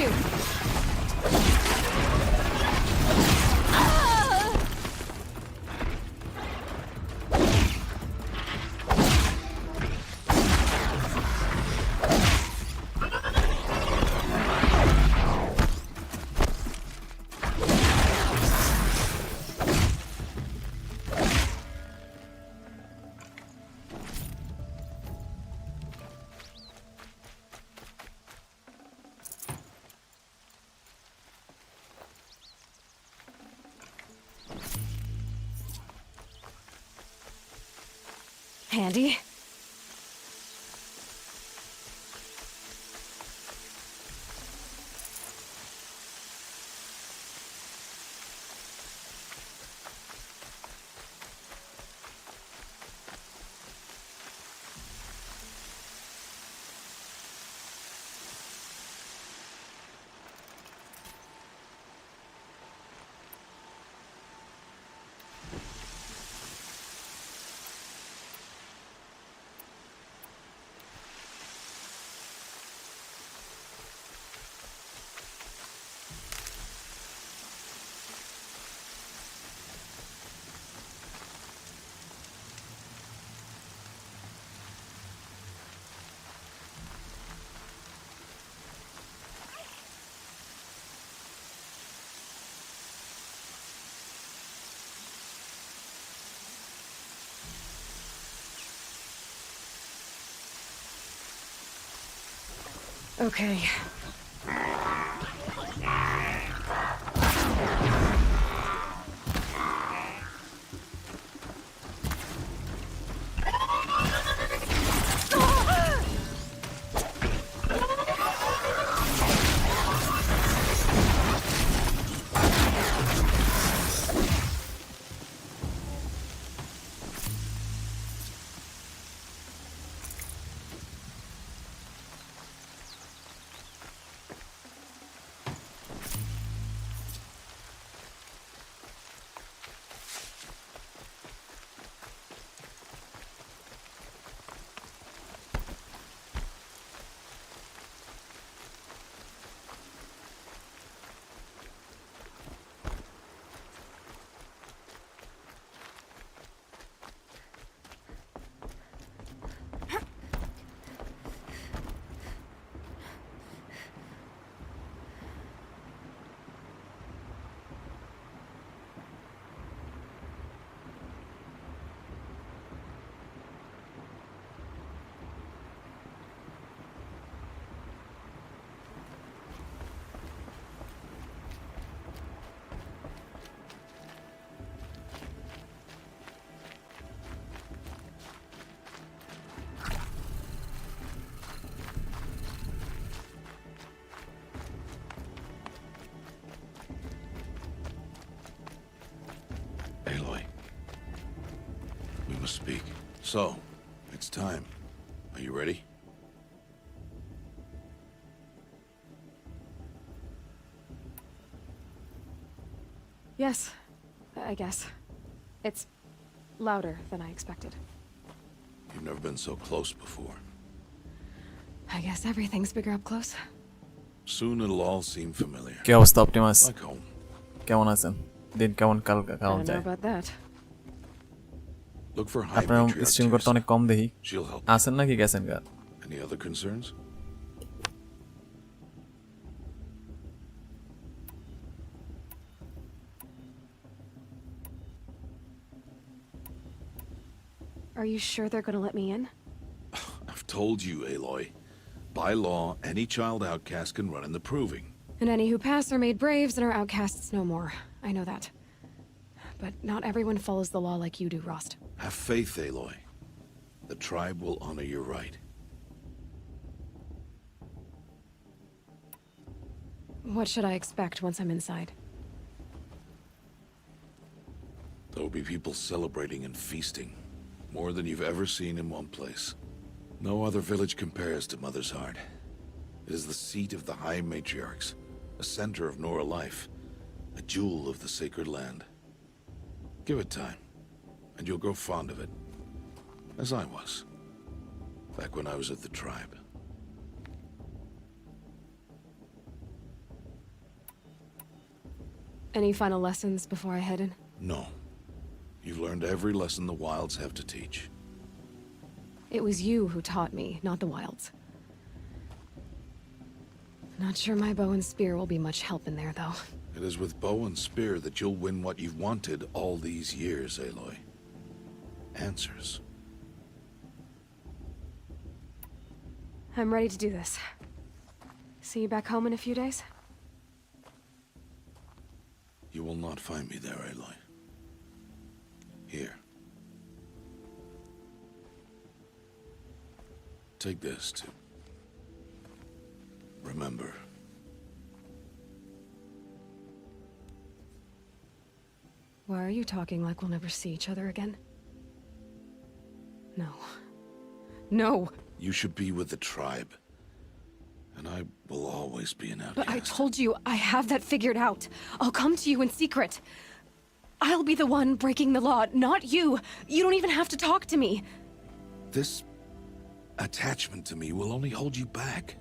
shoot. Handy. Okay. Aloy. We must speak. So, it's time. Are you ready? Yes, I guess. It's louder than I expected. You've never been so close before. I guess everything's bigger up close. Soon it'll all seem familiar. কি অবস্থা Optimus Like home. কেমন আছেন দিন কেমন কাল I কাল don't know যায় about that. Look for high আপনার matriarch স্ট্রিম করতে Teersa. অনেক কম দেখি She'll help. আছেন নাকি গেছেন গা Any other concerns? Are you sure they're gonna let me in? I've told you, Aloy. By law, any child outcast can run in the proving. And any who pass are made braves and are outcasts no more. I know that. But not everyone follows the law like you do, Rost. Have faith, Aloy. The tribe will honor your right. What should I expect once I'm inside? There will be people celebrating and feasting. More than you've ever seen in one place. No other village compares to Mother's Heart. It is the seat of the High Matriarchs, a center of Nora life, a jewel of the sacred land. Give it time, and you'll grow fond of it. As I was, back when I was at the tribe. Any final lessons before I head in? No. You've learned every lesson the Wilds have to teach. It was you who taught me, not the Wilds. Not sure my bow and spear will be much help in there, though. It is with bow and spear that you'll win what you've wanted all these years, Aloy. Answers. I'm ready to do this. See you back home in a few days? You will not find me there, Aloy. Here. Take this to remember. Why are you talking like we'll never see each other again? No. No! You should be with the tribe. And I will always be an outcast. But I told you, I have that figured out. I'll come to you in secret. I'll be the one breaking the law, not you. You don't even have to talk to me. This attachment to me will only hold you back.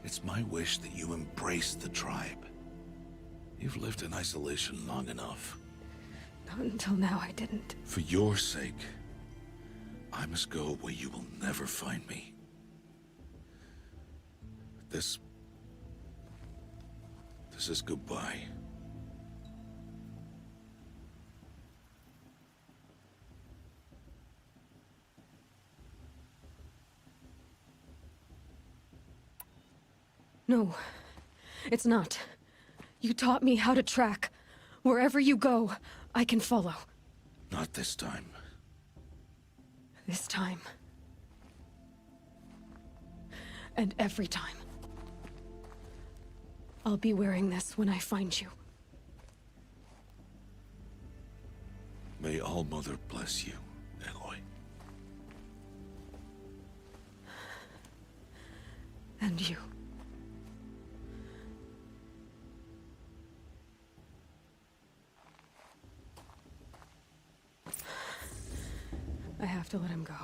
It's my wish that you embrace the tribe. You've lived in isolation long enough. Not until now, I didn't. For your sake, I must go where you will never find me. This is goodbye. No, it's not. You taught me how to track. Wherever you go, I can follow. Not this time. This time. And every time. I'll be wearing this when I find you. May All-Mother bless you, Aloy. And you. I have to let him go.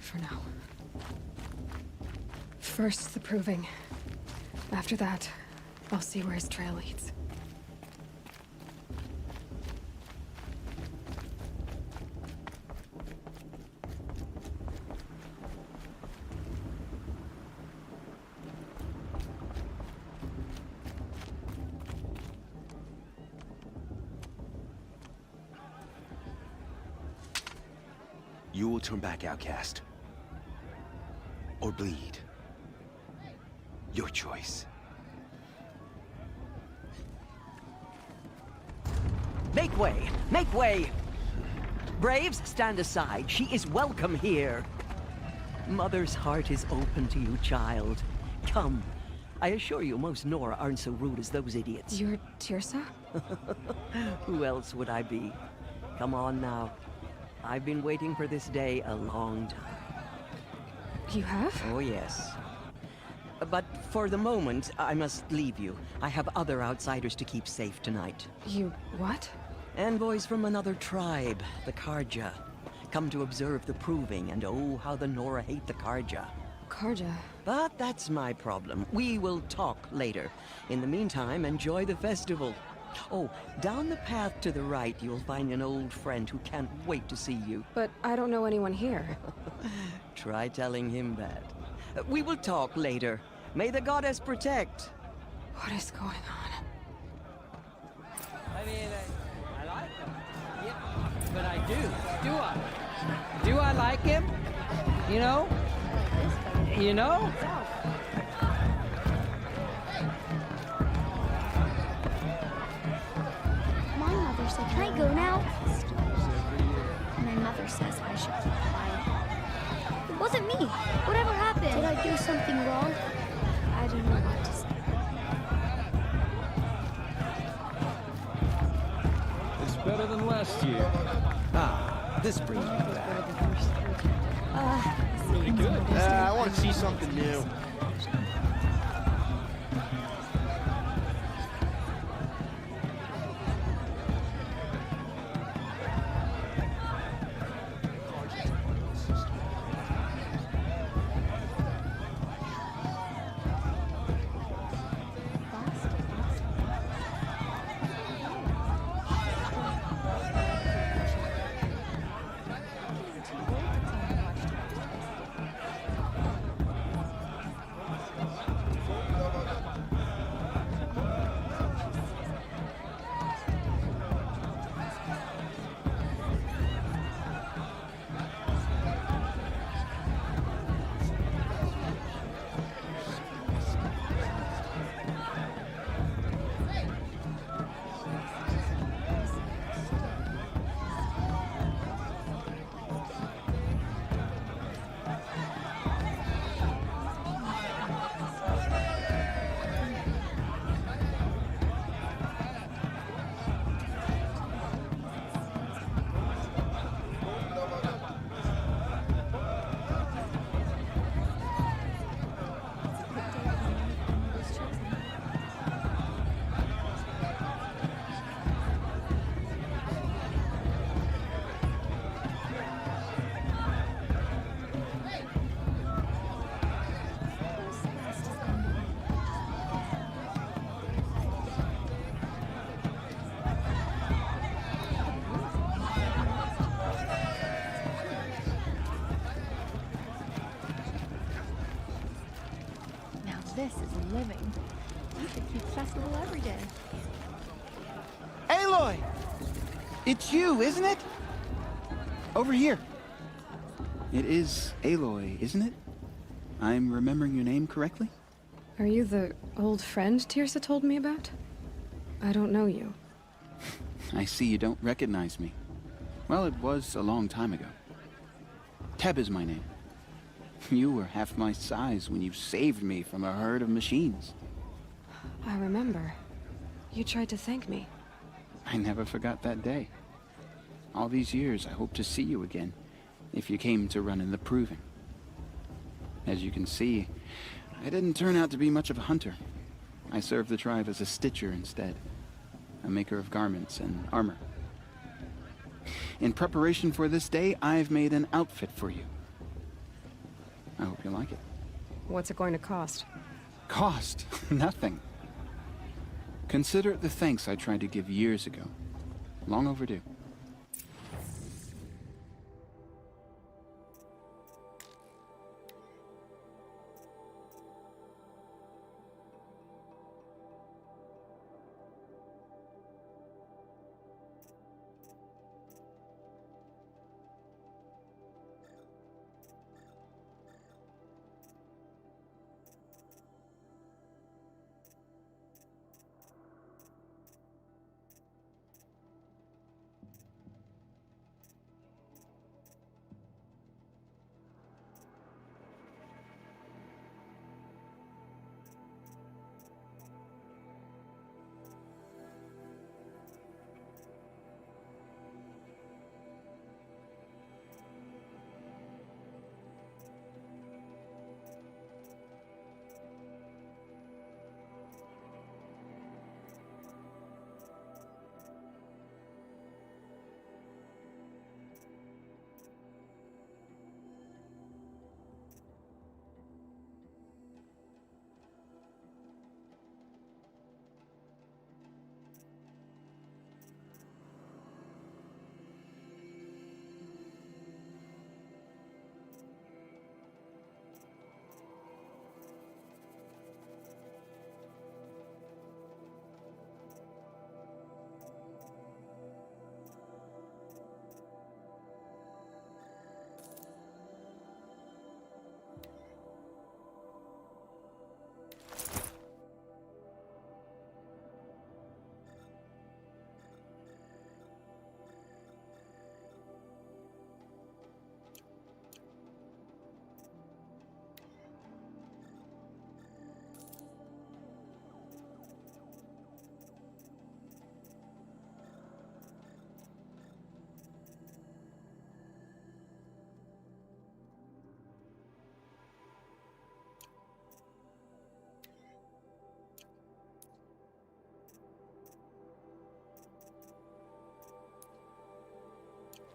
For now. First, the proving. After that, I'll see where his trail leads. You will turn back, outcast. Or bleed. Your choice. Make way! Make way! Braves, stand aside. She is welcome here. Mother's heart is open to you, child. Come. I assure you, most Nora aren't so rude as those idiots. You're Tirsa? Who else would I be? Come on now. I've been waiting for this day a long time. You have? Oh, yes. But for the moment, I must leave you. I have other outsiders to keep safe tonight. You what? Envoys from another tribe, the Karja. Come to observe the proving, and oh, how the Nora hate the Karja. Karja. But that's my problem. We will talk later. In the meantime, enjoy the festival. Oh, down the path to the right, you'll find an old friend who can't wait to see you. But I don't know anyone here. Try telling him that. We will talk later. May the goddess protect. What is going on? I mean, I like him. Yeah, but I do. Do I? Do I like him? You know? You know? My mother said, can I go now? My mother says I should keep quiet. It wasn't me. Whatever happened? Did I do something wrong? I don't know what to say. It's better than last year. Ah, this brings me back. Really good. I want to see something new. this is living. You should keep festival every day. Aloy! It's you, isn't it? Over here. It is Aloy, isn't it? I'm remembering your name correctly? Are you the old friend Tirsa told me about? I don't know you. I see you don't recognize me. Well, it was a long time ago. Teb is my name. You were half my size when you saved me from a herd of machines. I remember. You tried to thank me. I never forgot that day. All these years, I hope to see you again, if you came to run in the Proving. As you can see, I didn't turn out to be much of a hunter. I served the tribe as a stitcher instead, a maker of garments and armor. In preparation for this day, I've made an outfit for you. I hope you like it. What's it going to cost? Cost? Nothing. Consider it the thanks I tried to give years ago. Long overdue.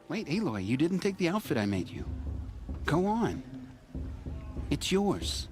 Wait, Aloy, you didn't take the outfit I made you. Go on. It's yours.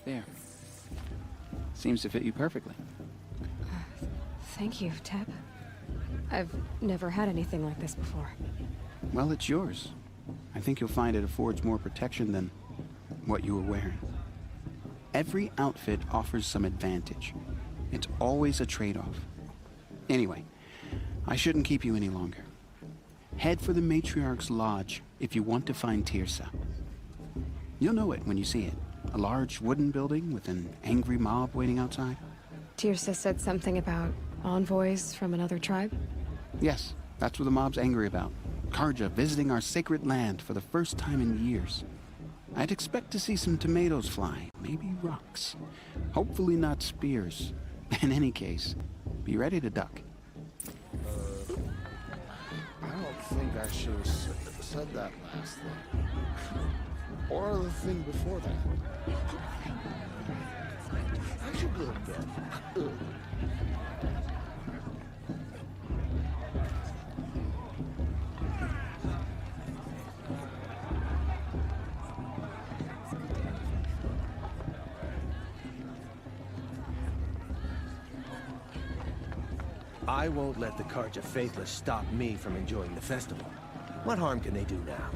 There. Seems to fit you perfectly. Thank you, Teb. I've never had anything like this before. Well, it's yours. I think you'll find it affords more protection than what you were wearing. Every outfit offers some advantage. It's always a trade-off. Anyway, I shouldn't keep you any longer. Head for the Matriarch's Lodge if you want to find Tirsa. You'll know it when you see it. A large wooden building with an angry mob waiting outside. Tirsa said something about envoys from another tribe? Yes, that's what the mob's angry about. Karja visiting our sacred land for the first time in years. I'd expect to see some tomatoes fly, maybe rocks. Hopefully not spears. In any case, be ready to duck. I don't think I should have said that last thing. Or the thing before that. I should go to bed. Ugh. I won't let the Carja Faithless stop me from enjoying the festival. What harm can they do now?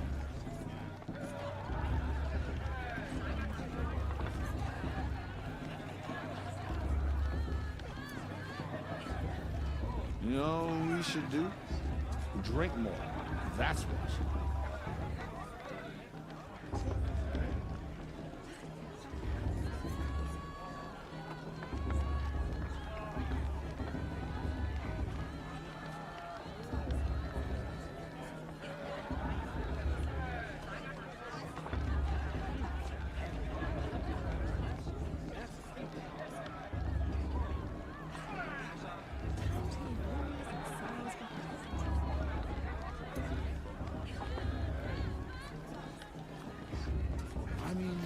You know what we should do? Drink more. That's what. I mean,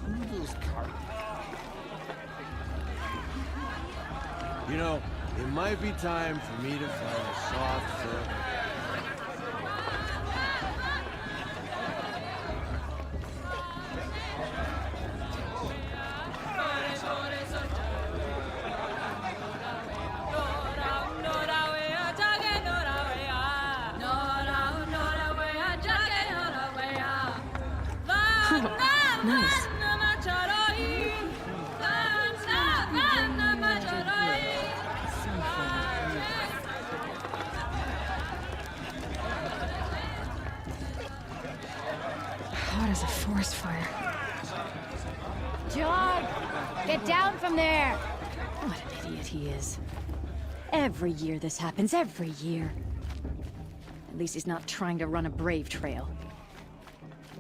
who those cards? You know, it might be time for me to find a soft fur. Nice. Hot as a forest fire. John, get down from there. What an idiot he is. Every year this happens, every year. At least he's not trying to run a brave trail.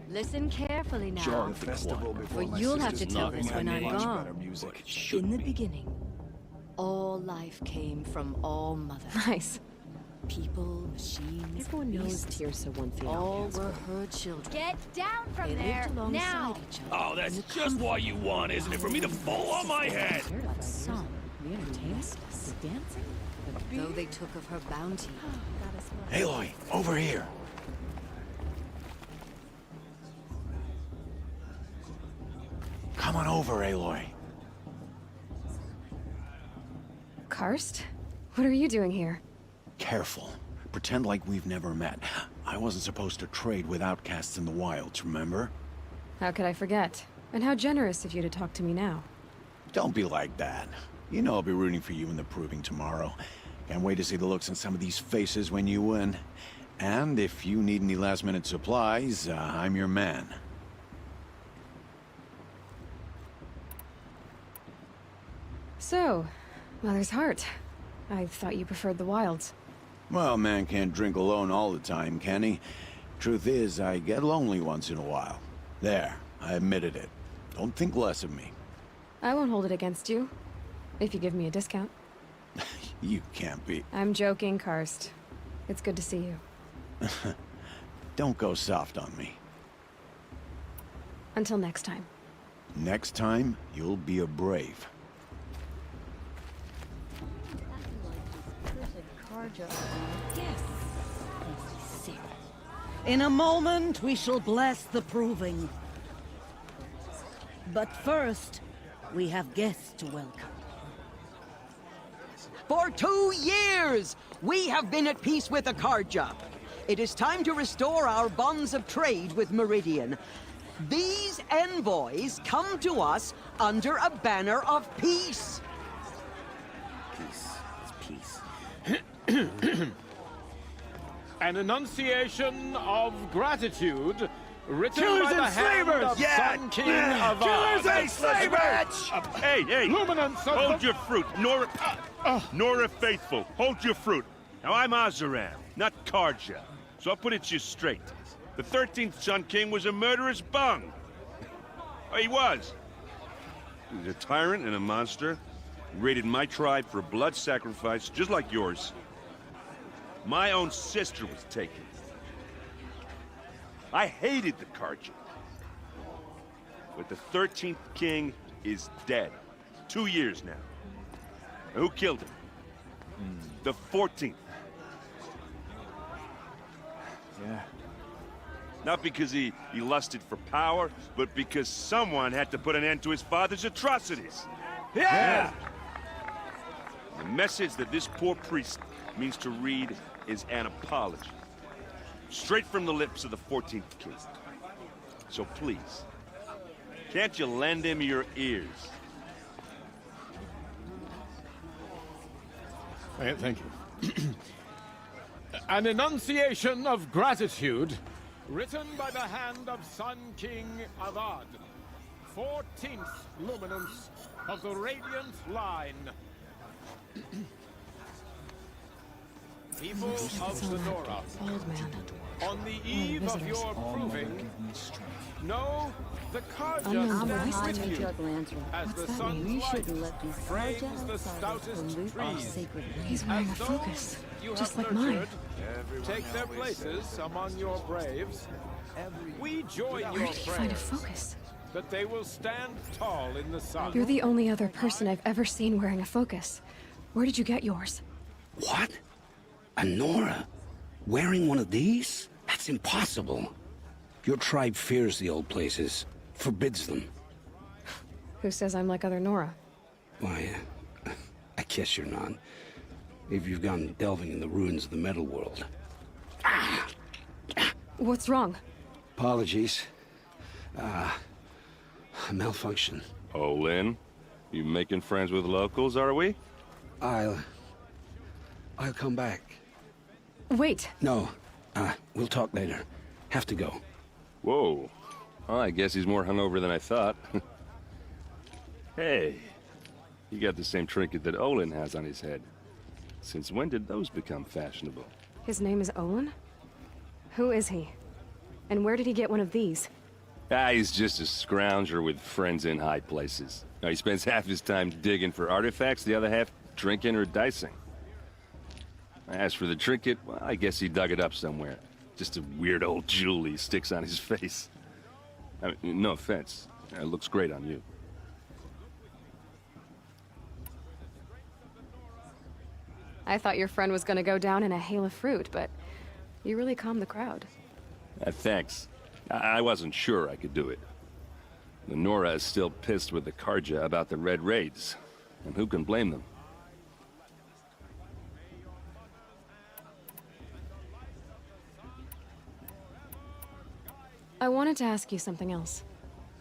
Listen carefully now. Join the festival before For my you'll have to sisters tell knock this me when out. I'm Much gone. better music. In the beginning, all life came from All Mother. Nice. People, machines, Everyone knows beasts, Tirsa won all were her children. Get down from They there lived alongside now. each other. Oh, that's just what you want, isn't it? For me to fall on my head! But some were restless, Dancing? though they took of her bounty. Aloy, over here. Come on over, Aloy. Karst? What are you doing here? Careful. Pretend like we've never met. I wasn't supposed to trade with outcasts in the wilds, remember? How could I forget? And how generous of you to talk to me now. Don't be like that. You know I'll be rooting for you in the proving tomorrow. Can't wait to see the looks on some of these faces when you win. And if you need any last-minute supplies, I'm your man. So, Mother's Heart. I thought you preferred the wilds. Well, man can't drink alone all the time, can he? Truth is, I get lonely once in a while. There, I admitted it. Don't think less of me. I won't hold it against you. If you give me a discount. You can't be. I'm joking, Karst. It's good to see you. Don't go soft on me. Until next time. Next time, you'll be a brave. In a moment, we shall bless the proving. But first, we have guests to welcome. For 2 years, we have been at peace with the Carja. It is time to restore our bonds of trade with Meridian. These envoys come to us under a banner of peace. Peace. It's peace. An enunciation of gratitude written Killers by the and hand slavers! of Sun King of Killers and slavers! Hey, hey! Luminance of Hold the... your fruit, Nora Faithful. Hold your fruit. Now I'm Azaram, not Karja. So I'll put it to you straight. The 13th Sun King was a murderous bung. Oh, he was. He was a tyrant and a monster. He raided my tribe for a blood sacrifice, just like yours. My own sister was taken. I hated the Carja. But the 13th King is dead. 2 years now. And who killed him? The 14th. Yeah. Not because he lusted for power, but because someone had to put an end to his father's atrocities. Yeah! The message that this poor priest means to read is an apology. Straight from the lips of the 14th king. So please, can't you lend him your ears? Thank you. An enunciation of gratitude, written by the hand of Sun King Avad, 14th luminance of the Radiant Line. People of Sonora, on the eve of your proving, know the Carja stands with you as the sun's light frames the stoutest trees. He's wearing a focus, just like mine. Take their places among your braves. We join your Where did you find a prayers focus? that they will stand tall in the sun. You're the only other person I've ever seen wearing a focus. Where did you get yours? What? A Nora? Wearing one of these? That's impossible. Your tribe fears the old places, forbids them. Who says I'm like other Nora? Why, I guess you're not. If you've gone delving in the ruins of the metal world. What's wrong? Apologies. A malfunction. Oh, Lynn? You making friends with locals, are we? I'll come back. Wait. No, we'll talk later. Have to go. Whoa. Well, I guess he's more hungover than I thought. Hey, you got the same trinket that Olin has on his head. Since when did those become fashionable? His name is Olin? Who is he? And where did he get one of these? He's just a scrounger with friends in high places. Now, he spends half his time digging for artifacts, the other half drinking or dicing. As for the trinket, well, I guess he dug it up somewhere. Just a weird old jewel he sticks on his face. I mean, no offense. It looks great on you. I thought your friend was gonna go down in a hail of fruit, but you really calmed the crowd. Thanks. I wasn't sure I could do it. The Nora is still pissed with the Carja about the Red Raids. And who can blame them? I wanted to ask you something else.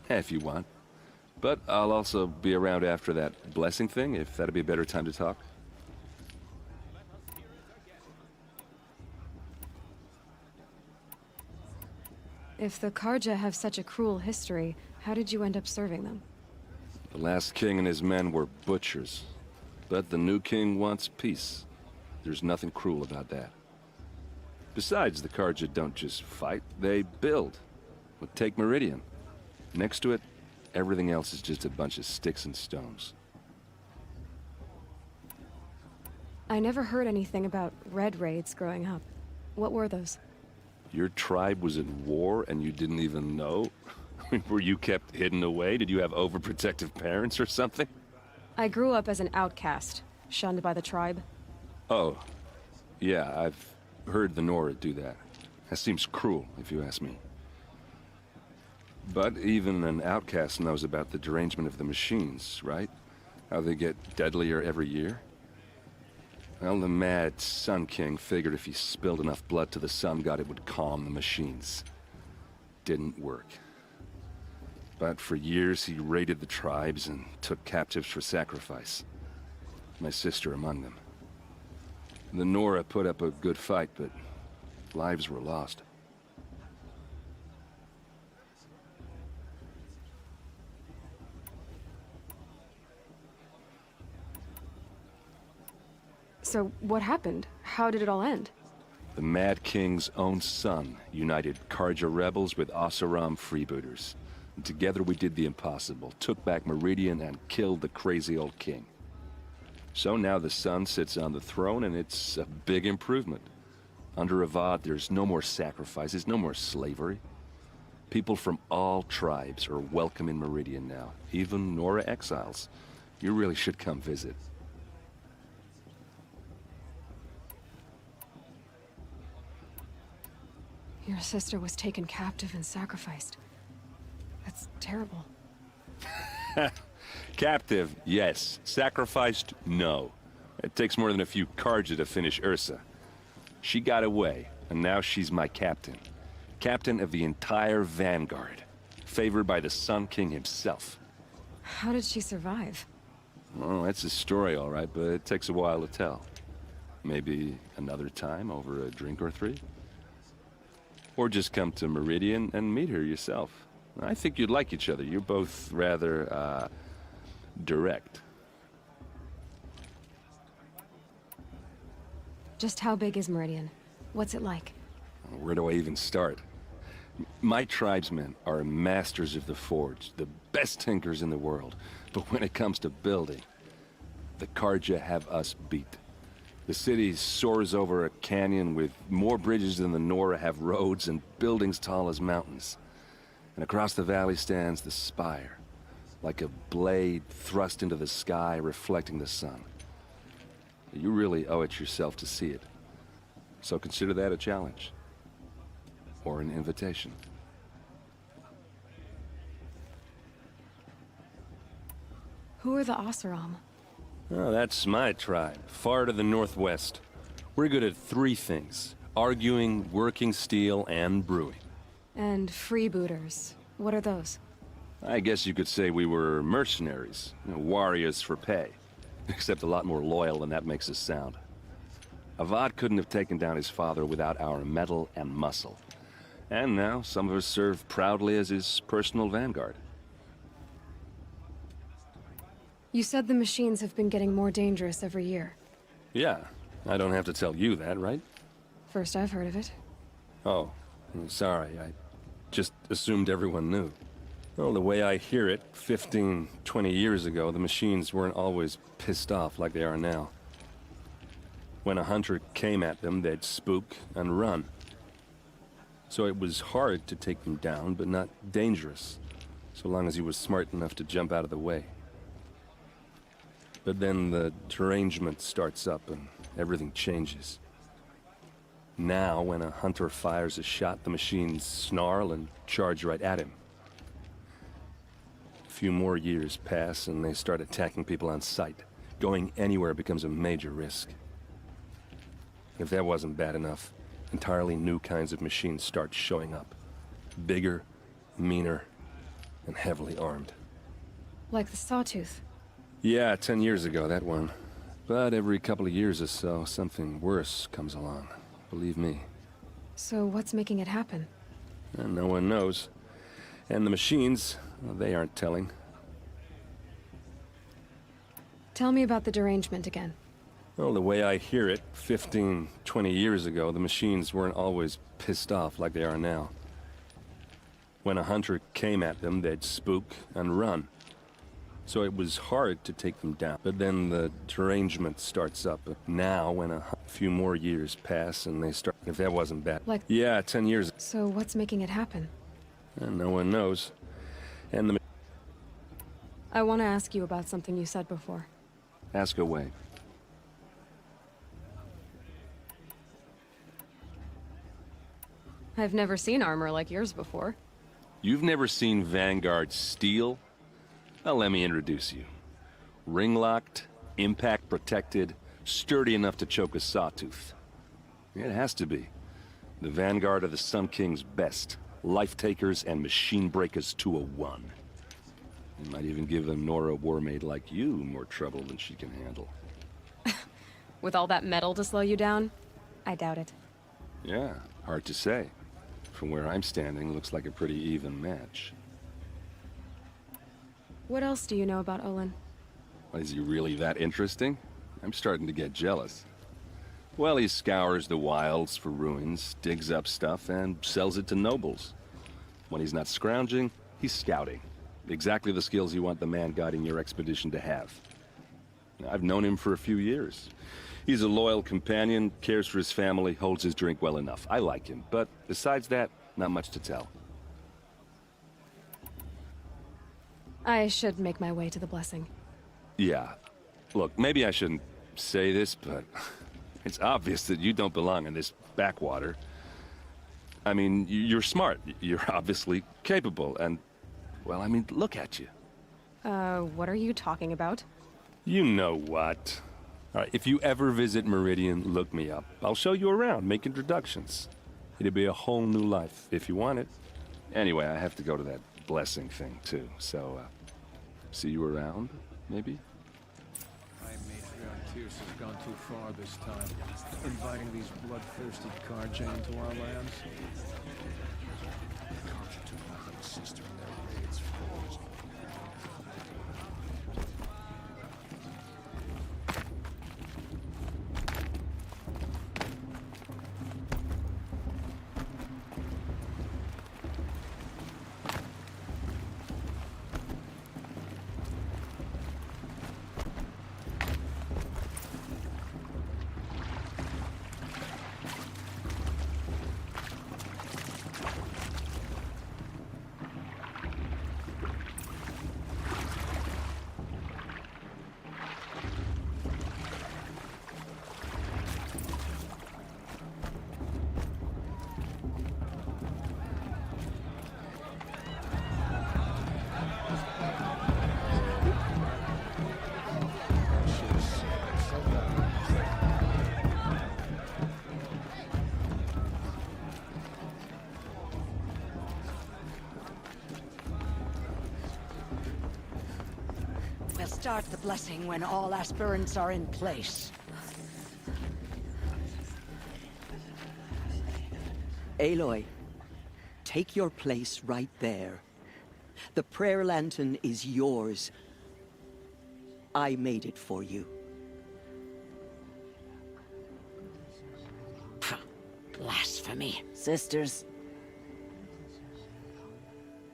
If you want. But I'll also be around after that blessing thing, if that'd be a better time to talk. If the Carja have such a cruel history, how did you end up serving them? The last king and his men were butchers. But the new king wants peace. There's nothing cruel about that. Besides, the Carja don't just fight, they build. Well, take Meridian. Next to it, everything else is just a bunch of sticks and stones. I never heard anything about Red Raids growing up. What were those? Your tribe was in war and you didn't even know? Were you kept hidden away? Did you have overprotective parents or something? I grew up as an outcast, shunned by the tribe. Oh, yeah, I've heard the Nora do that. That seems cruel, if you ask me. But even an outcast knows about the derangement of the machines, right? How they get deadlier every year? Well, the mad Sun King figured if he spilled enough blood to the Sun God, it would calm the machines. Didn't work. But for years, he raided the tribes and took captives for sacrifice. My sister among them. The Nora put up a good fight, but lives were lost. So what happened? How did it all end? The Mad King's own son united Karja rebels with Oseram freebooters. And together we did the impossible, took back Meridian and killed the crazy old king. So now the son sits on the throne, and it's a big improvement. Under Avad, there's no more sacrifices, no more slavery. People from all tribes are welcome in Meridian now, even Nora exiles. You really should come visit. Your sister was taken captive and sacrificed. That's terrible. Captive, yes. Sacrificed, no. It takes more than a few Karja to finish Ursa. She got away, and now she's my captain. Captain of the entire Vanguard. Favored by the Sun King himself. How did she survive? Oh, that's a story, all right, but it takes a while to tell. Maybe another time over a drink or three? Or just come to Meridian and meet her yourself. I think you'd like each other. You're both rather, direct. Just how big is Meridian? What's it like? Where do I even start? My tribesmen are masters of the forge, the best tinkers in the world. But when it comes to building, the Karja have us beat. The city soars over a canyon with more bridges than the Nora have roads and buildings tall as mountains. And across the valley stands the spire, like a blade thrust into the sky reflecting the sun. You really owe it yourself to see it. So consider that a challenge. Or an invitation. Who are the Oseram? Oh, that's my tribe, far to the northwest. We're good at three things: arguing, working steel, and brewing. And freebooters. What are those? I guess you could say we were mercenaries, warriors for pay. Except a lot more loyal than that makes us sound. Avad couldn't have taken down his father without our metal and muscle. And now, some of us serve proudly as his personal vanguard. You said the machines have been getting more dangerous every year. Yeah, I don't have to tell you that, right? First I've heard of it. Oh, I'm sorry, I just assumed everyone knew. Well, the way I hear it, 15, 20 years ago, the machines weren't always pissed off like they are now. When a hunter came at them, they'd spook and run. So it was hard to take them down, but not dangerous, so long as he was smart enough to jump out of the way. But then the derangement starts up and everything changes. Now, when a hunter fires a shot, the machines snarl and charge right at him. A few more years pass and they start attacking people on sight. Going anywhere becomes a major risk. If that wasn't bad enough, entirely new kinds of machines start showing up. Bigger, meaner, and heavily armed. Like the Sawtooth. Yeah, 10 years ago, that one. But every couple of years or so, something worse comes along. Believe me. So what's making it happen? And no one knows. And the machines, well, they aren't telling. Tell me about the derangement again. Well, the way I hear it, 15, 20 years ago, the machines weren't always pissed off like they are now. When a hunter came at them, they'd spook and run. So it was hard to take them down. But then the derangement starts up. Now, when a few more years pass and they start... If that wasn't bad... Like... Yeah, 10 years... So what's making it happen? And no one knows. And the... I want to ask you about something you said before. Ask away. I've never seen armor like yours before. You've never seen Vanguard steel? Well, let me introduce you. Ring-locked, impact-protected, sturdy enough to choke a sawtooth. It has to be. The Vanguard are the Sun King's best. Life-takers and machine-breakers to a one. You might even give a Nora warmaid like you more trouble than she can handle. With all that metal to slow you down? I doubt it. Yeah, hard to say. From where I'm standing, looks like a pretty even match. What else do you know about Olin? Is he really that interesting? I'm starting to get jealous. Well, he scours the wilds for ruins, digs up stuff, and sells it to nobles. When he's not scrounging, he's scouting. Exactly the skills you want the man guiding your expedition to have. I've known him for a few years. He's a loyal companion, cares for his family, holds his drink well enough. I like him, but besides that, not much to tell. I should make my way to the blessing. Yeah. Look, maybe I shouldn't say this, but it's obvious that you don't belong in this backwater. I mean, you're smart. You're obviously capable, and, well, I mean, look at you. What are you talking about? You know what. All right, if you ever visit Meridian, look me up. I'll show you around, make introductions. It'll be a whole new life, if you want it. Anyway, I have to go to that blessing thing, too, so, see you around, maybe? High Matriarch Tears has gone too far this time, inviting these bloodthirsty Karja into our lands. We'll start the blessing when all aspirants are in place. Aloy, take your place right there. The prayer lantern is yours. I made it for you. Blasphemy. Sisters.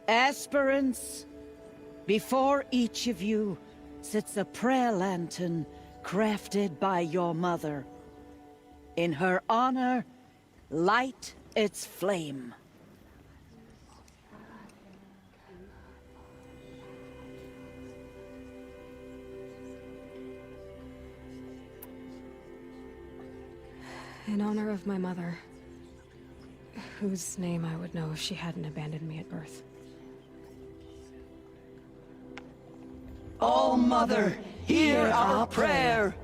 Aspirants, before each of you sits a prayer lantern crafted by your mother. In her honor, light its flame. In honor of my mother, whose name I would know if she hadn't abandoned me at birth. Oh, Mother, hear our prayer.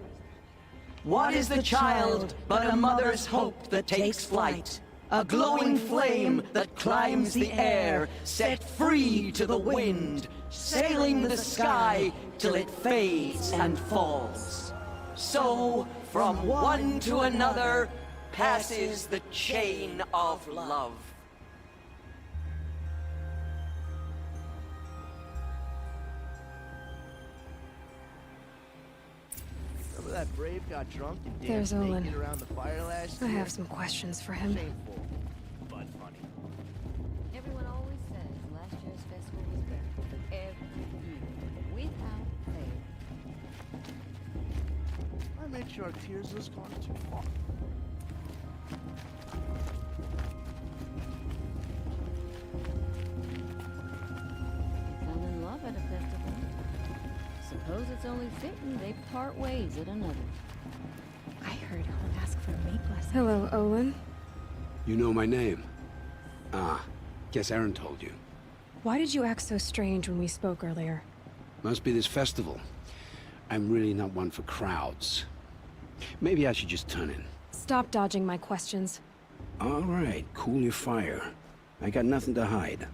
What is the child but a mother's hope that takes flight? A glowing flame that climbs the air, set free to the wind, sailing the sky till it fades and falls. So, from one to another, passes the chain of love. Remember that Brave got drunk and There's danced Olin. naked around the fire last I year? have some questions for him. Shameful, but funny. Everyone always says last year's festival was better. Every year. Without fail. I made sure Tears has gone too far. Fell in love at a festival. Suppose it's only fitting they part ways at another. I heard he'll ask for a mate blessing. Hello, Olin. You know my name? Ah, guess Aaron told you. Why did you act so strange when we spoke earlier? Must be this festival. I'm really not one for crowds. Maybe I should just turn in. Stop dodging my questions. All right, cool your fire. I got nothing to hide.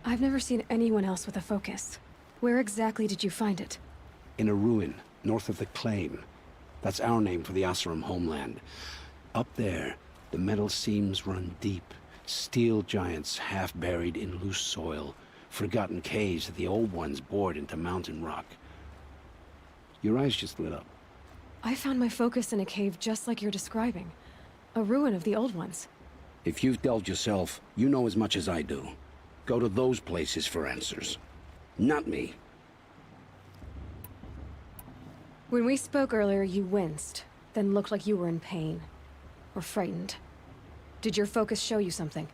I've never seen anyone else with a focus. Where exactly did you find it? In a ruin, north of the Claim. That's our name for the Oseram homeland. Up there, the metal seams run deep. Steel giants half buried in loose soil. Forgotten caves that the old ones bored into mountain rock. Your eyes just lit up. I found my focus in a cave just like you're describing. A ruin of the old ones. If you've delved yourself, you know as much as I do. Go to those places for answers. Not me. When we spoke earlier, you winced, then looked like you were in pain. Or frightened. Did your focus show you something?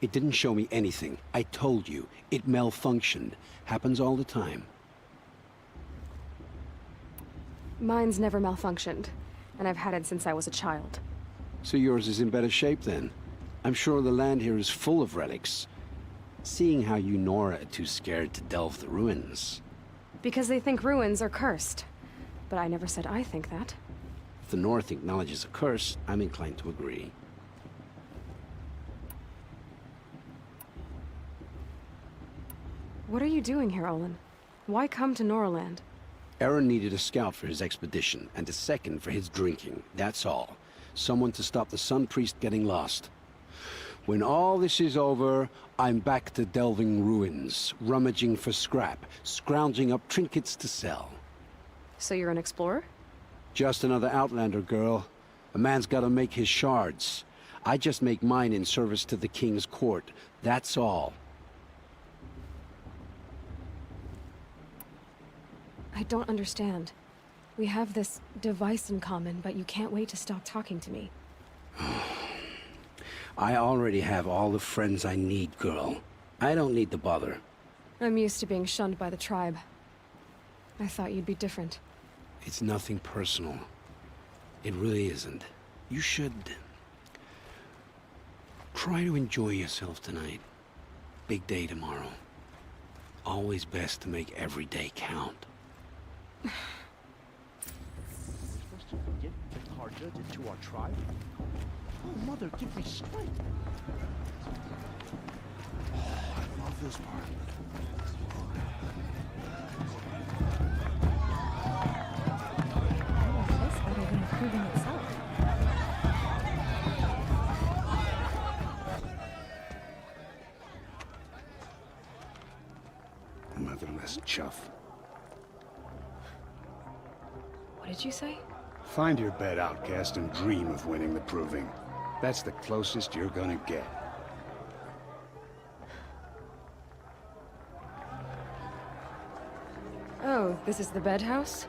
It didn't show me anything. I told you. It malfunctioned. Happens all the time. Mine's never malfunctioned, and I've had it since I was a child. So yours is in better shape then. I'm sure the land here is full of relics. Seeing how you Nora are too scared to delve the ruins. Because they think ruins are cursed. But I never said I think that. If the North acknowledges a curse, I'm inclined to agree. What are you doing here, Olin? Why come to Noraland? Aaron needed a scout for his expedition, and a second for his drinking. That's all. Someone to stop the Sun Priest getting lost. When all this is over, I'm back to delving ruins, rummaging for scrap, scrounging up trinkets to sell. So you're an explorer? Just another Outlander, girl. A man's gotta make his shards. I just make mine in service to the King's court. That's all. I don't understand. We have this device in common, but you can't wait to stop talking to me. I already have all the friends I need, girl. I don't need the bother. I'm used to being shunned by the tribe. I thought you'd be different. It's nothing personal. It really isn't. You should... try to enjoy yourself tonight. Big day tomorrow. Always best to make every day count. We're supposed to get the Carja into our tribe? Oh, Mother, give me strength. Oh, I love this part. Motherless chuff. What did you say? Find your bed, outcast, and dream of winning the proving. That's the closest you're gonna get. Oh, this is the bedhouse?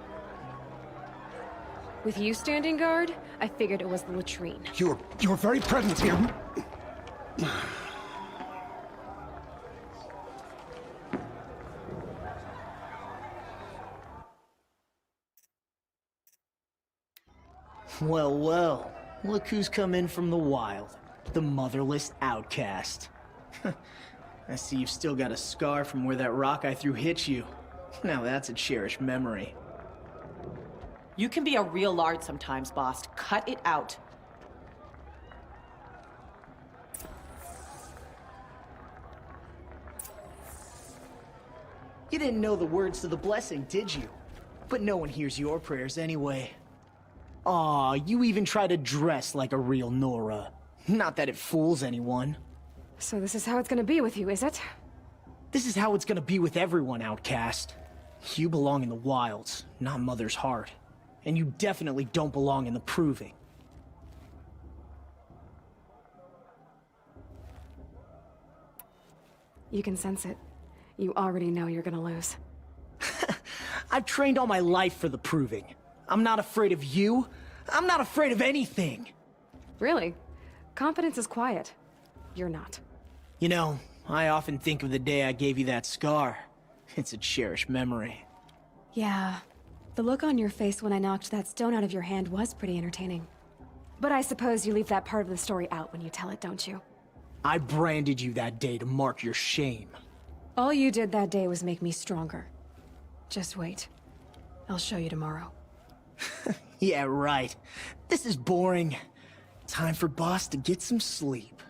With you standing guard, I figured it was the latrine. Your very presence here... Well, well. Look who's come in from the wild. The motherless outcast. I see you've still got a scar from where that rock I threw hit you. Now that's a cherished memory. You can be a real lard sometimes, boss. Cut it out. You didn't know the words to the blessing, did you? But no one hears your prayers anyway. Aw, you even try to dress like a real Nora. Not that it fools anyone. So this is how it's gonna be with you, is it? This is how it's gonna be with everyone, outcast. You belong in the wilds, not Mother's heart. And you definitely don't belong in the proving. You can sense it. You already know you're gonna lose. I've trained all my life for the proving. I'm not afraid of you. I'm not afraid of anything. Really? Confidence is quiet. You're not. You know, I often think of the day I gave you that scar. It's a cherished memory. Yeah. The look on your face when I knocked that stone out of your hand was pretty entertaining. But I suppose you leave that part of the story out when you tell it, don't you? I branded you that day to mark your shame. All you did that day was make me stronger. Just wait. I'll show you tomorrow. Yeah, right. This is boring. Time for Boss to get some sleep.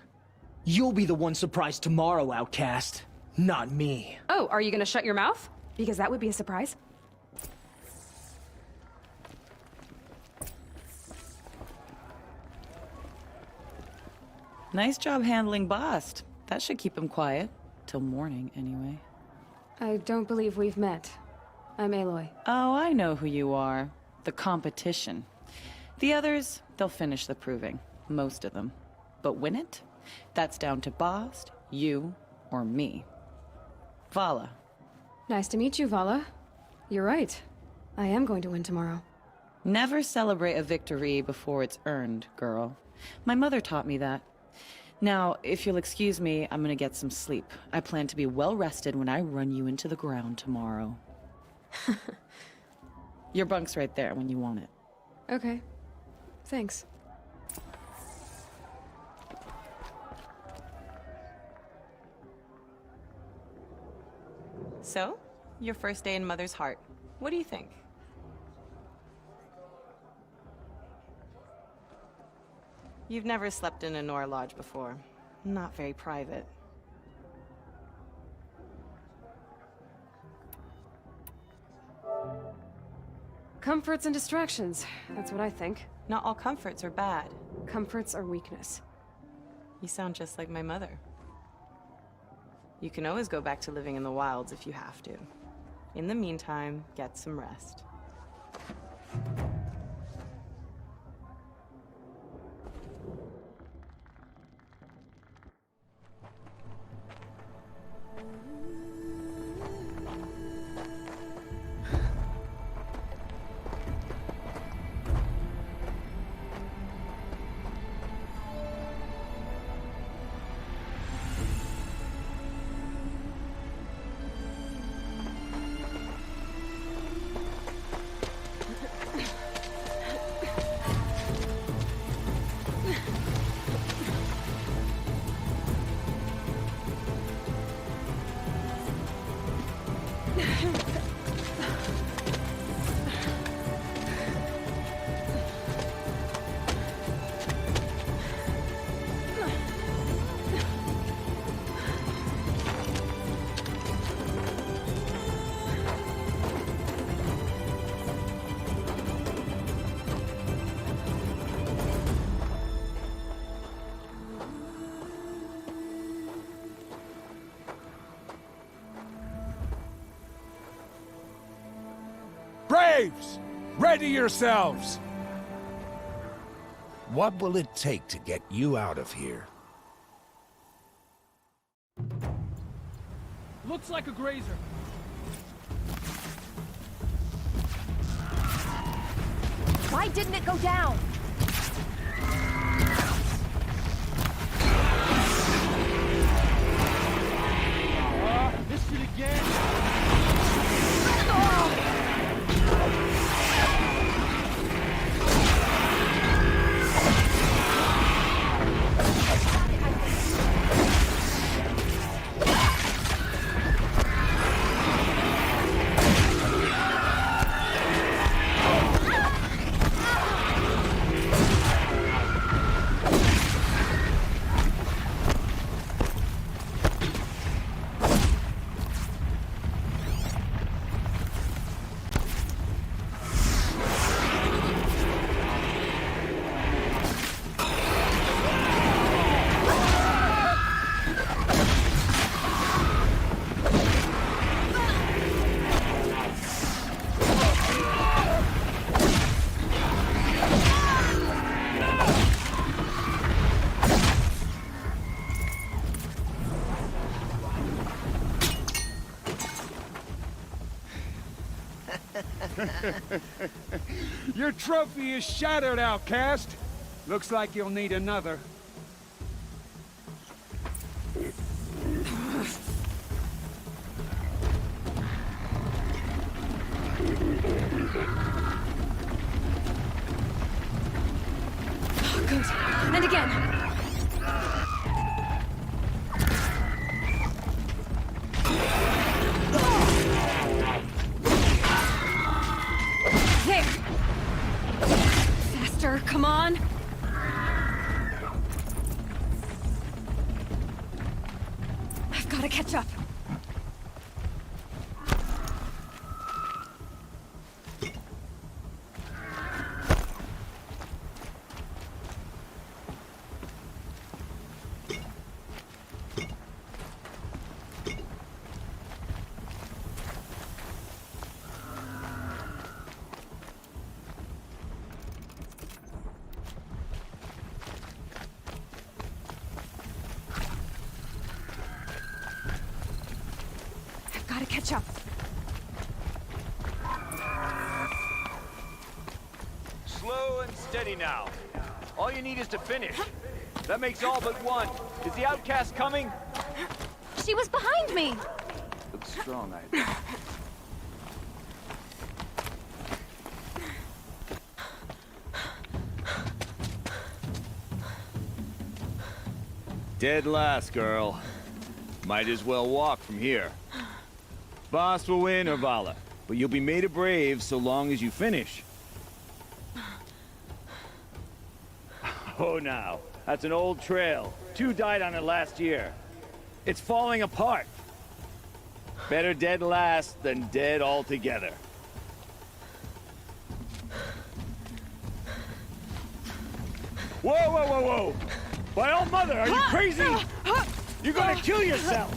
You'll be the one surprised tomorrow, outcast. Not me. Oh, are you gonna shut your mouth? Because that would be a surprise. Nice job handling Bast. That should keep him quiet. Till morning, anyway. I don't believe we've met. I'm Aloy. Oh, I know who you are. the competition. The others, they'll finish the proving. Most of them. But win it? That's down to Bast, you, or me. Vala. Nice to meet you, Vala. You're right. I am going to win tomorrow. Never celebrate a victory before it's earned, girl. My mother taught me that. Now, if you'll excuse me, I'm gonna get some sleep. I plan to be well rested when I run you into the ground tomorrow. Your bunk's right there when you want it. Okay. Thanks. So, your first day in Mother's Heart. What do you think? You've never slept in a Nora Lodge before. Not very private. Comforts and distractions. That's what I think. Not all comforts are bad. Comforts are weakness. You sound just like my mother. You can always go back to living in the wilds if you have to. In the meantime, get some rest. Braves! Ready yourselves! What will it take to get you out of here? Looks like a grazer. Why didn't it go down? Missed it again. Your trophy is shattered, outcast. Looks like you'll need another. Good. And again. There. Faster, come on. I've got to catch up. catch up. Slow and steady now. All you need is to finish. That makes all but one. Is the outcast coming? She was behind me! Looks strong, I Dead last, girl. Might as well walk from here. Boss will win or Vala, but you'll be made a brave so long as you finish. Oh, now. That's an old trail. 2 died on it last year. It's falling apart. Better dead last than dead altogether. Whoa, whoa, whoa, whoa! By all mother, are you crazy? You're gonna kill yourself!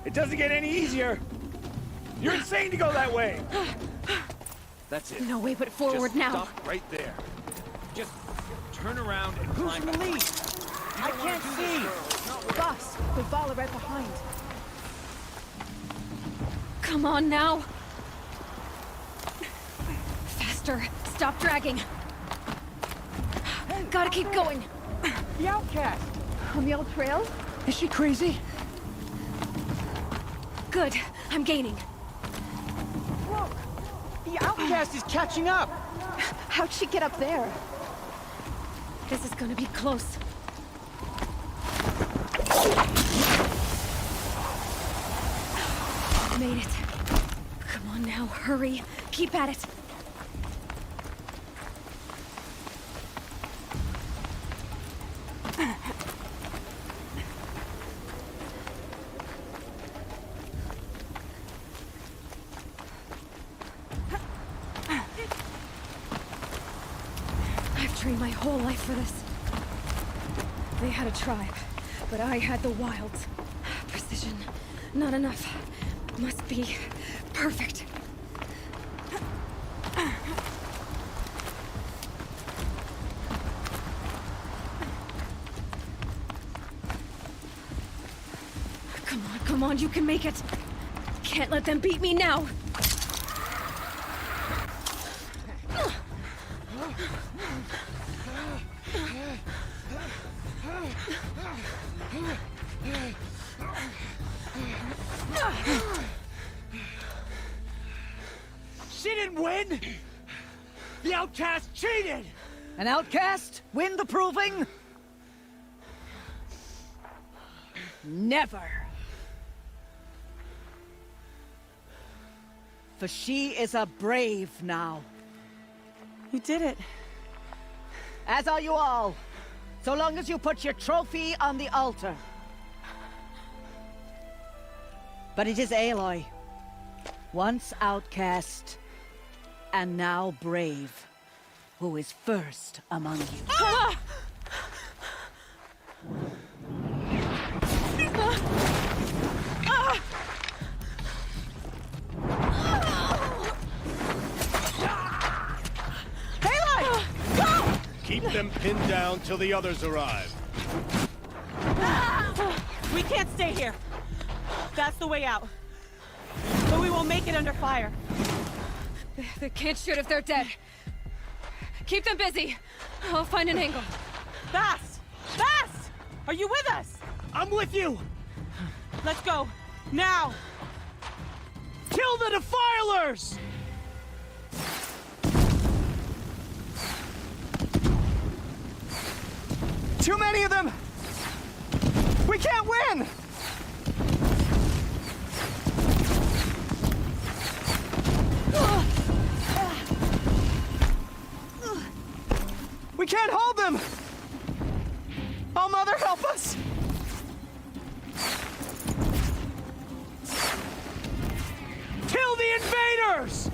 It doesn't get any easier! You're insane to go that way! That's it. No way but forward Just now. Stop right there. Just turn around and climb. Who's in the lead? I can't see. Boss, with Vala right behind. Come on now. Faster. Stop dragging. Gotta keep going. The outcast! On the old trail? Is she crazy? Good. I'm gaining. Look! The outcast is catching up! How'd she get up there? This is gonna be close. Made it. Come on now, hurry. Keep at it. I've trained my whole life for this. They had a tribe, but I had the wilds. Precision. Not enough. Must be perfect. Come on, you can make it. Can't let them beat me now. She didn't win! The outcast cheated! An outcast? Win the proving? Never. For she is a brave now. You did it. As are you all. So long as you put your trophy on the altar. But it is Aloy. Once outcast, and now brave, who is first among you. Ah! Keep them pinned down till the others arrive. We can't stay here. That's the way out. But we won't make it under fire. They can't shoot if they're dead. Keep them busy. I'll find an angle. Fast! Fast! Are you with us? I'm with you! Let's go. Now! Kill the defilers! Too many of them! We can't win! We can't hold them! Oh, Mother, help us! Kill the invaders!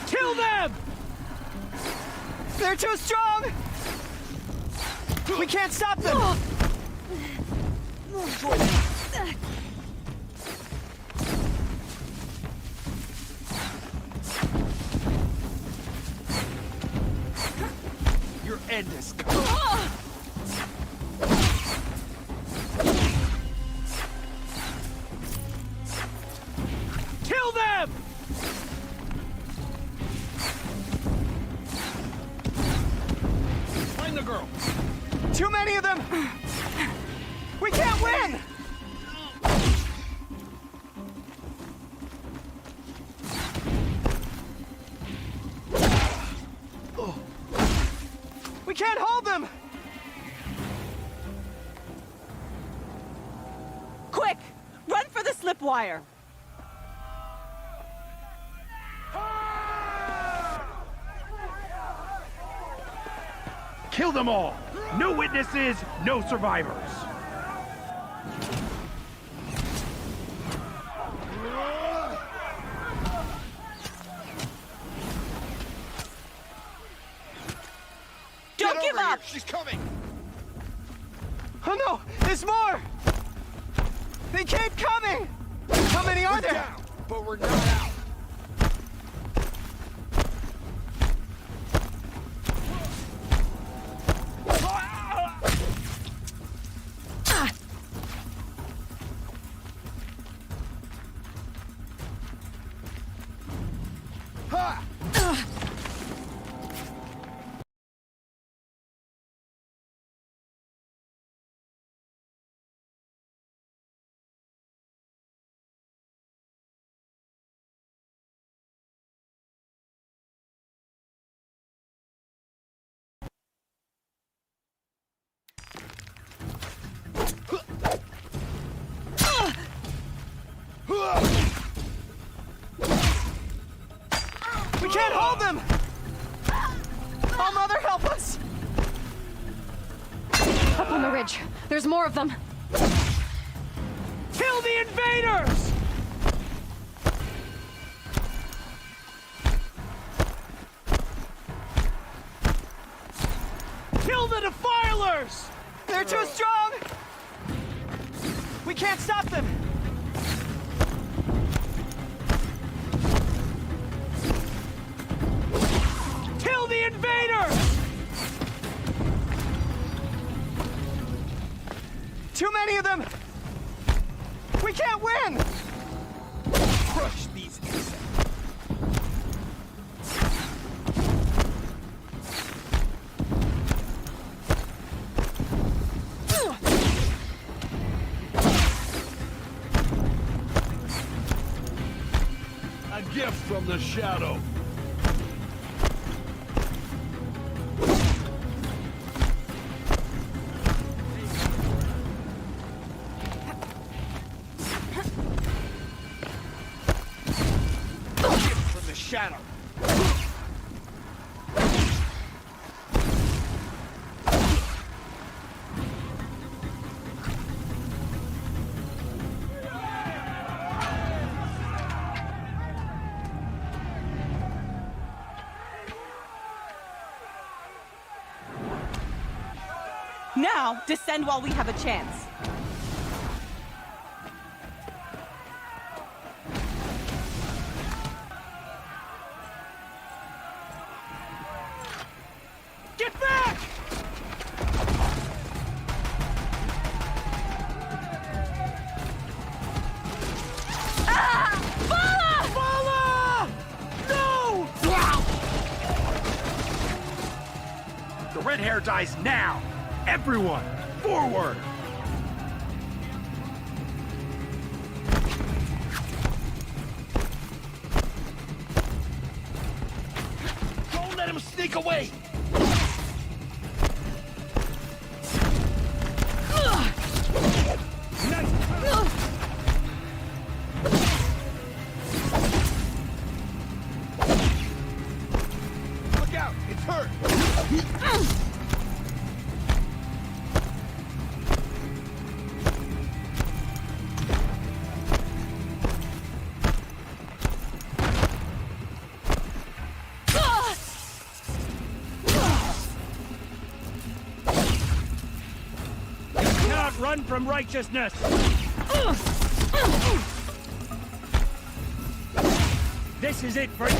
Kill them! They're too strong! We can't stop them! end this. Kill them! Find the girl. Too many of them! We can't win! We can't hold them! Quick! Run for the slip wire! Kill them all! No witnesses, no survivors! Don't give up! She's coming! Oh no! There's more! They keep coming! How many are there? Down, but we're not out. We can't hold them! Oh, Mother, help us! Up on the ridge. There's more of them. Kill the invaders! Kill the defilers! They're too strong! We can't stop them! Kill the invaders! Too many of them! We can't win! Crush these insects. A gift from the shadow. Shadow. Now, descend while we have a chance. Get back! Bala! No! The red hair dies now! Everyone, forward! Don't let him sneak away! Look out! It's hurt! Cannot run from righteousness! This is it for you!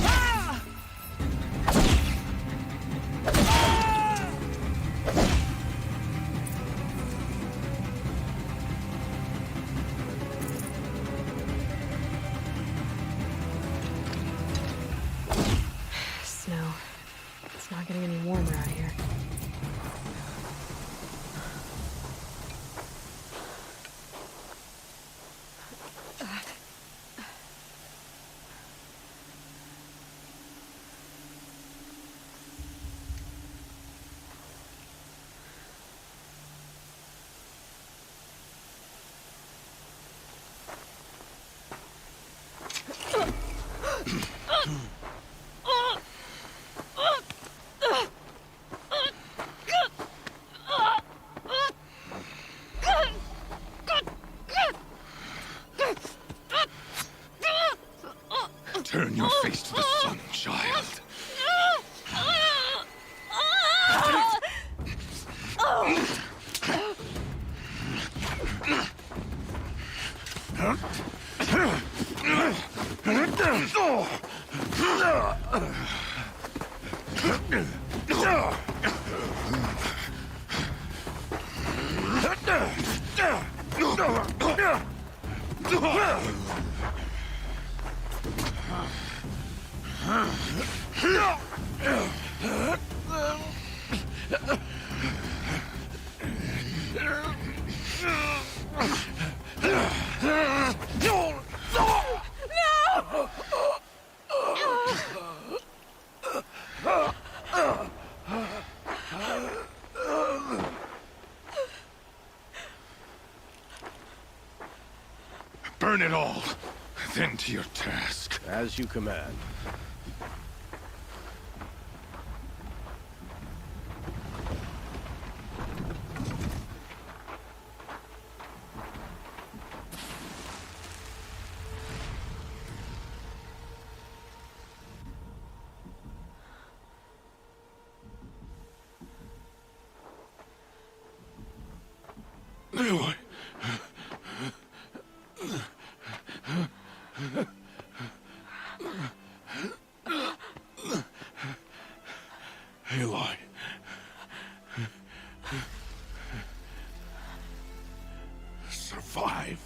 Burn it all, then to your task. As you command. Aloy. Aloy. Survive.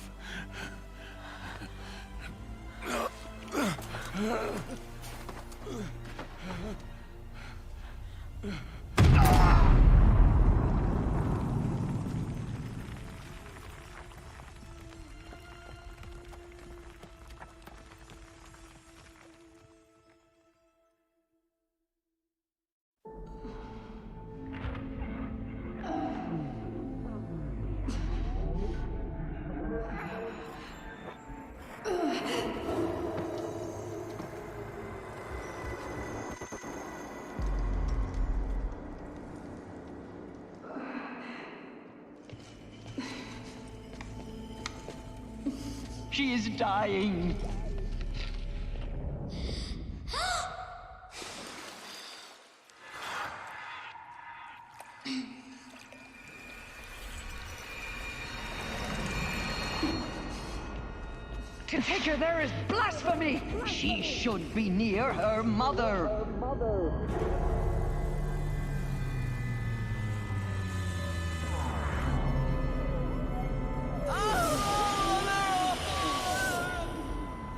She is dying. To take her there is blasphemy. She should be near her mother.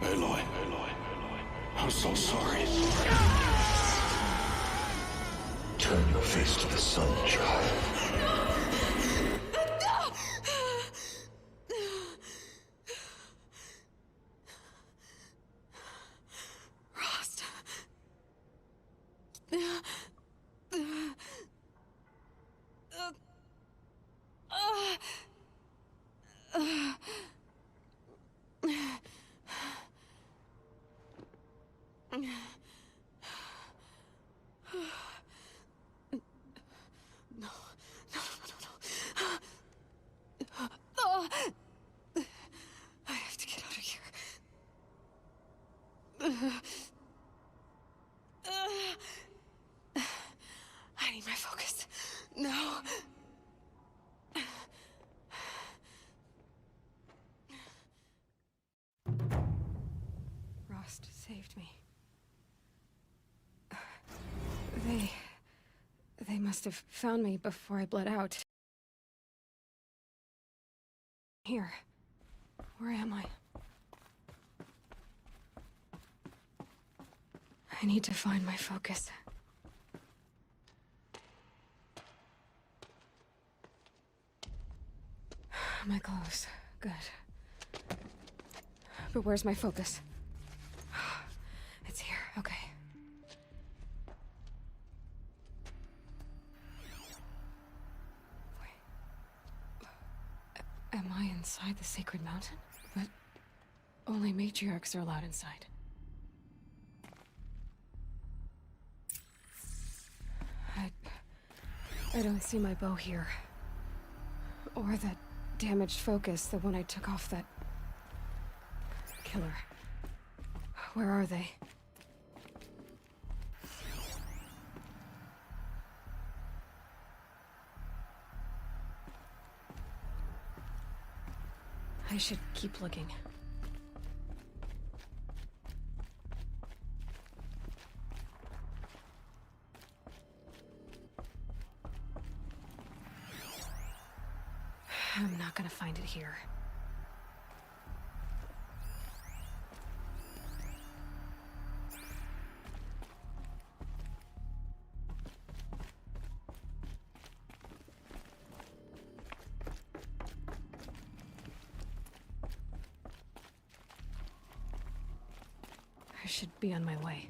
Aloy. I'm so sorry. Turn your face to the sun, child. Rost. I have to get out of here. I need my focus. No. Rost saved me. They must have found me before I bled out. Here. Where am I? I need to find my focus. My clothes. Good. But where's my focus? It's here. Okay. Am I inside the sacred mountain? But only matriarchs are allowed inside. I don't see my bow here. Or that damaged focus, the one I took off that killer. Where are they? I should keep looking. I'm not gonna find it here. I should be on my way.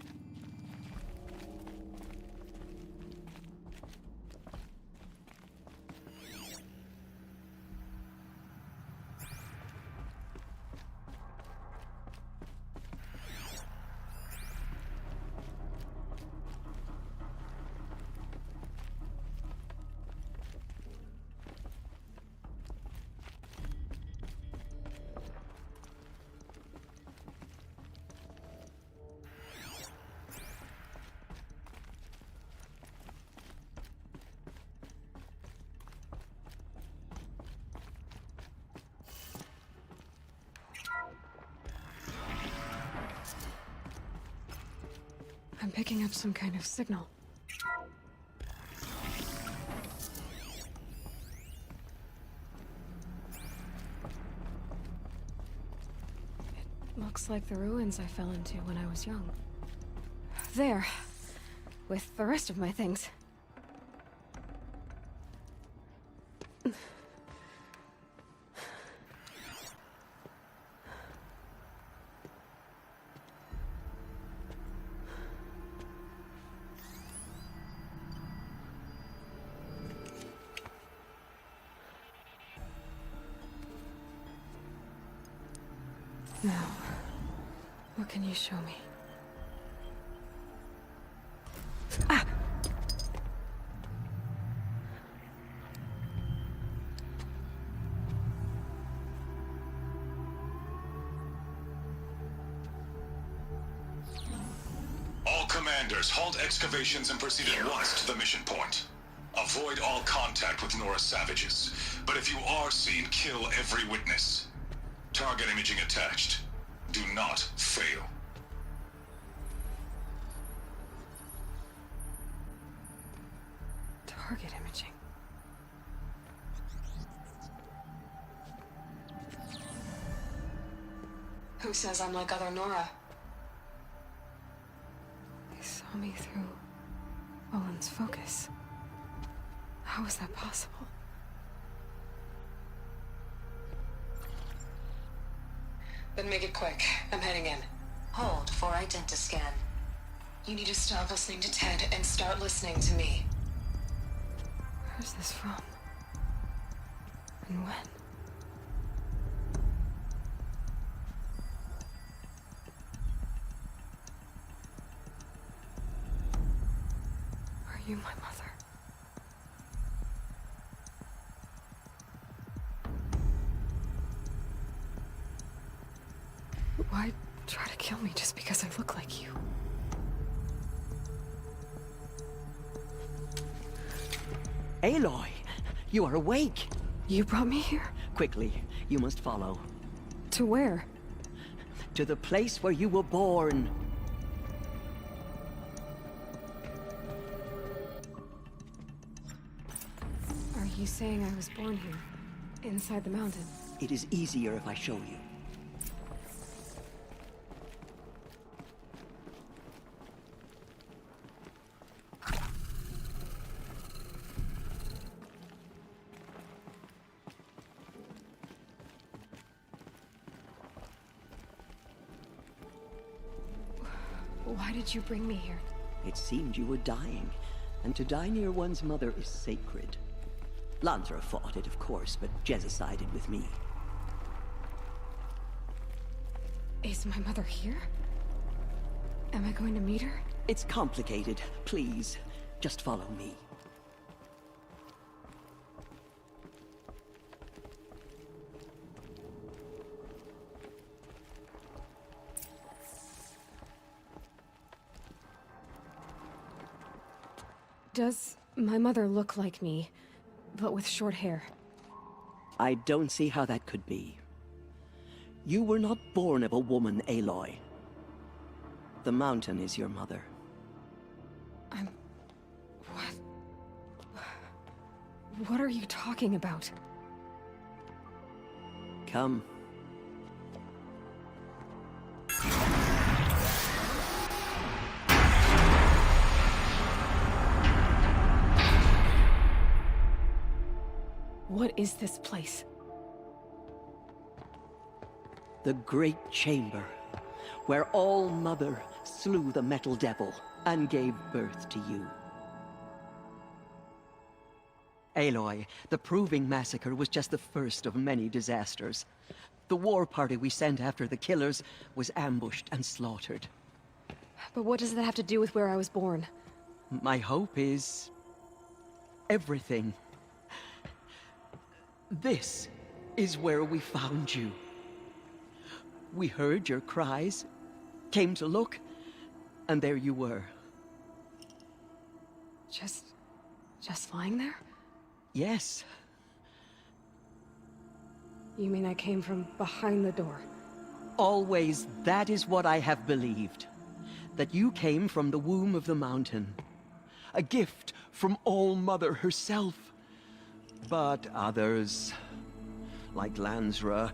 I'm picking up some kind of signal. It looks like the ruins I fell into when I was young. There, with the rest of my things. Now, what can you show me? Ah! All commanders, halt excavations and proceed at once to the mission point. Avoid all contact with Nora savages, but if you are seen, kill every witness. Target imaging attached. Do not fail. Target imaging. Who says I'm like other Nora? They saw me through Owen's focus. How is that possible? Then make it quick. I'm heading in. Hold for identiscan. You need to stop listening to Ted and start listening to me. Where's this from? And when? Are you my mother? Why try to kill me just because I look like you? Aloy, you are awake. You brought me here? Quickly, you must follow. To where? To the place where you were born. Are you saying I was born here? Inside the mountain? It is easier if I show you. Why did you bring me here? It seemed you were dying, and to die near one's mother is sacred. Lansra fought it, of course, but Jezza sided with me. Is my mother here? Am I going to meet her? It's complicated. Please, just follow me. Does my mother look like me, but with short hair? I don't see how that could be. You were not born of a woman, Aloy. The mountain is your mother. What are you talking about? Come. What is this place? The Great Chamber, where All-Mother slew the Metal Devil and gave birth to you. Aloy, the Proving Massacre was just the first of many disasters. The war party we sent after the killers was ambushed and slaughtered. But what does that have to do with where I was born? My hope is... everything. This is where we found you. We heard your cries, came to look, and there you were. Just lying there? Yes. You mean I came from behind the door? Always that is what I have believed. That you came from the womb of the mountain. A gift from All-Mother herself. But others, like Lansra,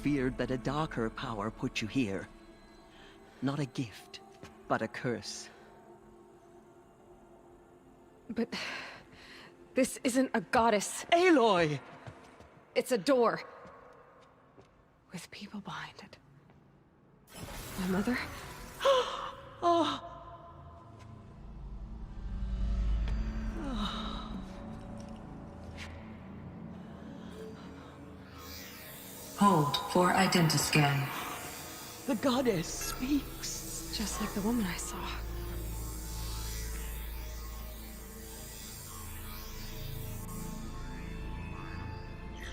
feared that a darker power put you here. Not a gift, but a curse. But... this isn't a goddess. Aloy! It's a door. With people behind it. My mother? Oh! Hold for identiscan. The goddess speaks. Just like the woman I saw.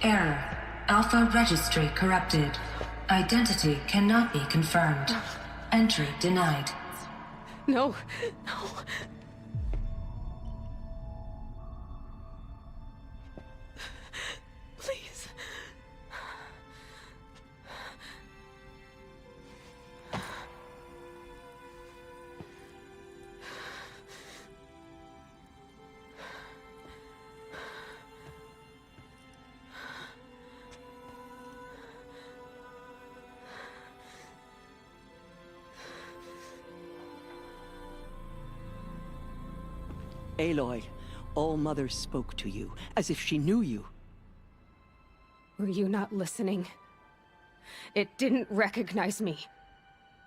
Error. Alpha registry corrupted. Identity cannot be confirmed. Entry denied. No, no. Please. Aloy, All-Mother spoke to you, as if she knew you. Were you not listening? It didn't recognize me.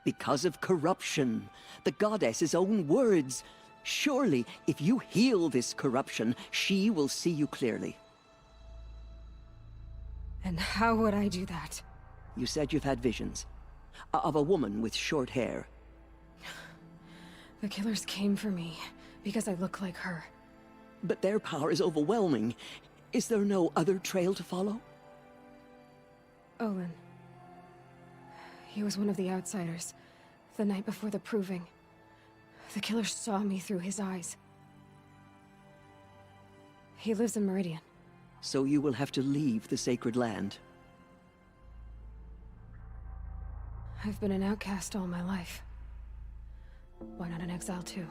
Because of corruption. The goddess's own words. Surely, if you heal this corruption, she will see you clearly. And how would I do that? You said you've had visions. Of a woman with short hair. The killers came for me, because I look like her. But their power is overwhelming. Is there no other trail to follow? Olin. He was one of the outsiders, the night before the Proving. The killer saw me through his eyes. He lives in Meridian. So you will have to leave the sacred land. I've been an outcast all my life. Why not an exile too?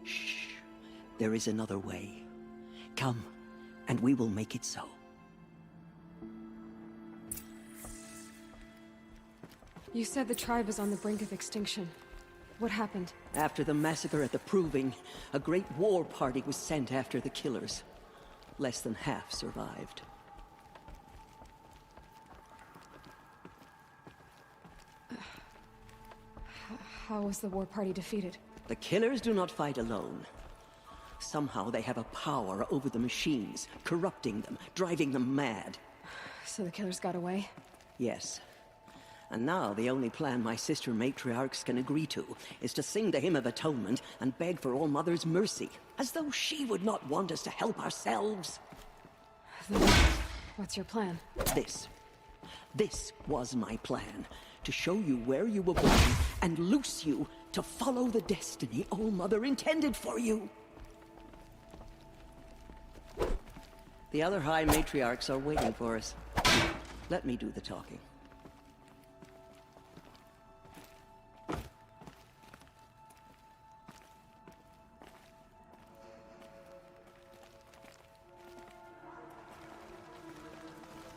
Shh. There is another way. Come, and we will make it so. You said the tribe is on the brink of extinction. What happened? After the massacre at the Proving, a great war party was sent after the killers. Less than half survived. How was the war party defeated? The killers do not fight alone. Somehow they have a power over the machines, corrupting them, driving them mad. So the killers got away? Yes. And now the only plan my sister matriarchs can agree to is to sing the Hymn of Atonement and beg for All-Mother's mercy, as though she would not want us to help ourselves. Then what's your plan? This was my plan. To show you where you were born and loose you to follow the destiny All-Mother intended for you. The other High Matriarchs are waiting for us. Let me do the talking.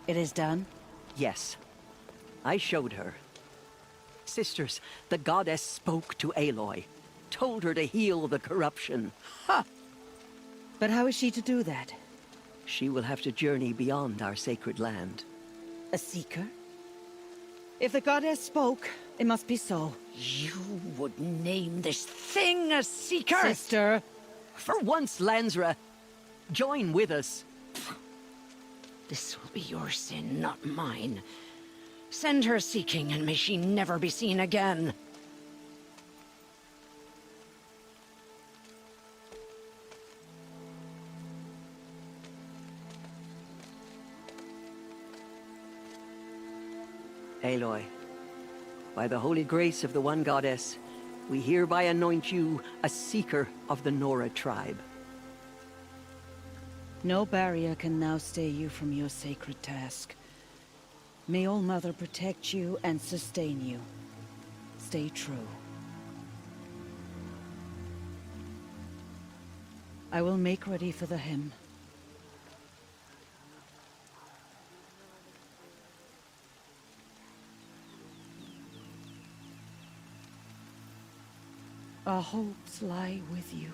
It is done? Yes. I showed her. Sisters, the goddess spoke to Aloy. Told her to heal the corruption. Ha! But how is she to do that? She will have to journey beyond our sacred land. A seeker? If the goddess spoke, it must be so. You would name this thing a seeker? Sister! For once, Lansra, join with us. This will be your sin, not mine. Send her seeking, and may she never be seen again. Aloy, by the holy grace of the one goddess, we hereby anoint you a seeker of the Nora tribe. No barrier can now stay you from your sacred task. May All Mother protect you and sustain you. Stay true. I will make ready for the hymn. Our hopes lie with you.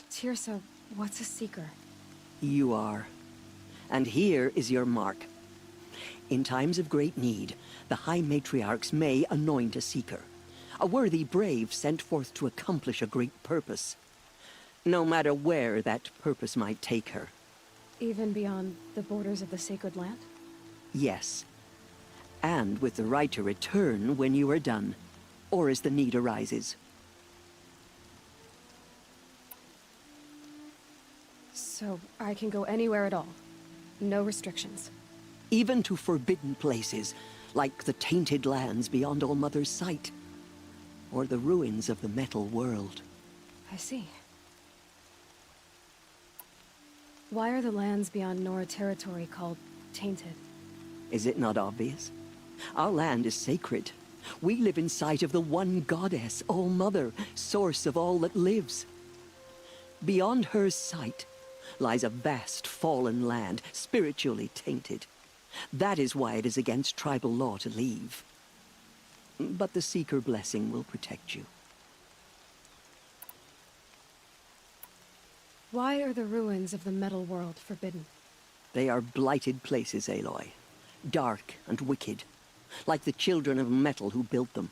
Tirsa, what's a seeker? You are. And here is your mark. In times of great need, the High Matriarchs may anoint a seeker. A worthy brave sent forth to accomplish a great purpose. No matter where that purpose might take her. Even beyond the borders of the sacred land? Yes. And with the right to return when you are done, or as the need arises. So I can go anywhere at all? No restrictions? Even to forbidden places, like the tainted lands beyond All Mother's sight. Or the ruins of the metal world. I see. Why are the lands beyond Nora territory called tainted? Is it not obvious? Our land is sacred. We live in sight of the one goddess, All Mother, source of all that lives. Beyond her sight lies a vast fallen land, spiritually tainted. That is why it is against tribal law to leave. But the Seeker blessing will protect you. Why are the ruins of the metal world forbidden? They are blighted places, Aloy. Dark and wicked, like the children of metal who built them.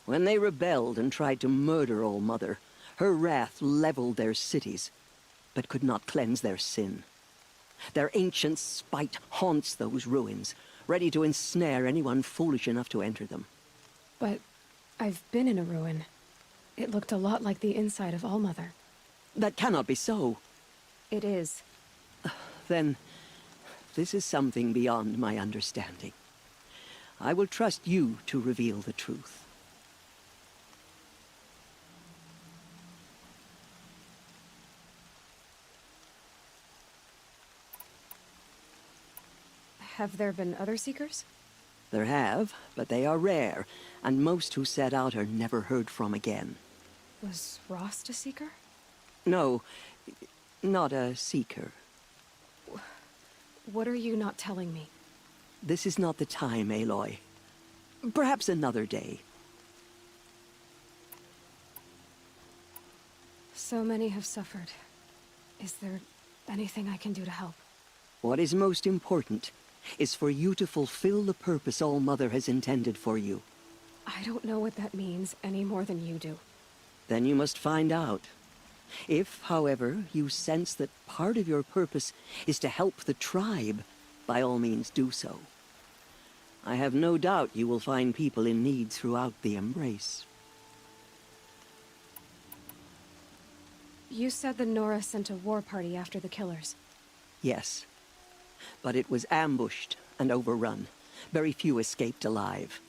When they rebelled and tried to murder All Mother, her wrath leveled their cities, but could not cleanse their sin. Their ancient spite haunts those ruins, ready to ensnare anyone foolish enough to enter them. But I've been in a ruin. It looked a lot like the inside of All Mother. That cannot be so. It is. Then, this is something beyond my understanding. I will trust you to reveal the truth. Have there been other Seekers? There have, but they are rare, and most who set out are never heard from again. Was Rost a Seeker? No, not a Seeker. What are you not telling me? This is not the time, Aloy. Perhaps another day. So many have suffered. Is there anything I can do to help? What is most important is for you to fulfill the purpose All Mother has intended for you. I don't know what that means any more than you do. Then you must find out. If, however, you sense that part of your purpose is to help the tribe, by all means do so. I have no doubt you will find people in need throughout the Embrace. You said the Nora sent a war party after the killers. Yes. But it was ambushed and overrun. Very few escaped alive.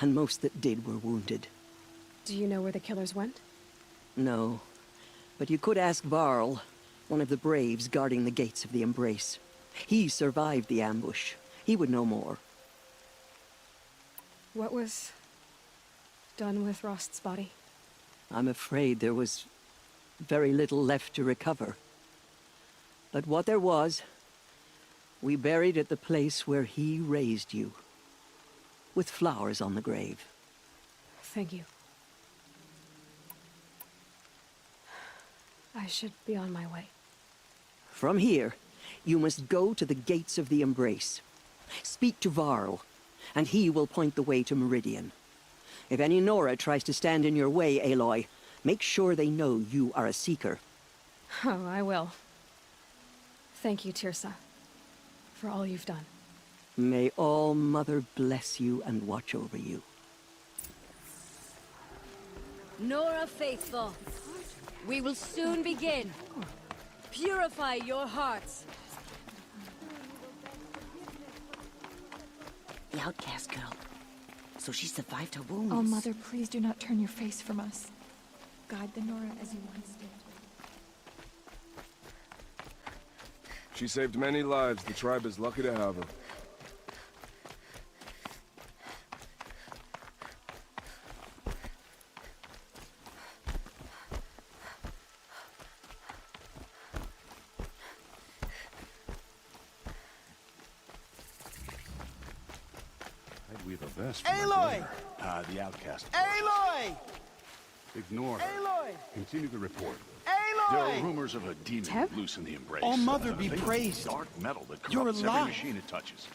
And most that did were wounded. Do you know where the killers went? No. But you could ask Varl, one of the braves guarding the gates of the Embrace. He survived the ambush. He would know more. What was done with Rost's body? I'm afraid there was very little left to recover. But what there was, we buried at the place where he raised you, with flowers on the grave. Thank you. I should be on my way. From here, you must go to the gates of the Embrace. Speak to Varl, and he will point the way to Meridian. If any Nora tries to stand in your way, Aloy, make sure they know you are a Seeker. Oh, I will. Thank you, Tirsa, for all you've done. May All Mother bless you and watch over you. Nora faithful, we will soon begin. Purify your hearts. The outcast girl. So she survived her wounds. Oh, Mother, please do not turn your face from us. Guide the Nora as you once did. She saved many lives. The tribe is lucky to have her. We have a vest. Aloy! The outcast. Aloy! Ignore her. Aloy! Continue the report. Aloy! There are rumors of a demon Teb? loose in the Embrace. All Mother A be faint praised. Dark metal that You're corrupts every alive. machine it touches.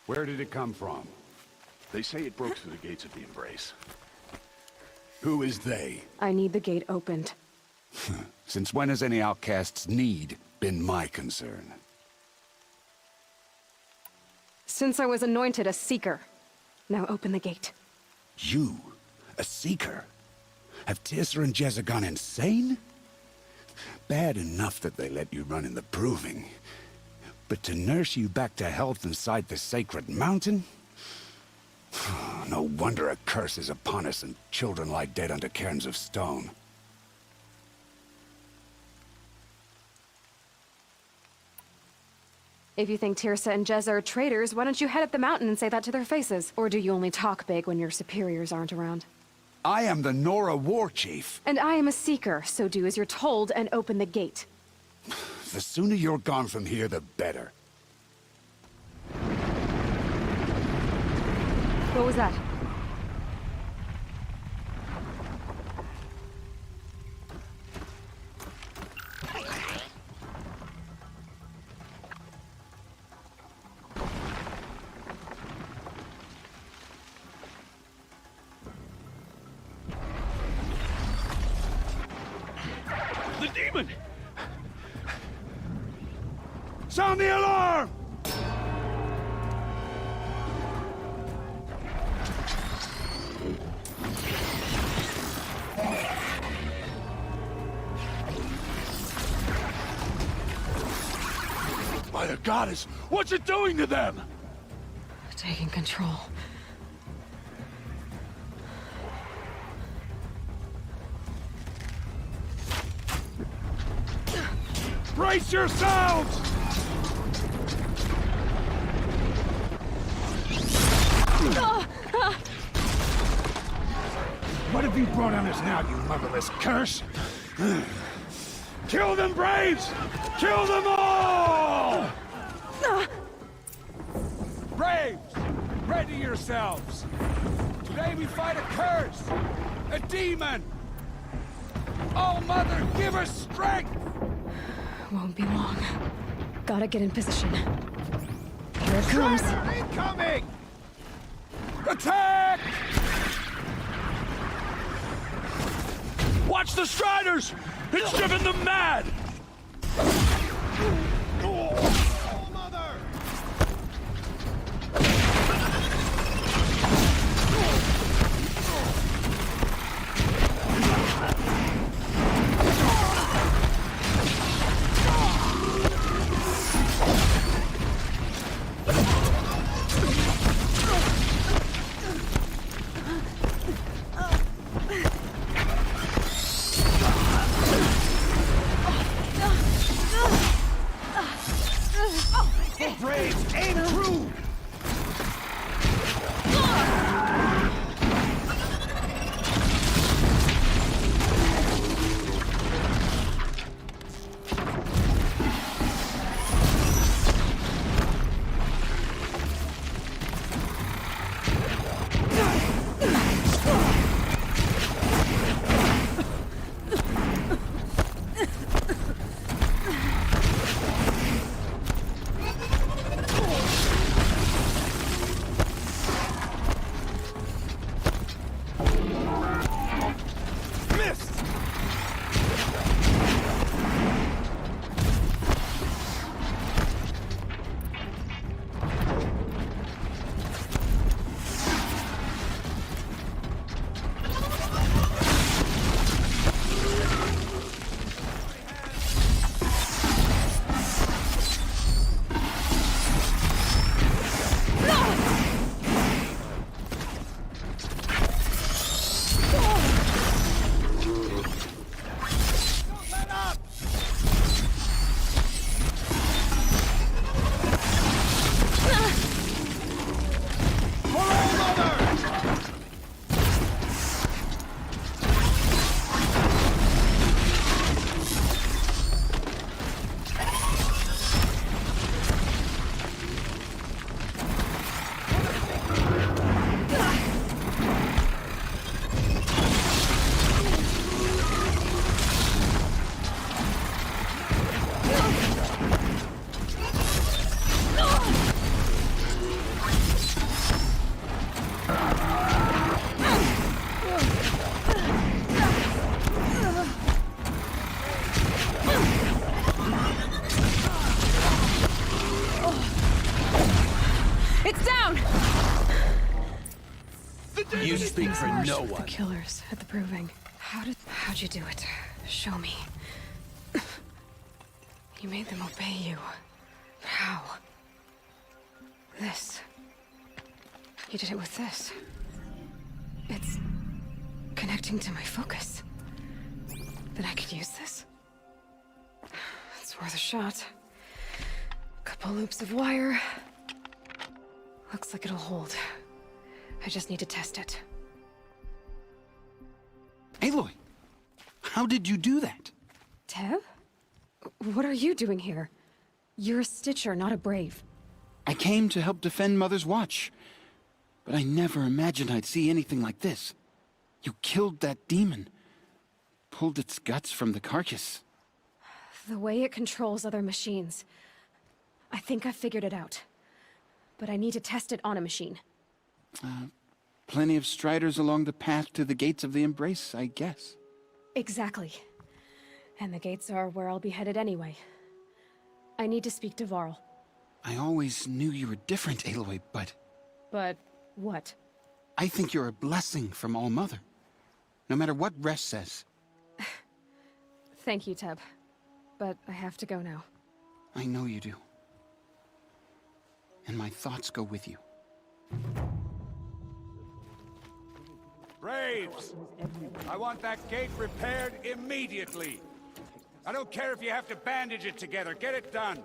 Where did it come from? They say it broke through the gates of the Embrace. Who is they? I need the gate opened. Since when has any outcast's need been my concern? Since I was anointed a Seeker. Now open the gate. You? A Seeker? Have Tirsa and Jezza gone insane? Bad enough that they let you run in the Proving. But to nurse you back to health inside the sacred mountain? No wonder a curse is upon us and children lie dead under cairns of stone. If you think Tirsa and Jezza are traitors, why don't you head up the mountain and say that to their faces? Or do you only talk big when your superiors aren't around? I am the Nora War Chief. And I am a Seeker, so do as you're told and open the gate. The sooner you're gone from here, the better. What was that? The demon! Sound the alarm! By the goddess, what's it doing to them? Taking control. Brace yourselves! What have you brought on us now, you motherless curse? Kill them, Braves! Kill them all! Braves, ready yourselves. Today we fight a curse, a demon. Oh, Mother, give us strength! Won't be long. Gotta get in position. Here it comes. Strider incoming! Attack! Watch the Striders! It's driven them mad! Oh, Mother! You speak for no The one. killers at the proving. How'd you do it? Show me. You made them obey you. How? This. You did it with this. It's connecting to my focus. Then I could use this. It's worth a shot. Couple loops of wire. Looks like it'll hold. I just need to test it. Aloy, how did you do that? Tev? What are you doing here? You're a Stitcher, not a Brave. I came to help defend Mother's Watch, but I never imagined I'd see anything like this. You killed that demon, pulled its guts from the carcass. The way it controls other machines. I think I figured it out. But I need to test it on a machine. Plenty of striders along the path to the gates of the Embrace, I guess. Exactly. And the gates are where I'll be headed anyway. I need to speak to Varl. I always knew you were different, Aloy, but... But what? I think you're a blessing from All-Mother. No matter what Resh says. Thank you, Teb. But I have to go now. I know you do. And my thoughts go with you. Braves! I want that gate repaired immediately. I don't care if you have to bandage it together. Get it done.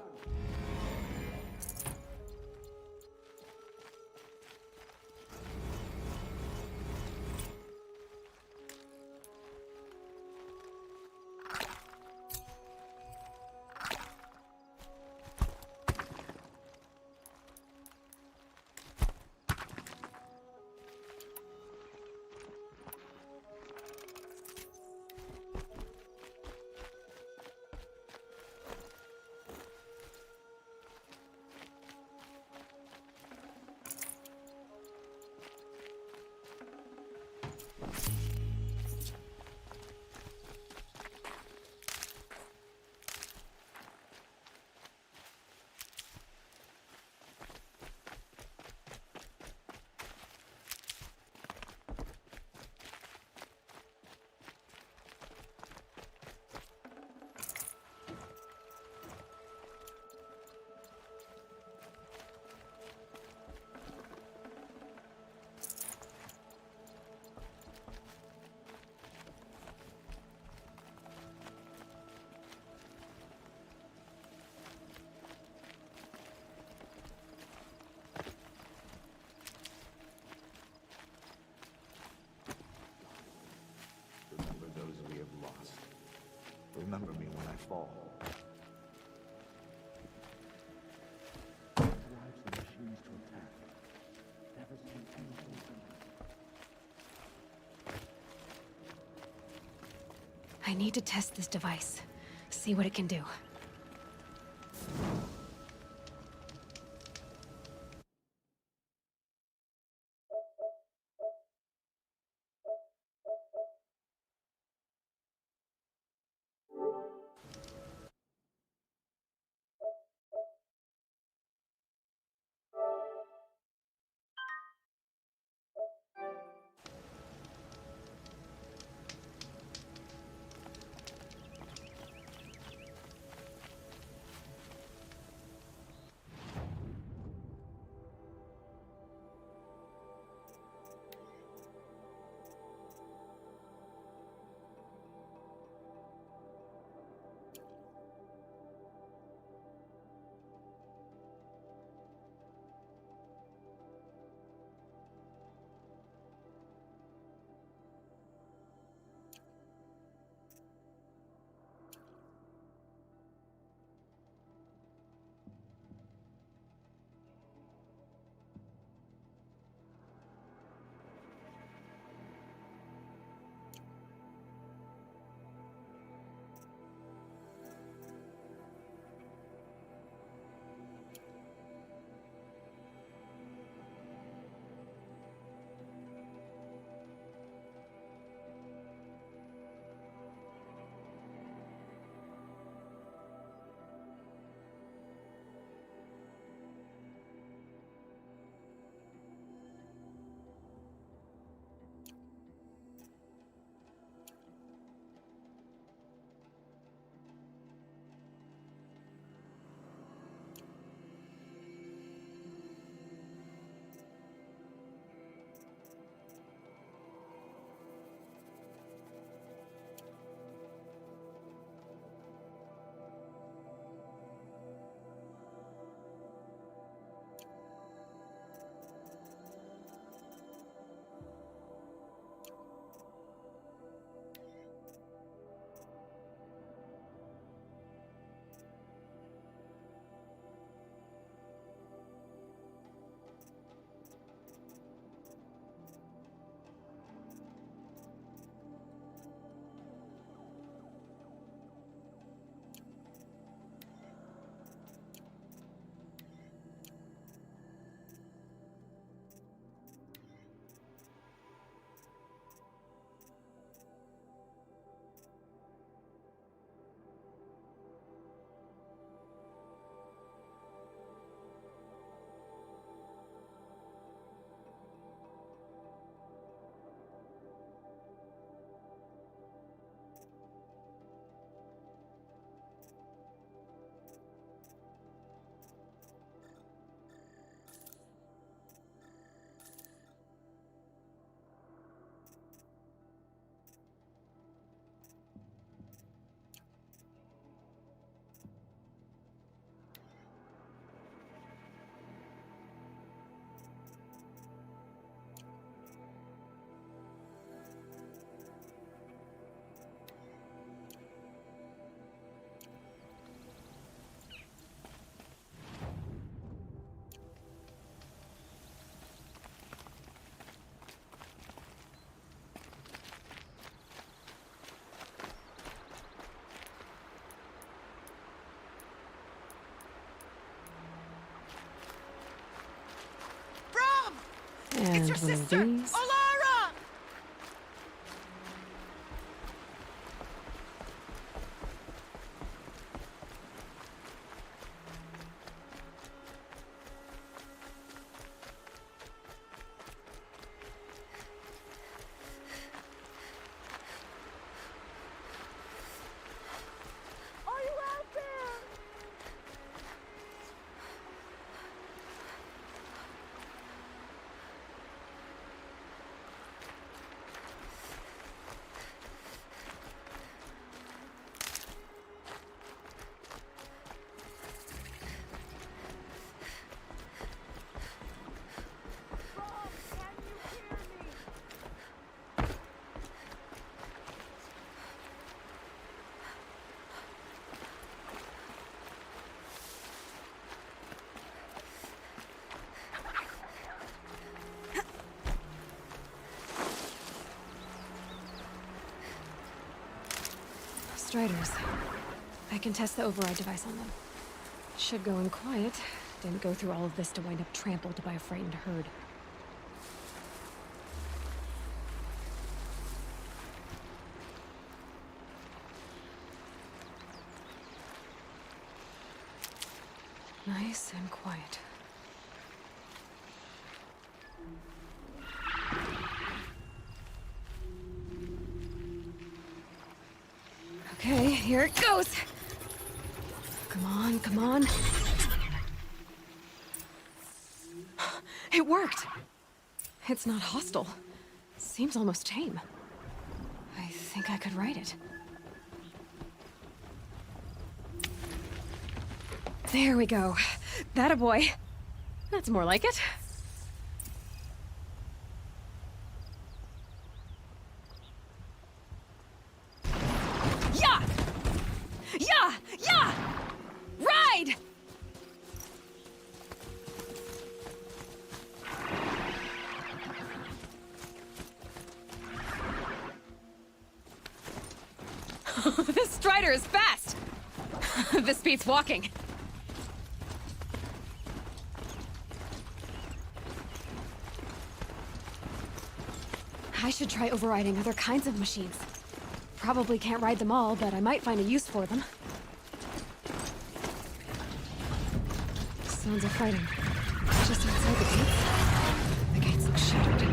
Remember those we have lost. Remember me when I fall. Drives the machines to attack. Never seen anything similar. I need to test this device. See what it can do. And one of these. Alara! Are you out there? Striders. I can test the override device on them. Should go in quiet. Didn't go through all of this to wind up trampled by a frightened herd. Nice and quiet. Okay, here it goes! Come on, come on. It worked! It's not hostile. Seems almost tame. I think I could ride it. There we go. That-a boy. That's more like it. Yeah! Yeah! Yeah! Ride! This Strider is fast! This beats walking. I should try overriding other kinds of machines. Probably can't ride them all, but I might find a use for them. Sounds of fighting. Just outside the gates. The gates look shattered.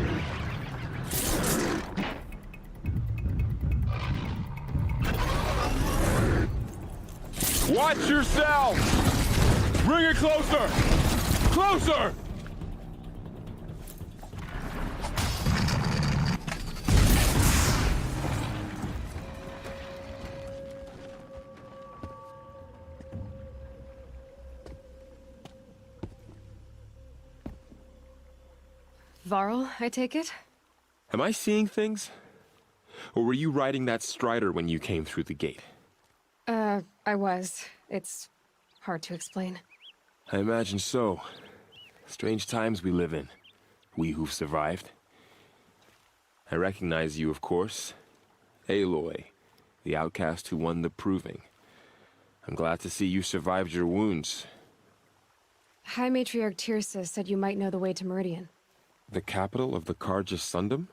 Watch yourself! Bring it closer! Closer! Varl, I take it? Am I seeing things? Or were you riding that Strider when you came through the gate? I was. It's hard to explain. I imagine so. Strange times we live in. We who've survived. I recognize you, of course. Aloy, the outcast who won the proving. I'm glad to see you survived your wounds. High Matriarch Tirsa said you might know the way to Meridian. The capital of the Carja Sundom?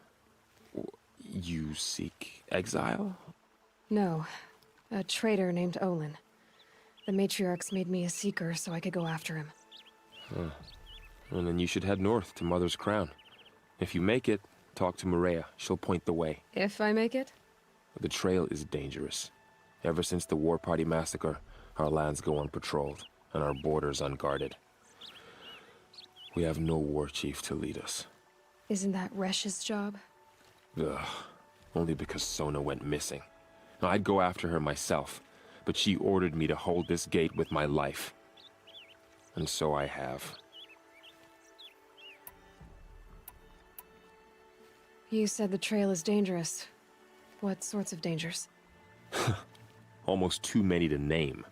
You seek exile? No. A traitor named Olin. The Matriarchs made me a seeker so I could go after him. Huh. Well, then you should head north to Mother's Crown. If you make it, talk to Maria. She'll point the way. If I make it? The trail is dangerous. Ever since the War Party massacre, our lands go unpatrolled, and our borders unguarded. We have no war chief to lead us. Isn't that Resh's job? Ugh. Only because Sona went missing. Now, I'd go after her myself, but she ordered me to hold this gate with my life. And so I have. You said the trail is dangerous. What sorts of dangers? Almost too many to name.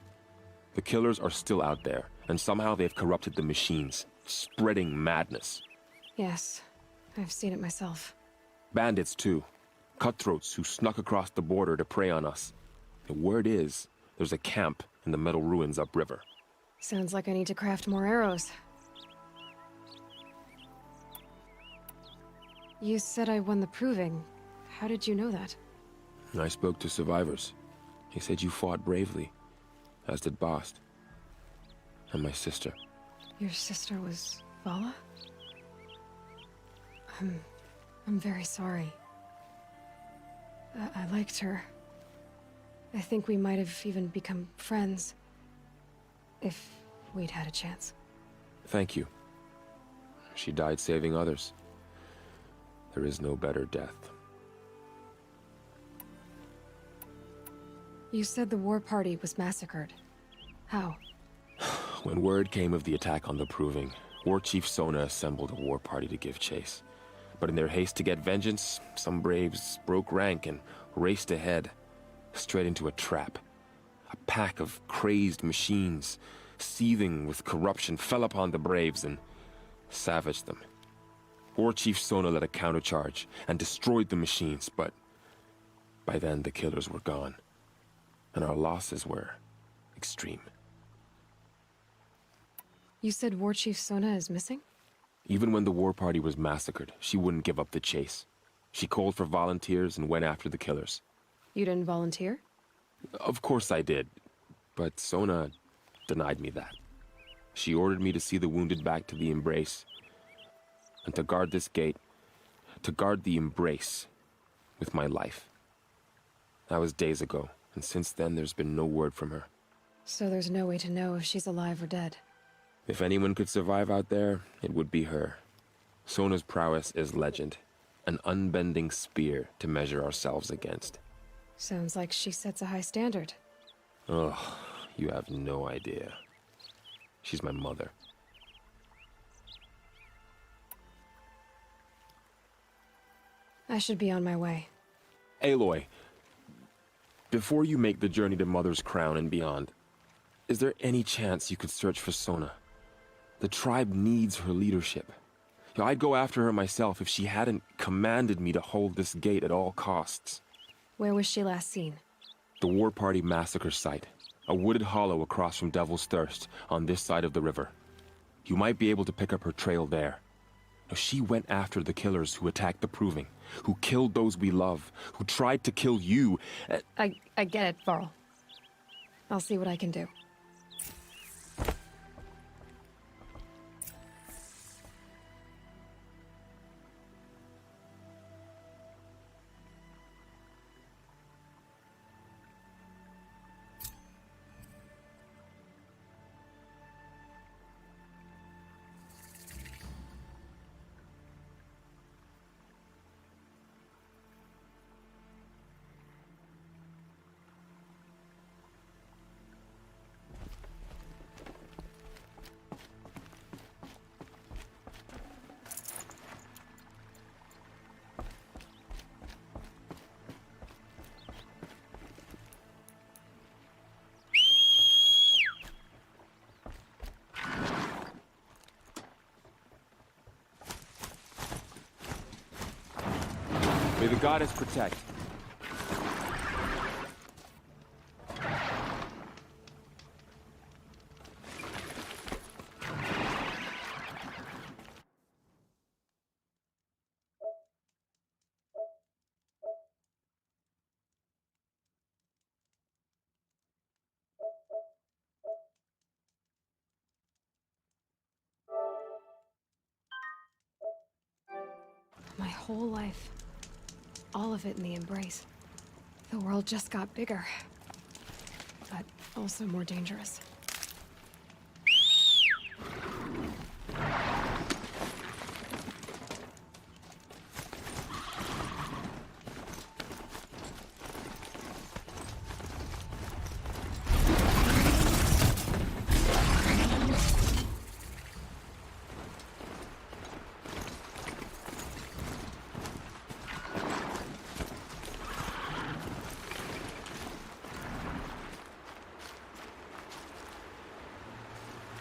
The killers are still out there, and somehow they've corrupted the machines, spreading madness. Yes, I've seen it myself. Bandits, too. Cutthroats who snuck across the border to prey on us. The word is, there's a camp in the metal ruins upriver. Sounds like I need to craft more arrows. You said I won the proving. How did you know that? I spoke to survivors. He said you fought bravely, as did Bast. And my sister. Your sister was Vala? I'm very sorry. I liked her. I think we might have even become friends. If we'd had a chance. Thank you. She died saving others. There is no better death. You said the war party was massacred. How? When word came of the attack on the Proving, War Chief Sona assembled a war party to give chase. But in their haste to get vengeance, some braves broke rank and raced ahead, straight into a trap. A pack of crazed machines, seething with corruption, fell upon the braves and savaged them. War Chief Sona led a countercharge and destroyed the machines, but by then the killers were gone, and our losses were extreme. You said War Chief Sona is missing? Even when the war party was massacred, she wouldn't give up the chase. She called for volunteers and went after the killers. You didn't volunteer? Of course I did, but Sona denied me that. She ordered me to see the wounded back to the Embrace, and to guard this gate, to guard the Embrace with my life. That was days ago, and since then there's been no word from her. So there's no way to know if she's alive or dead. If anyone could survive out there, it would be her. Sona's prowess is legend, an unbending spear to measure ourselves against. Sounds like she sets a high standard. Ugh, you have no idea. She's my mother. I should be on my way. Aloy, before you make the journey to Mother's Crown and beyond, is there any chance you could search for Sona? The tribe needs her leadership. I'd go after her myself if she hadn't commanded me to hold this gate at all costs. Where was she last seen? The War Party massacre site. A wooded hollow across from Devil's Thirst, on this side of the river. You might be able to pick up her trail there. She went after the killers who attacked the Proving, who killed those we love, who tried to kill you. I get it, Varl. I'll see what I can do. May the goddess protect. My whole life. All of it in the Embrace. The world just got bigger. But also more dangerous.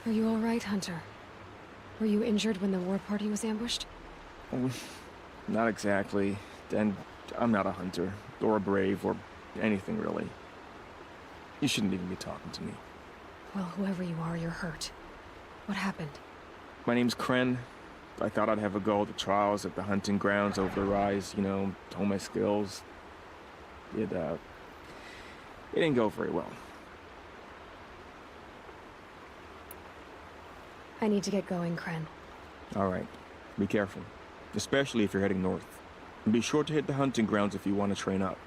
Are you all right, Hunter? Were you injured when the war party was ambushed? Not exactly. And I'm not a hunter, or a brave, or anything really. You shouldn't even be talking to me. Well, whoever you are, you're hurt. What happened? My name's Kren. I thought I'd have a go at the trials at the hunting grounds over the rise, you know, hone my skills. It didn't go very well. I need to get going, Kren. All right, be careful, especially if you're heading north. And be sure to hit the hunting grounds if you want to train up.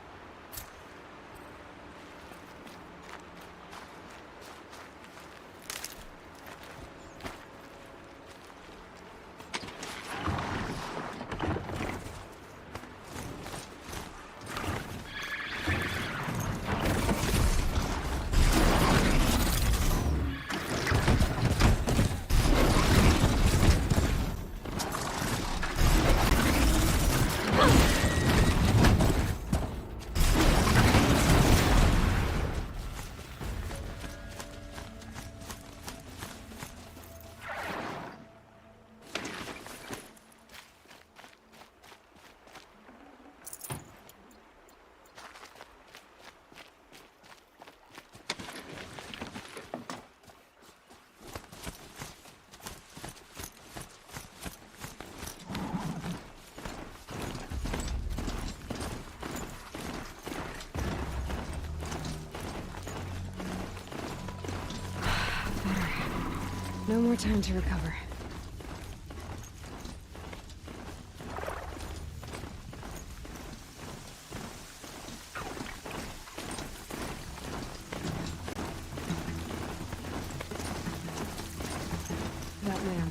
No more time to recover. That man.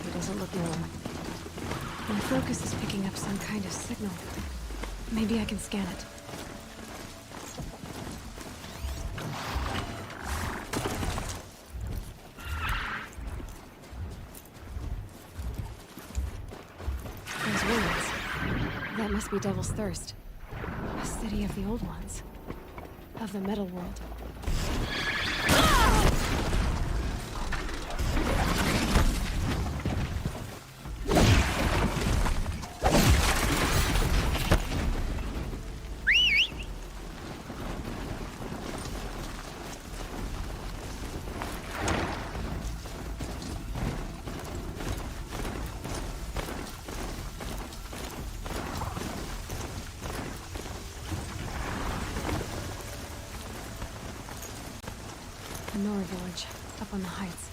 He doesn't look normal. My focus is picking up some kind of signal. Maybe I can scan it. Those ruins. That must be Devil's Thirst. A city of the old ones. Of the metal world. The Nora village, up on the heights.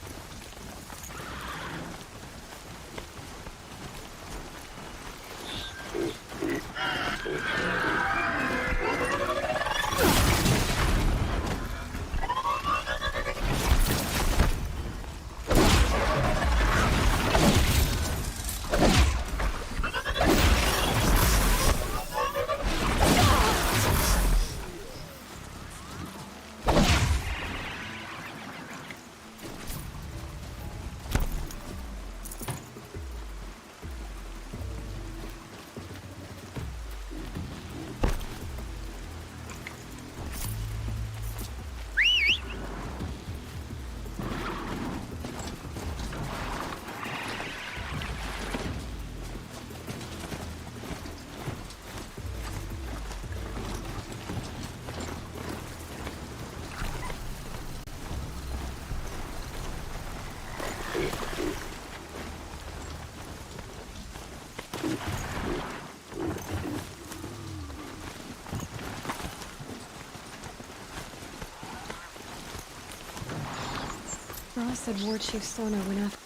Ross said War Chief Sona went after...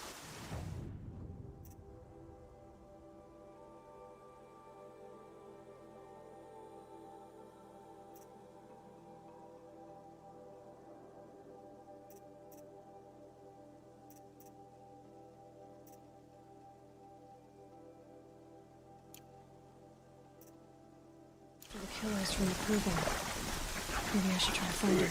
the killers from the Proving. Maybe I should try to find her.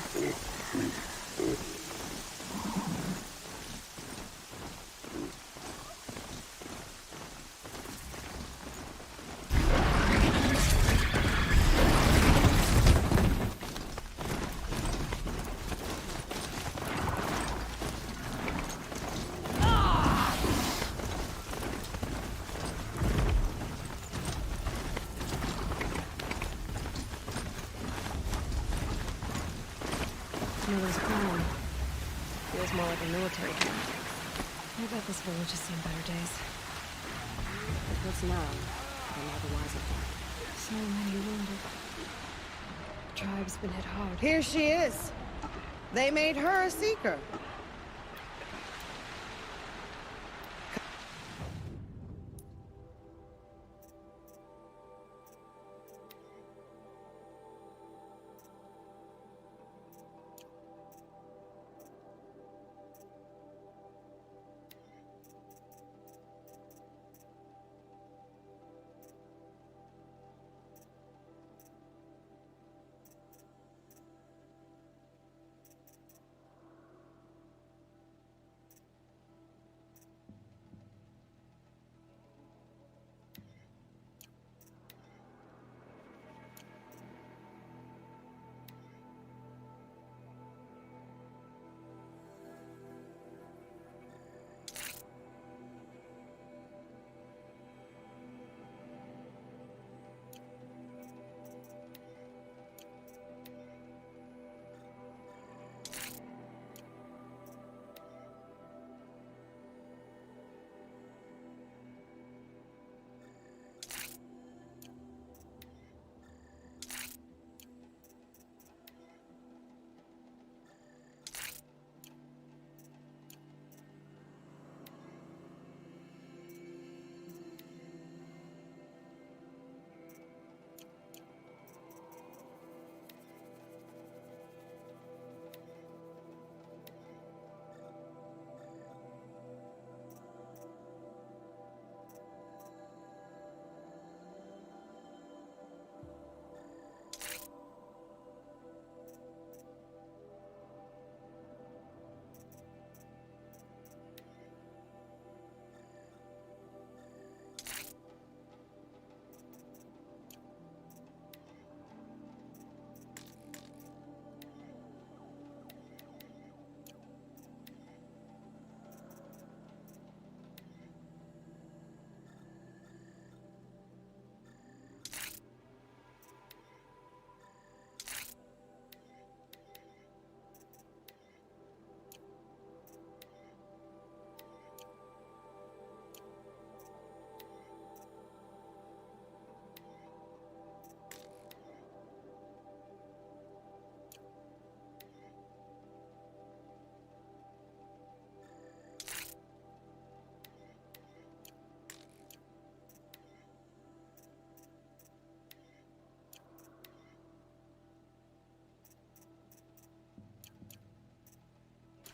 Another's clown. Feels more like a military camp. I bet this village has seen better days. What's now? I'm otherwise of that. So many wounded. The tribe's been hit hard. Here she is. They made her a seeker.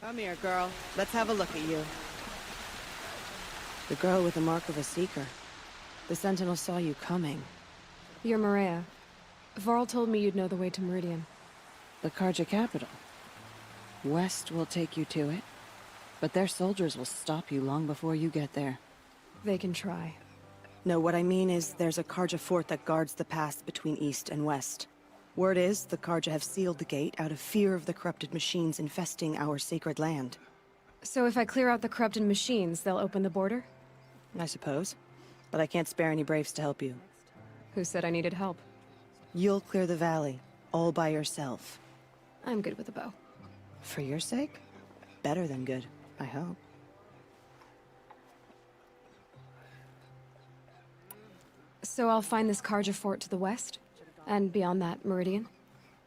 Come here, girl. Let's have a look at you. The girl with the mark of a seeker. The Sentinel saw you coming. You're Maria. Varl told me you'd know the way to Meridian. The Karja capital. West will take you to it, but their soldiers will stop you long before you get there. They can try. No, what I mean is there's a Karja fort that guards the pass between east and west. Word is, the Karja have sealed the gate out of fear of the corrupted machines infesting our sacred land. So if I clear out the corrupted machines, they'll open the border? I suppose. But I can't spare any braves to help you. Who said I needed help? You'll clear the valley, all by yourself. I'm good with a bow. For your sake? Better than good, I hope. So I'll find this Karja fort to the west? And beyond that, Meridian?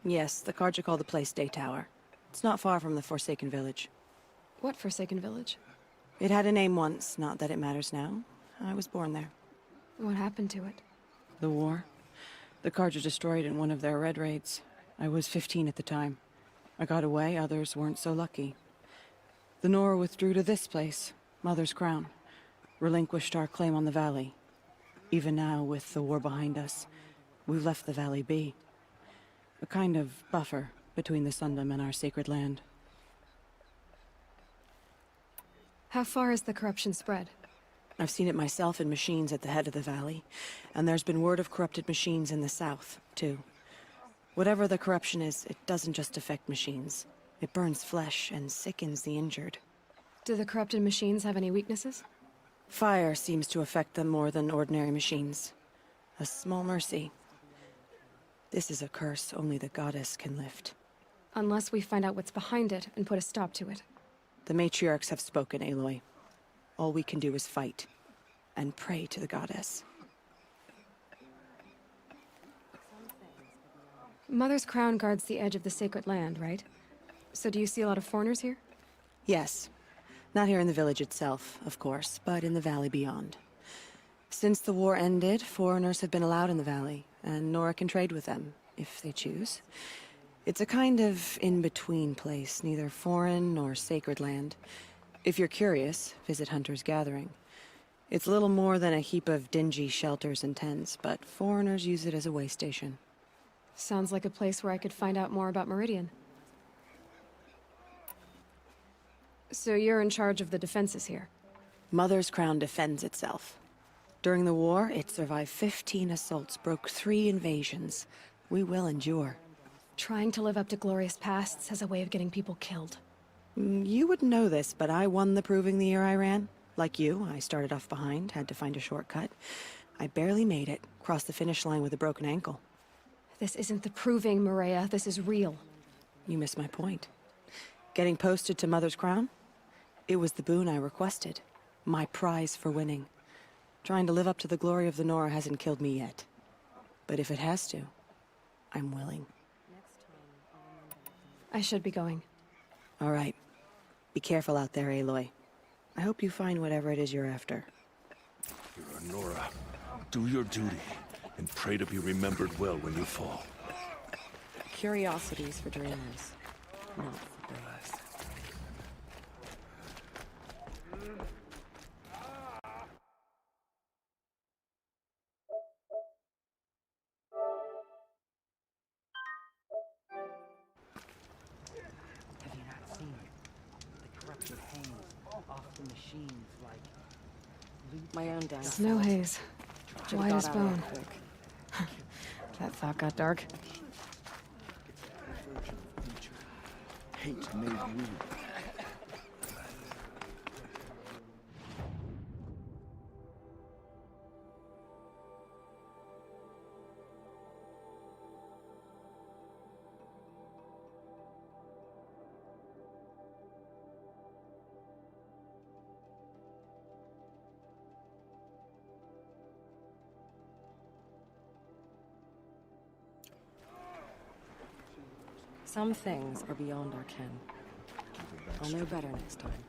Yes, the Karja call the place Day Tower. It's not far from the Forsaken Village. What Forsaken Village? It had a name once, not that it matters now. I was born there. What happened to it? The war. The Karja destroyed in one of their red raids. I was 15 at the time. I got away, others weren't so lucky. The Nora withdrew to this place, Mother's Crown. Relinquished our claim on the valley. Even now, with the war behind us, we've left the valley be. A kind of buffer between the Sundom and our sacred land. How far has the corruption spread? I've seen it myself in machines at the head of the valley, and there's been word of corrupted machines in the south, too. Whatever the corruption is, it doesn't just affect machines. It burns flesh and sickens the injured. Do the corrupted machines have any weaknesses? Fire seems to affect them more than ordinary machines. A small mercy. This is a curse only the goddess can lift. Unless we find out what's behind it and put a stop to it. The matriarchs have spoken, Aloy. All we can do is fight. And pray to the goddess. Mother's crown guards the edge of the sacred land, right? So do you see a lot of foreigners here? Yes. Not here in the village itself, of course, but in the valley beyond. Since the war ended, foreigners have been allowed in the valley, and Nora can trade with them, if they choose. It's a kind of in-between place, neither foreign nor sacred land. If you're curious, visit Hunter's Gathering. It's little more than a heap of dingy shelters and tents, but foreigners use it as a way station. Sounds like a place where I could find out more about Meridian. So you're in charge of the defenses here? Mother's Crown defends itself. During the war, it survived 15 assaults, broke 3 invasions. We will endure. Trying to live up to glorious pasts has a way of getting people killed. You wouldn't know this, but I won the proving the year I ran. Like you, I started off behind, had to find a shortcut. I barely made it, crossed the finish line with a broken ankle. This isn't the proving, Maria. This is real. You missed my point. Getting posted to Mother's Crown? It was the boon I requested. My prize for winning. Trying to live up to the glory of the Nora hasn't killed me yet. But if it has to, I'm willing. I should be going. All right. Be careful out there, Aloy. I hope you find whatever it is you're after. You're a Nora. Do your duty, and pray to be remembered well when you fall. Curiosities for dreamers, not for braves. Have you not seen it? The corrupted haze off the machines like... My own dance. Snow haze. White as bone. That thought got dark. Hate made you. Some things are beyond our ken. I'll know better next time.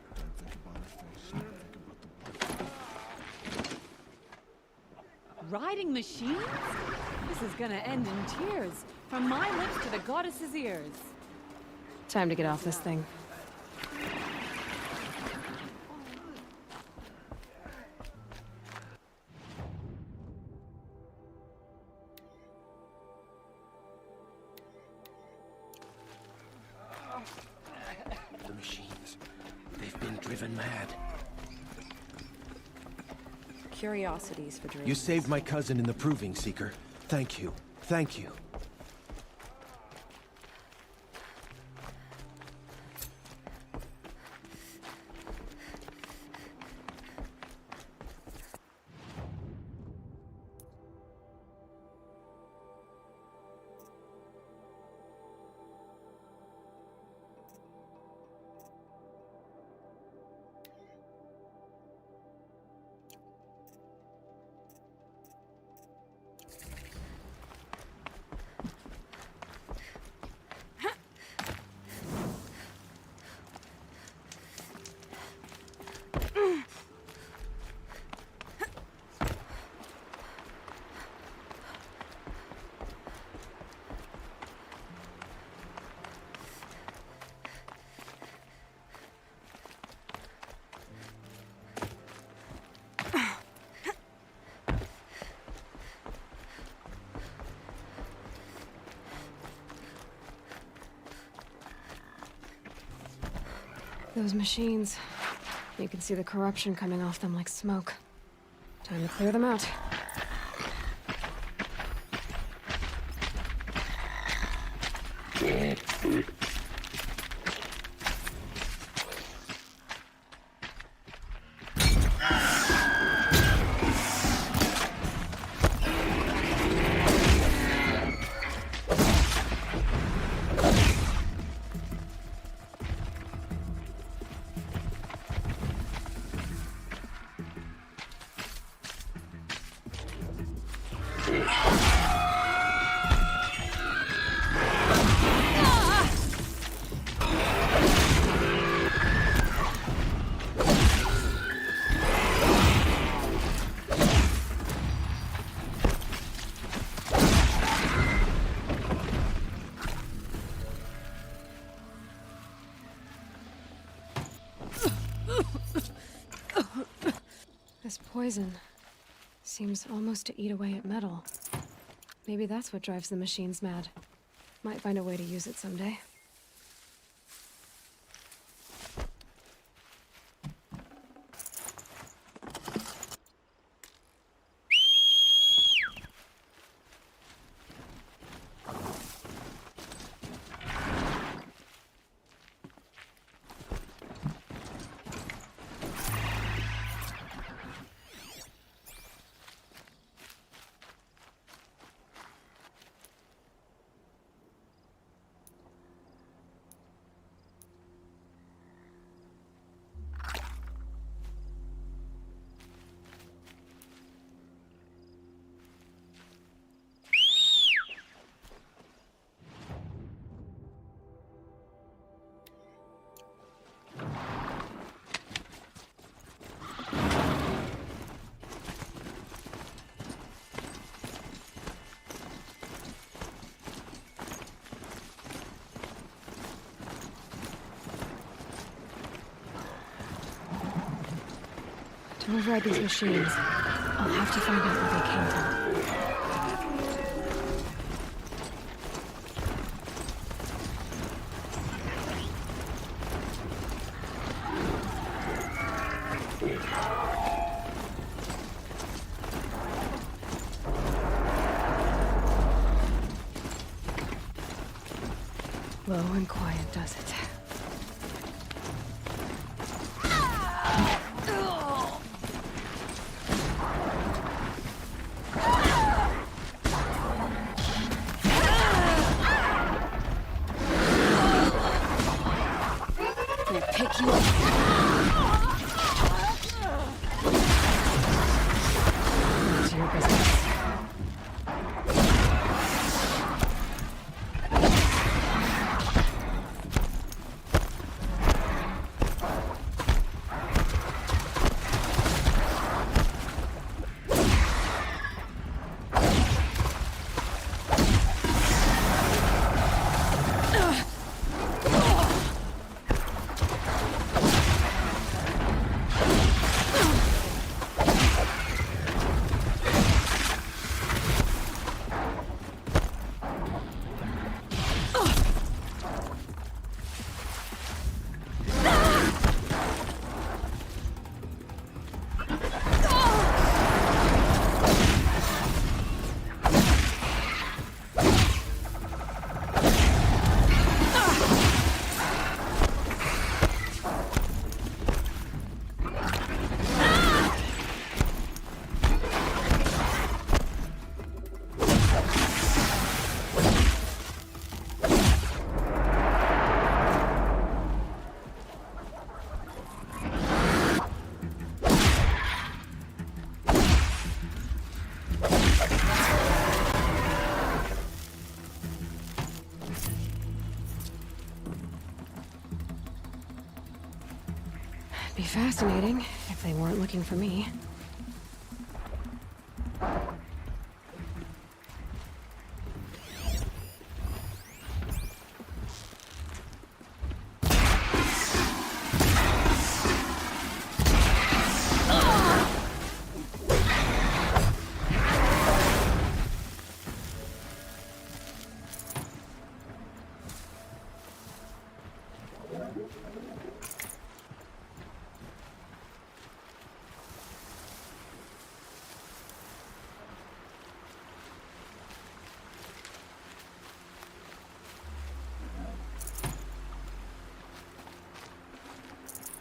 Riding machines? This is gonna end in tears. From my lips to the goddess's ears. Time to get off this thing. The machines. They've been driven mad. Curiosities for dreamers. You saved my cousin in the Proving, Seeker. Thank you. Thank you. Those machines. You can see the corruption coming off them like smoke. Time to clear them out. poison. Seems almost to eat away at metal. Maybe that's what drives the machines mad. Might find a way to use it someday. To override these machines, I'll have to find out where they came from. Low and quiet does it. Pick you up. That's your business. Be fascinating if they weren't looking for me.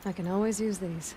I can always use these.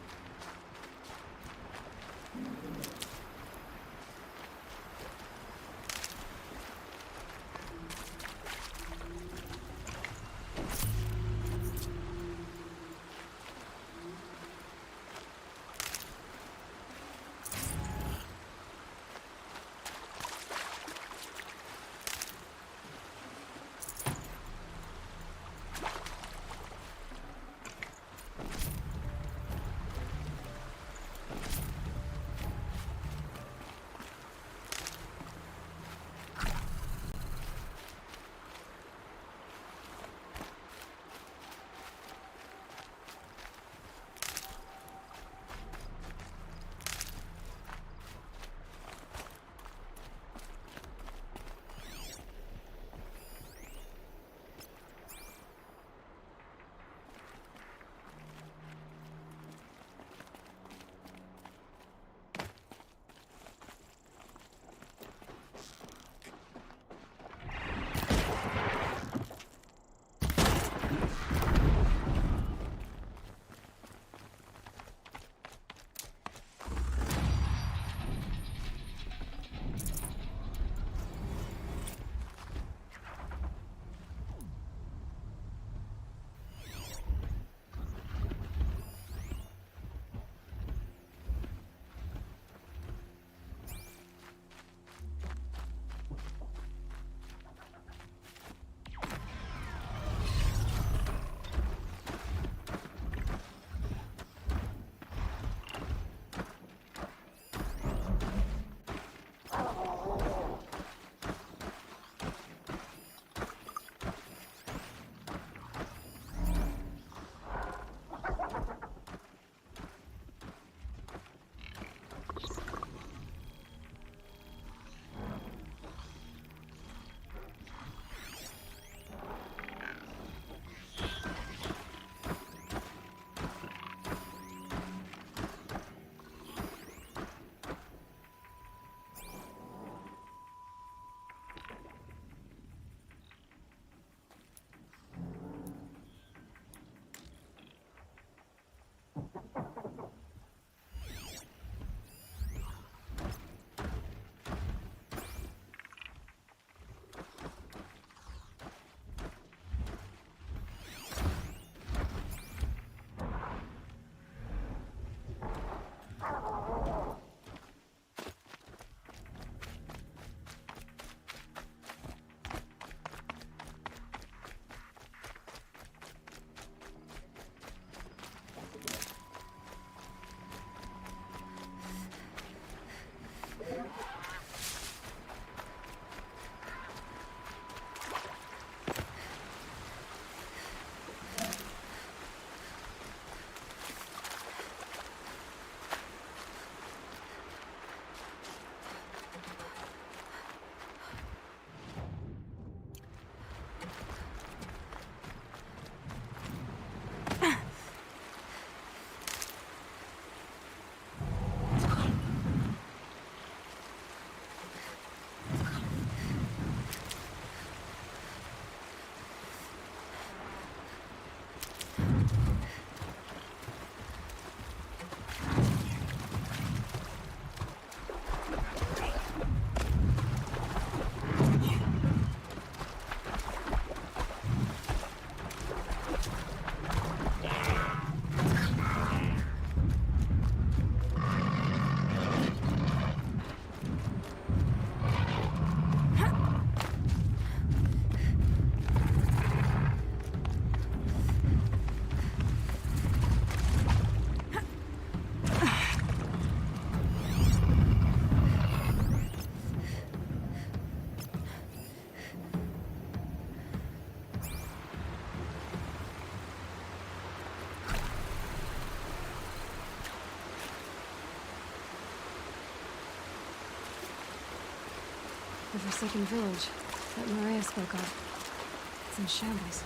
forsaken village that Maria spoke of. It's in shambles.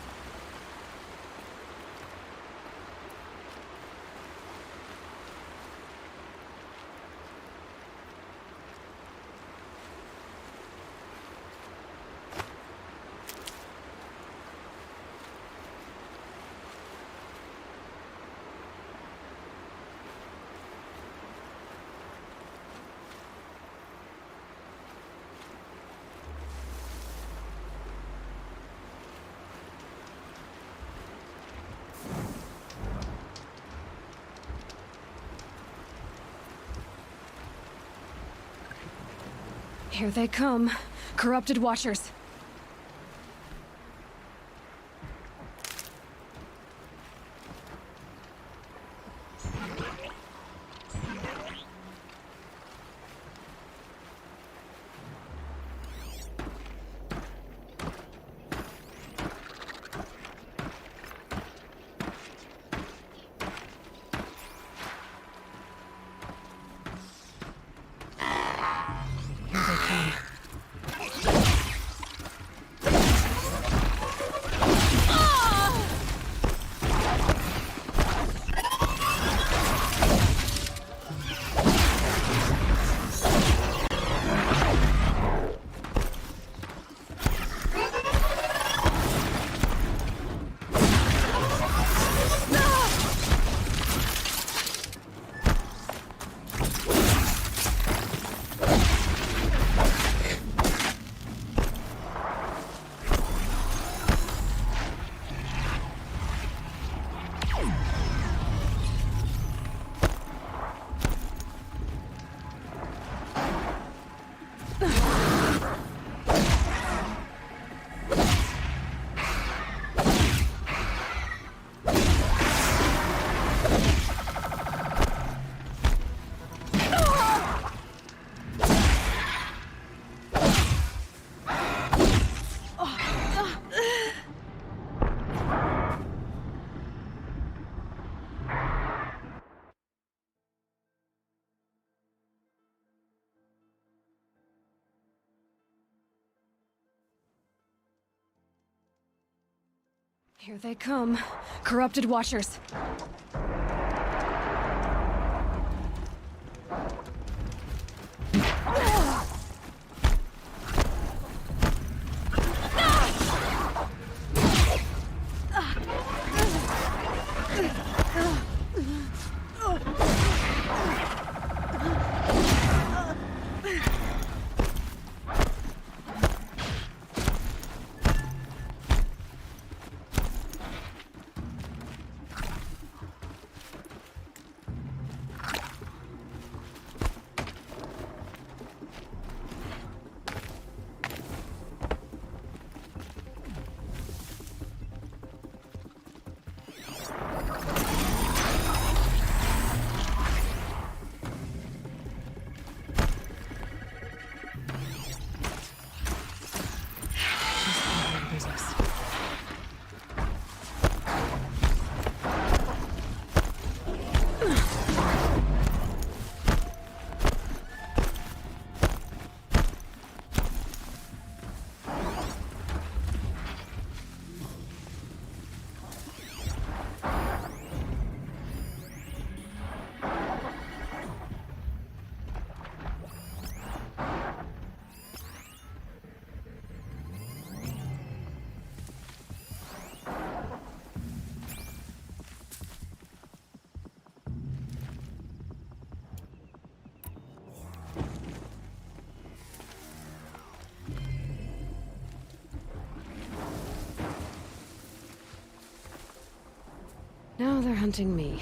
Here they come. Corrupted Watchers. Here they come. Corrupted Watchers. Now they're hunting me.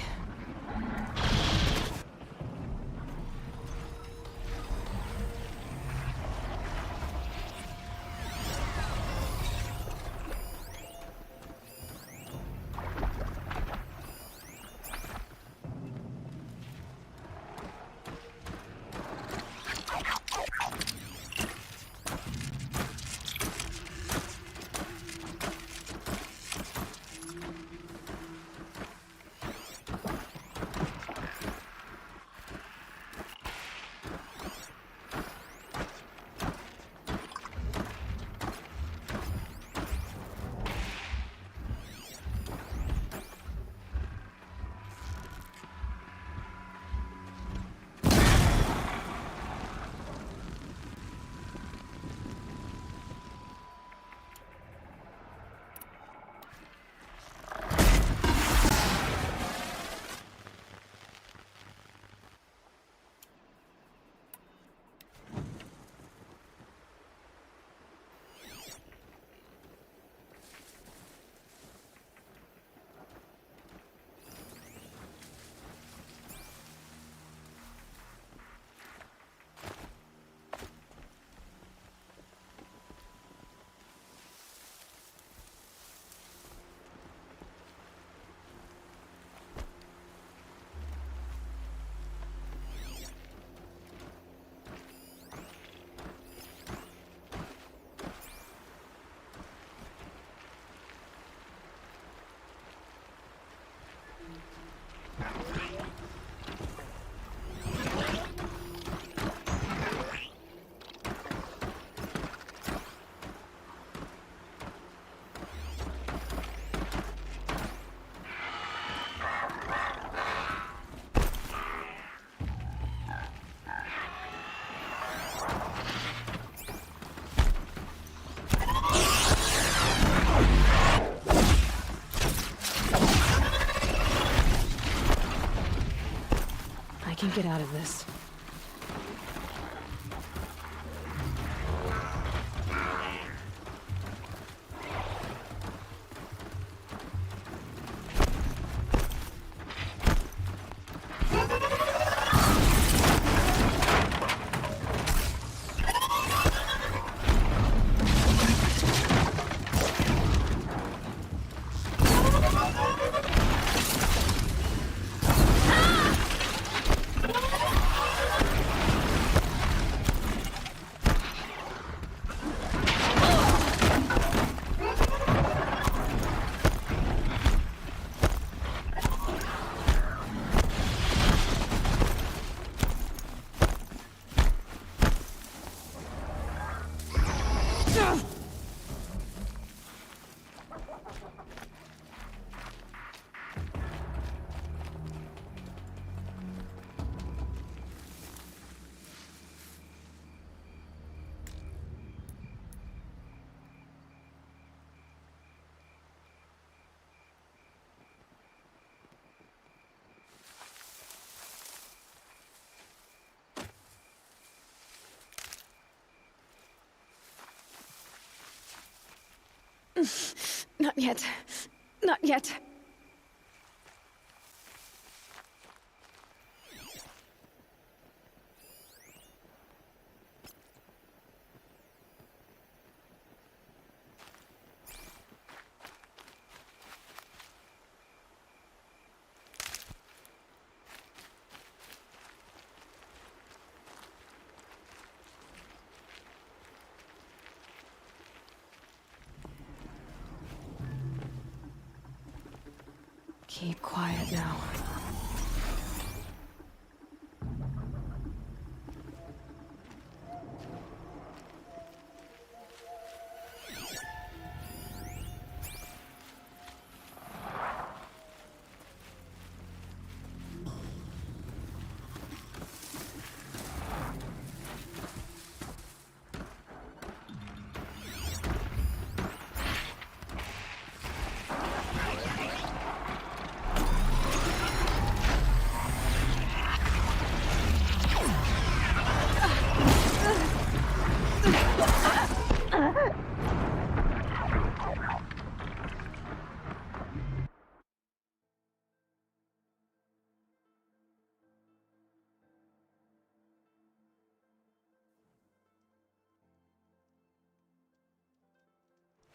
get out of this. Not yet. Not yet. Keep quiet now.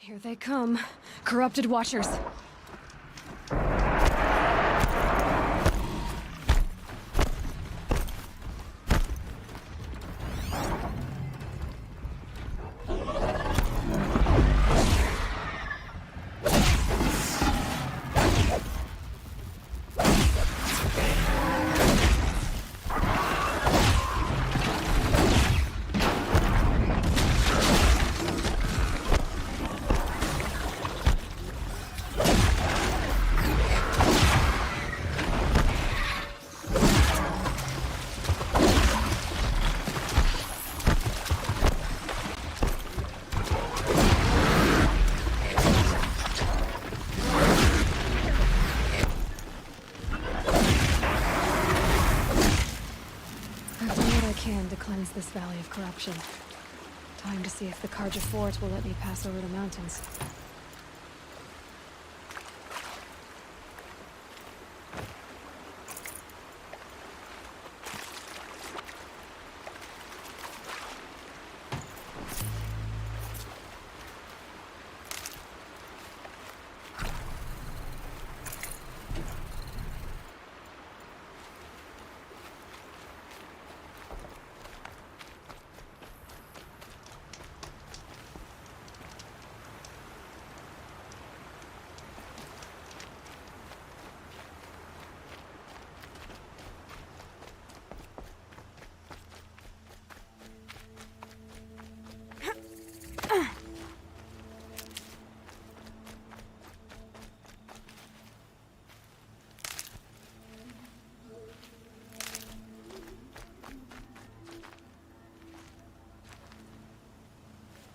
Here they come. Corrupted Watchers. To cleanse this valley of corruption. Time to see if the Carja Fort will let me pass over the mountains.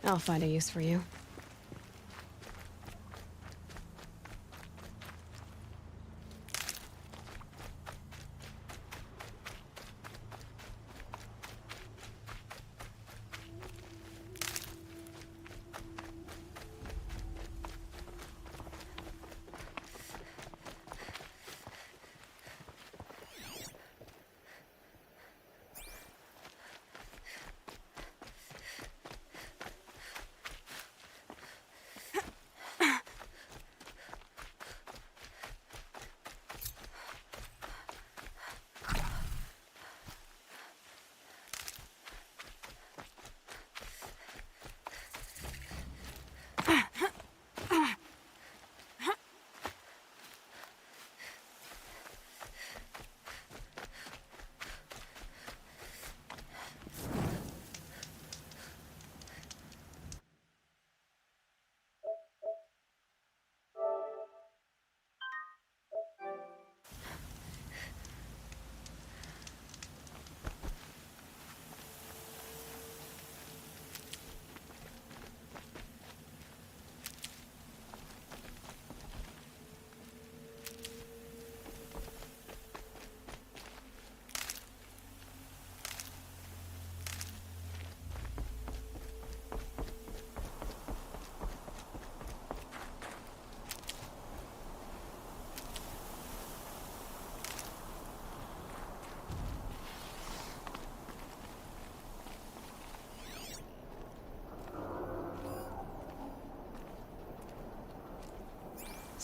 I'll find a use for you.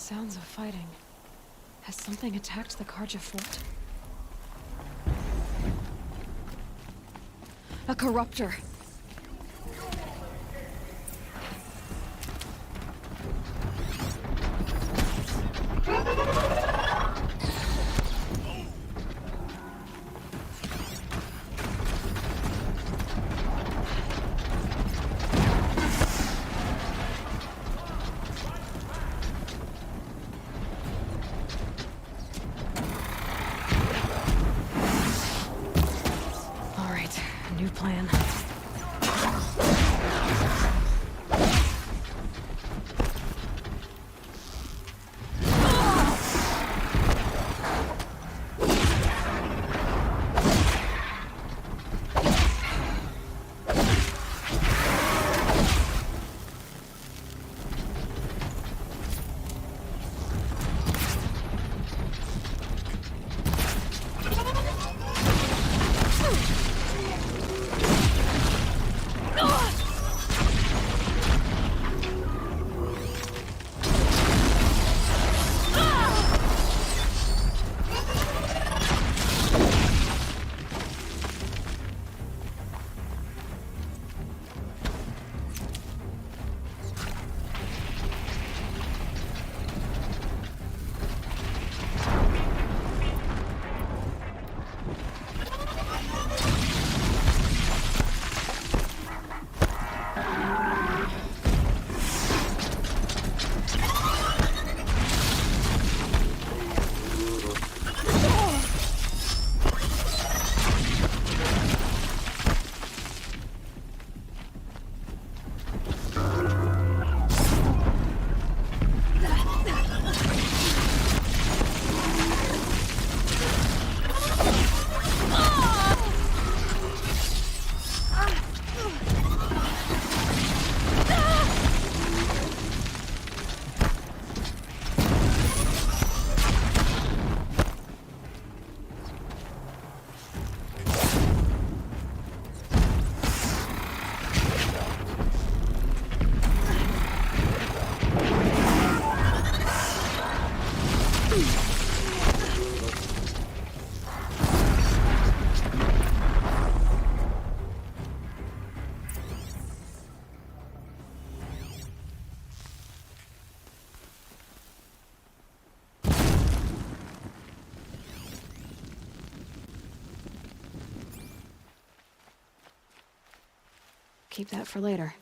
Sounds of fighting. Has something attacked the Karja fort? A corruptor! All right, new plan. Keep that for later.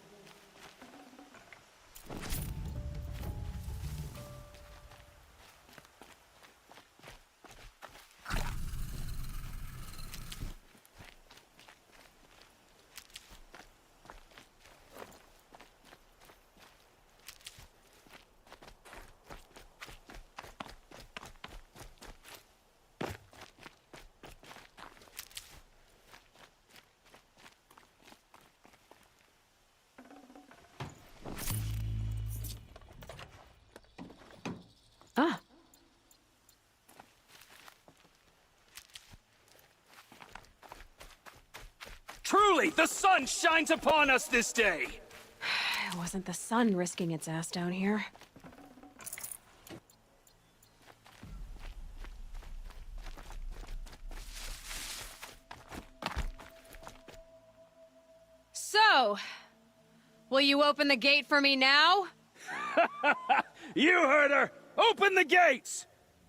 Ah. Truly, the sun shines upon us this day! It wasn't the sun risking its ass down here. So, will you open the gate for me now? You heard her! Open the gates!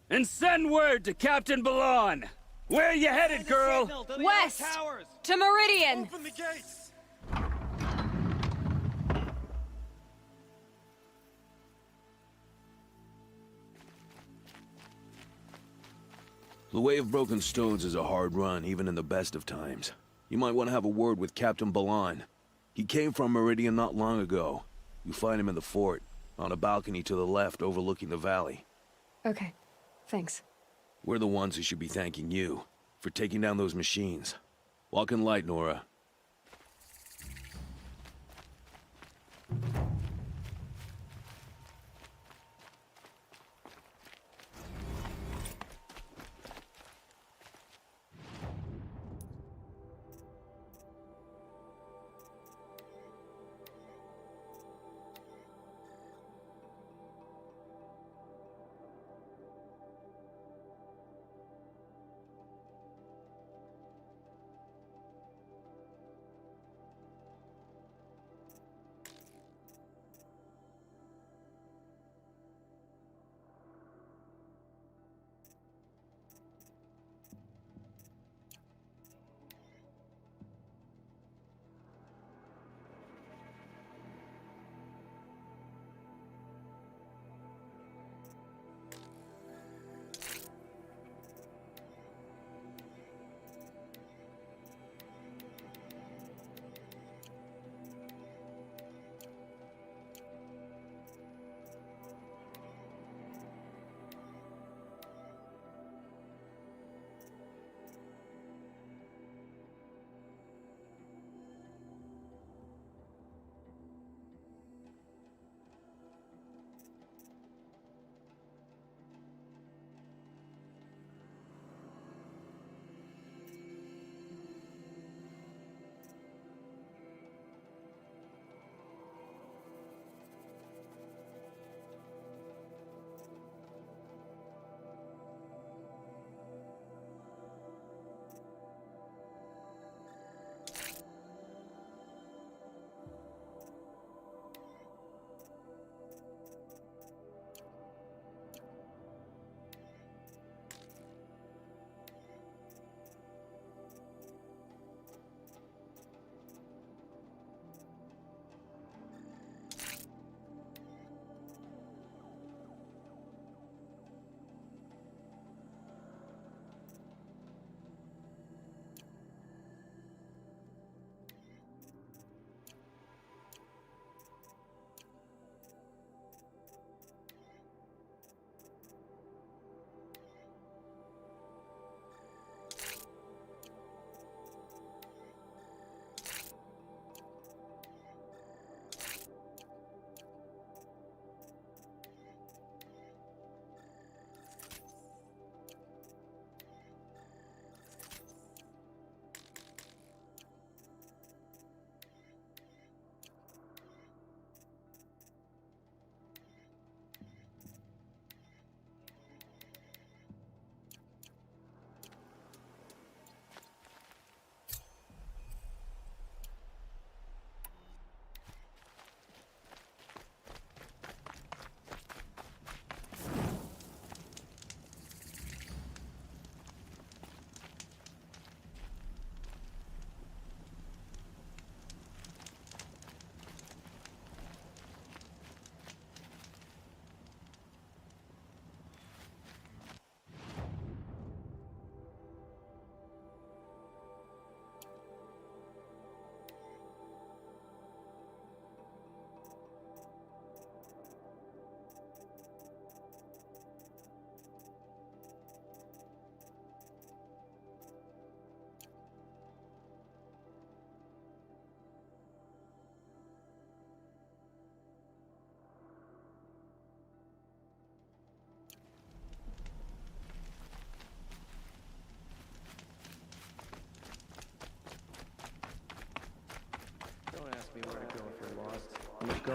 And send word to Captain Balan! Where you headed, girl? West! To Meridian! Open the gates! The Way of Broken Stones is a hard run, even in the best of times. You might want to have a word with Captain Balan. He came from Meridian not long ago. You find him in the fort, on a balcony to the left overlooking the valley. Okay, thanks. We're the ones who should be thanking you for taking down those machines. Walk in light, Nora.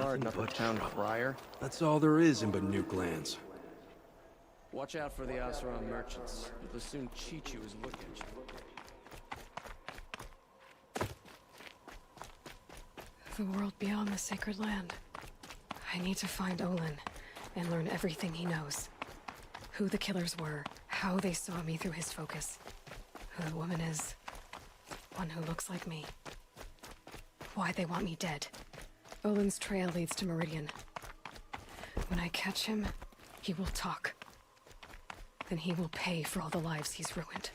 guard, not the town crier. That's all there is in Banuk lands. Watch out for the Asram merchants. They'll soon cheat you as look at you. The world beyond the sacred land. I need to find Olin and learn everything he knows. Who the killers were, how they saw me through his focus, who the woman is, one who looks like me. Why they want me dead. Olin's trail leads to Meridian. When I catch him, he will talk. Then he will pay for all the lives he's ruined.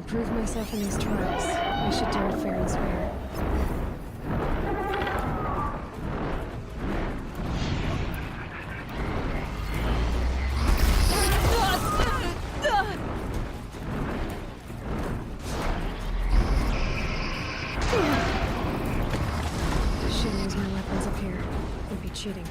Prove myself in these trials. I should do it fair and square. cheating.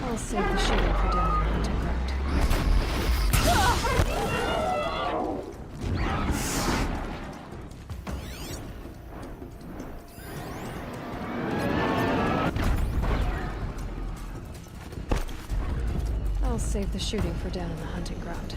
I'll save the shooting for down in the hunting ground. I'll save the shooting for down in the hunting ground.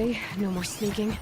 Okay, no more sneaking.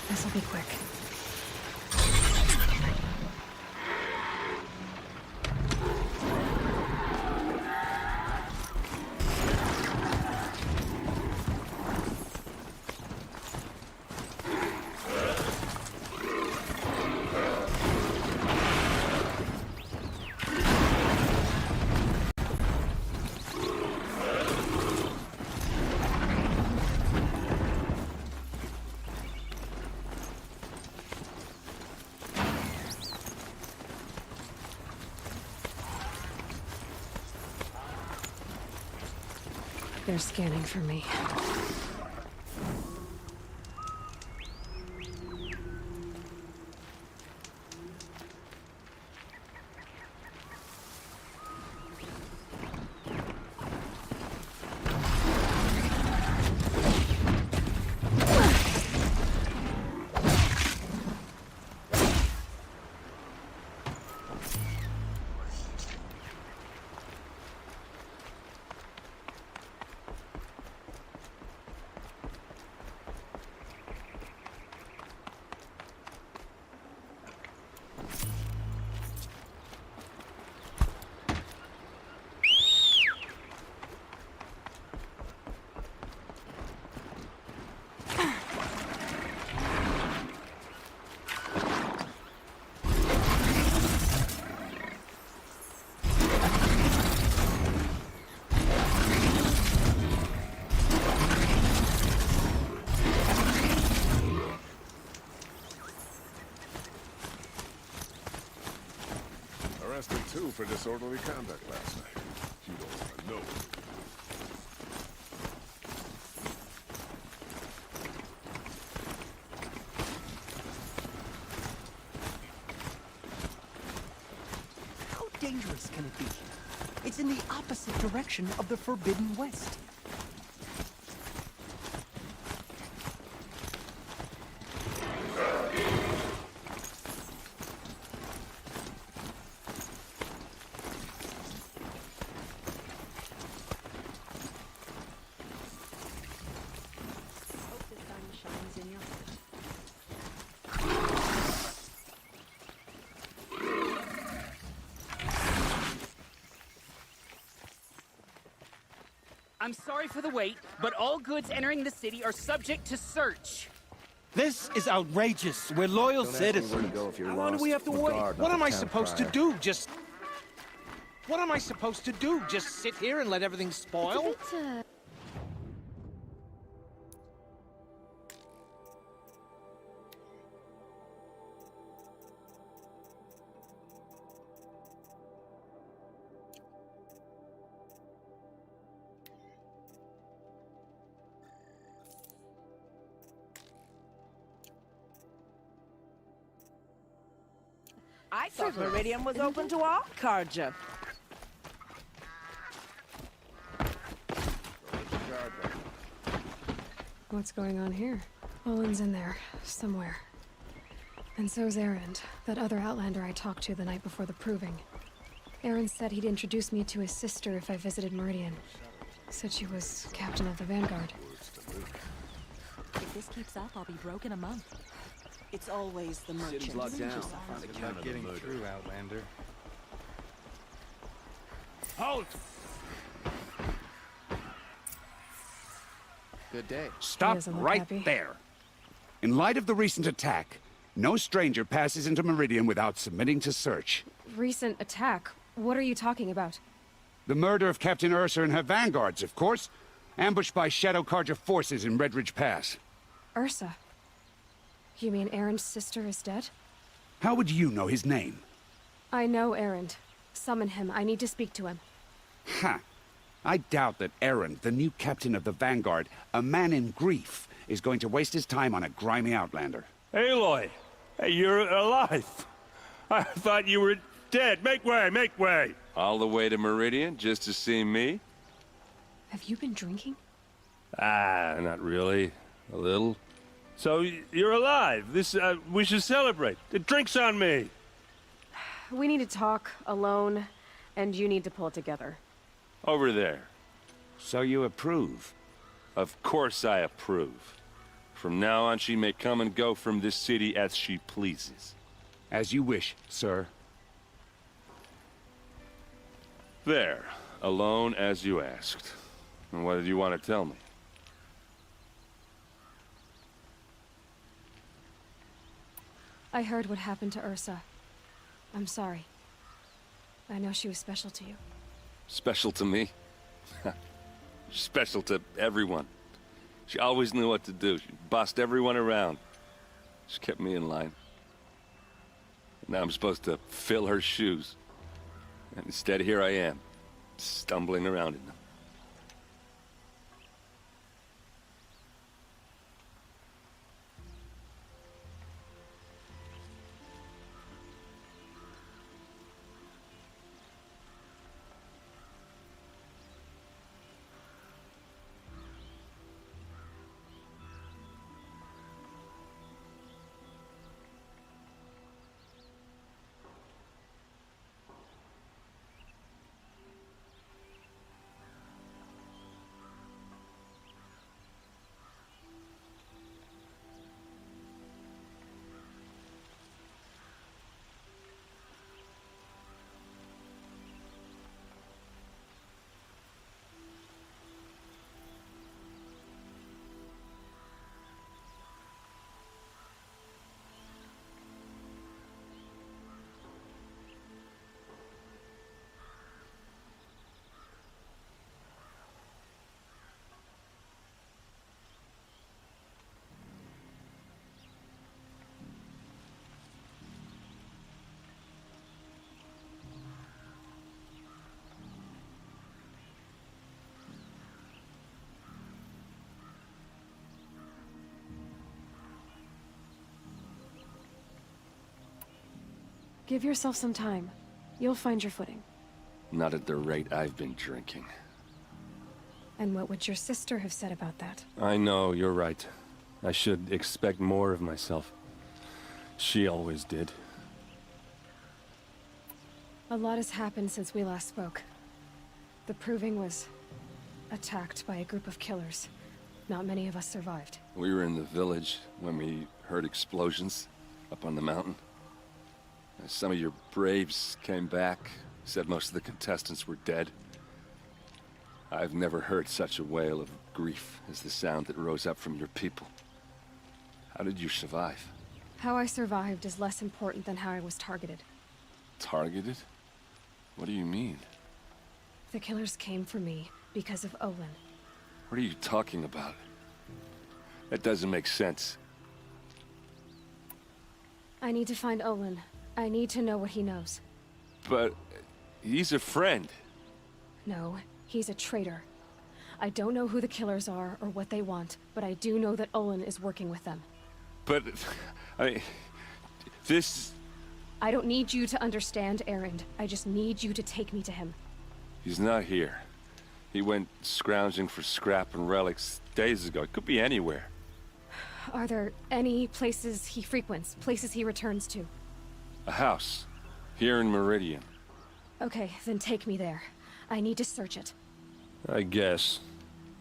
This'll be quick. They're scanning for me. Arrested two for disorderly conduct last night. You don't want to know. How dangerous can it be? It's in the opposite direction of the Forbidden West. I'm sorry for the wait, but all goods entering the city are subject to search. This is outrageous. We're loyal citizens. How long do we have to wait? What am I supposed to do? What am I supposed to do? Just sit here and let everything spoil? It's a bit, I thought Meridian was open to all Carja. What's going on here? Owen's in there, somewhere. And so's Erend, that other Outlander I talked to the night before the proving. Erend said he'd introduce me to his sister if I visited Meridian. Said she was captain of the Vanguard. If this keeps up, I'll be broke in a month. It's always the merchants. City's locked down. On account of getting through, Outlander. Halt! Good day. Stop doesn't look right happy. there. In light of the recent attack, no stranger passes into Meridian without submitting to search. Recent attack? What are you talking about? The murder of Captain Ursa and her vanguards, of course. Ambushed by Shadow Carja forces in Redridge Pass. Ursa? You mean Erend's sister is dead? How would you know his name? I know Erend. Summon him. I need to speak to him. Ha! I doubt that Erend, the new captain of the Vanguard, a man in grief, is going to waste his time on a grimy outlander. Aloy! Hey, you're alive! I thought you were dead. Make way, make way! All the way to Meridian just to see me? Have you been drinking? Ah, not really. A little. So, you're alive. We should celebrate. The drink's on me. We need to talk, alone, and you need to pull it together. Over there. So you approve? Of course I approve. From now on, she may come and go from this city as she pleases. As you wish, sir. There. Alone as you asked. And what did you want to tell me? I heard what happened to Ursa. I'm sorry. I know she was special to you. Special to me? Special to everyone. She always knew what to do. She bossed everyone around. She kept me in line. Now I'm supposed to fill her shoes. And instead, here I am, stumbling around in them. Give yourself some time. You'll find your footing. Not at the rate I've been drinking. And what would your sister have said about that? I know, you're right. I should expect more of myself. She always did. A lot has happened since we last spoke. The Proving was attacked by a group of killers. Not many of us survived. We were in the village when we heard explosions up on the mountain. Some of your braves came back, said most of the contestants were dead. I've never heard such a wail of grief as the sound that rose up from your people. How did you survive? How I survived is less important than how I was targeted. Targeted? What do you mean? The killers came for me because of Olin. What are you talking about? That doesn't make sense. I need to find Olin. I need to know what he knows. But he's a friend. No, he's a traitor. I don't know who the killers are or what they want, but I do know that Olin is working with them. But, this... I don't need you to understand, Erend. I just need you to take me to him. He's not here. He went scrounging for scrap and relics days ago. It could be anywhere. Are there any places he frequents, places he returns to? A house. Here in Meridian. Okay, then take me there. I need to search it. I guess.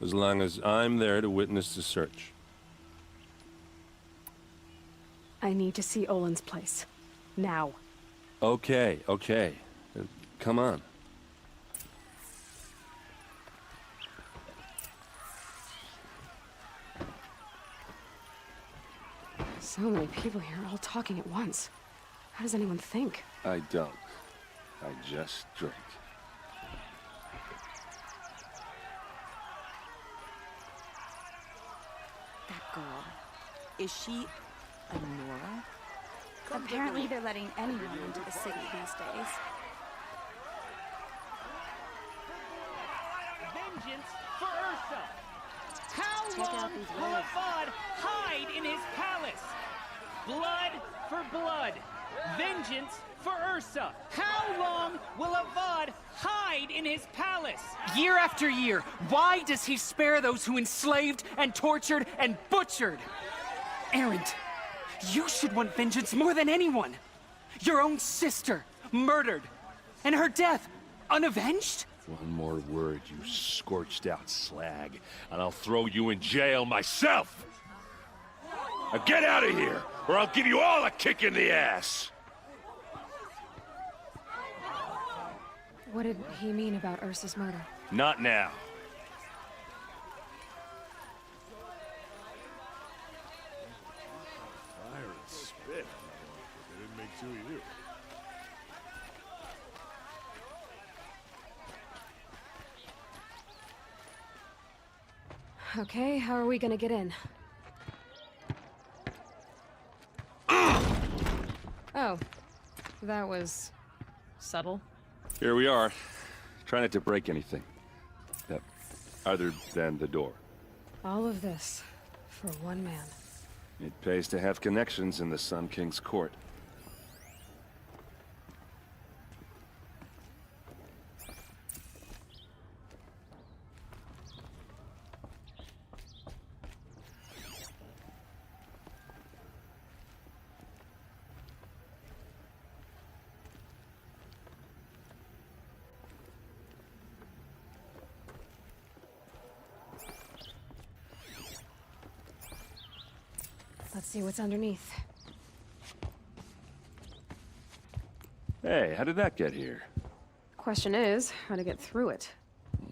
As long as I'm there to witness the search. I need to see Olin's place. Now. Okay, okay. Come on. So many people here, all talking at once. How does anyone think? I don't. I just drink. That girl. Is she a Nora? Apparently they're letting anyone into the city these days. Vengeance for Ursa! How long will Avad hide in his palace? Blood for blood. Vengeance for Ursa. How long will Avad hide in his palace? Year after year, why does he spare those who enslaved and tortured and butchered? Erend, you should want vengeance more than anyone. Your own sister, murdered, and her death, unavenged? One more word, you scorched out slag, and I'll throw you in jail myself! Now get out of here, or I'll give you all a kick in the ass! What did he mean about Ursa's murder? Not now. Fire and spit. They didn't make two of you. Okay, how are we gonna get in? Oh, that was subtle. Here we are. Try not to break anything. Other than the door. All of this for one man. It pays to have connections in the Sun King's court. Let's see what's underneath. Hey, how did that get here? Question is, how to get through it.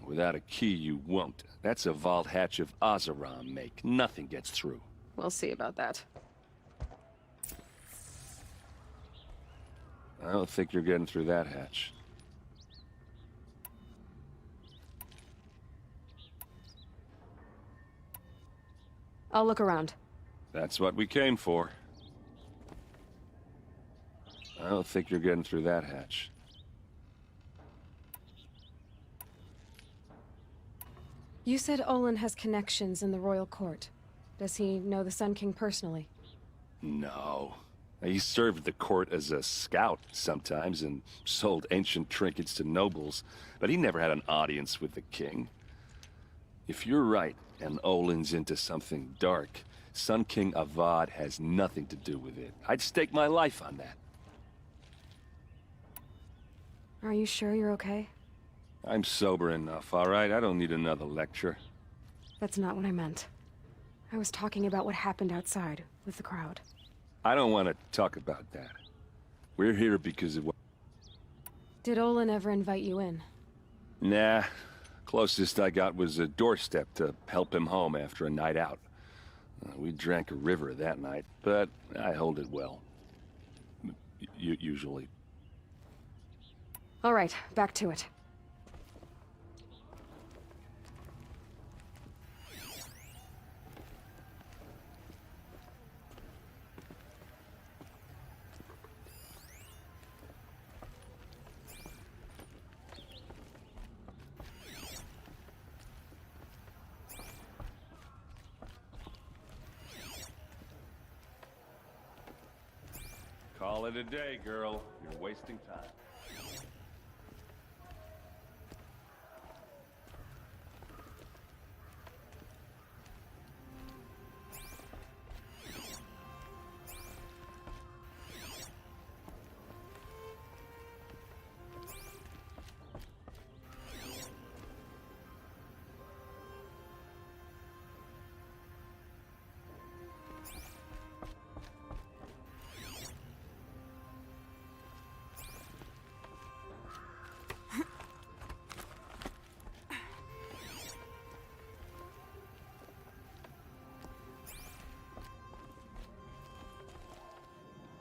Without a key, you won't. That's a vault hatch of Azeram make. Nothing gets through. We'll see about that. I don't think you're getting through that hatch. I'll look around. That's what we came for. I don't think you're getting through that hatch. You said Olin has connections in the royal court. Does he know the Sun King personally? No. He served the court as a scout sometimes and sold ancient trinkets to nobles, but he never had an audience with the king. If you're right, and Olin's into something dark, Sun King Avad has nothing to do with it. I'd stake my life on that. Are you sure you're okay? I'm sober enough, all right? I don't need another lecture. That's not what I meant. I was talking about what happened outside with the crowd. I don't want to talk about that. We're here because of what... Did Olin ever invite you in? Nah. Closest I got was a doorstep to help him home after a night out. We drank a river that night, but I hold it well. Usually. All right, back to it. Call it a day, girl. You're wasting time.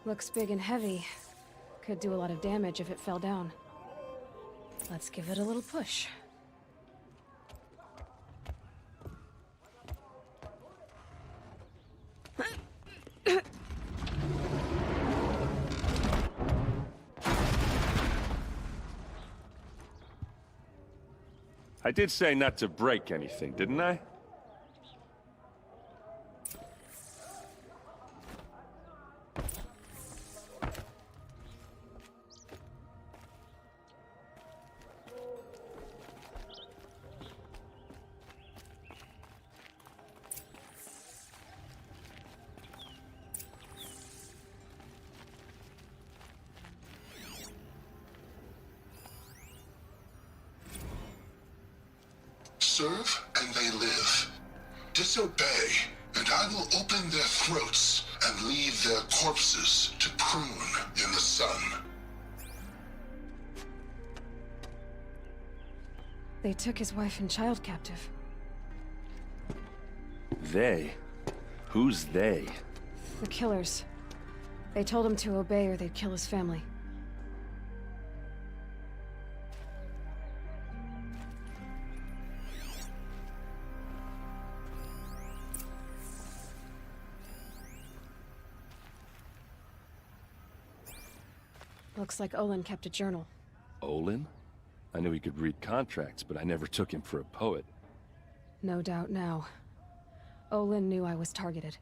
Looks big and heavy. Could do a lot of damage if it fell down. Let's give it a little push. I did say not to break anything, didn't I? Serve, and they live. Disobey, and I will open their throats and leave their corpses to prune in the sun. They took his wife and child captive. They? Who's they? The killers. They told him to obey or they'd kill his family. Looks like Olin kept a journal. Olin? I knew he could read contracts, but I never took him for a poet. No doubt now. Olin knew I was targeted.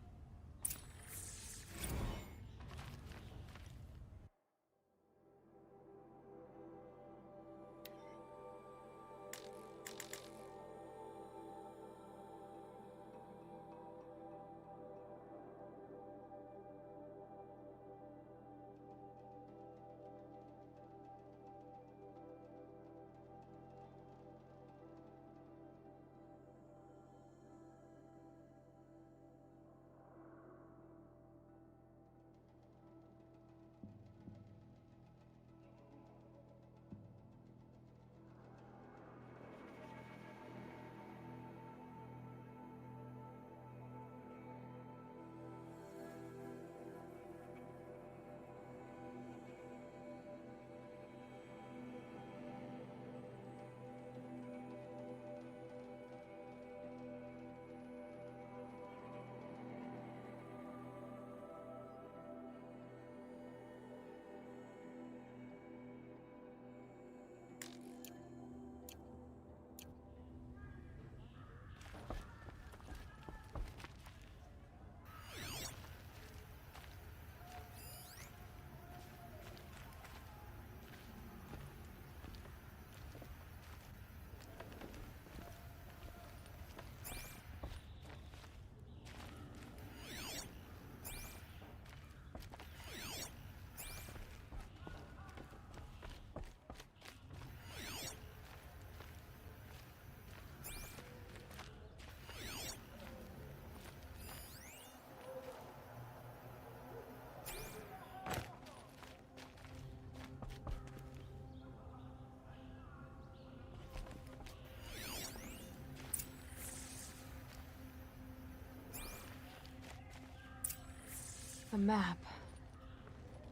A map.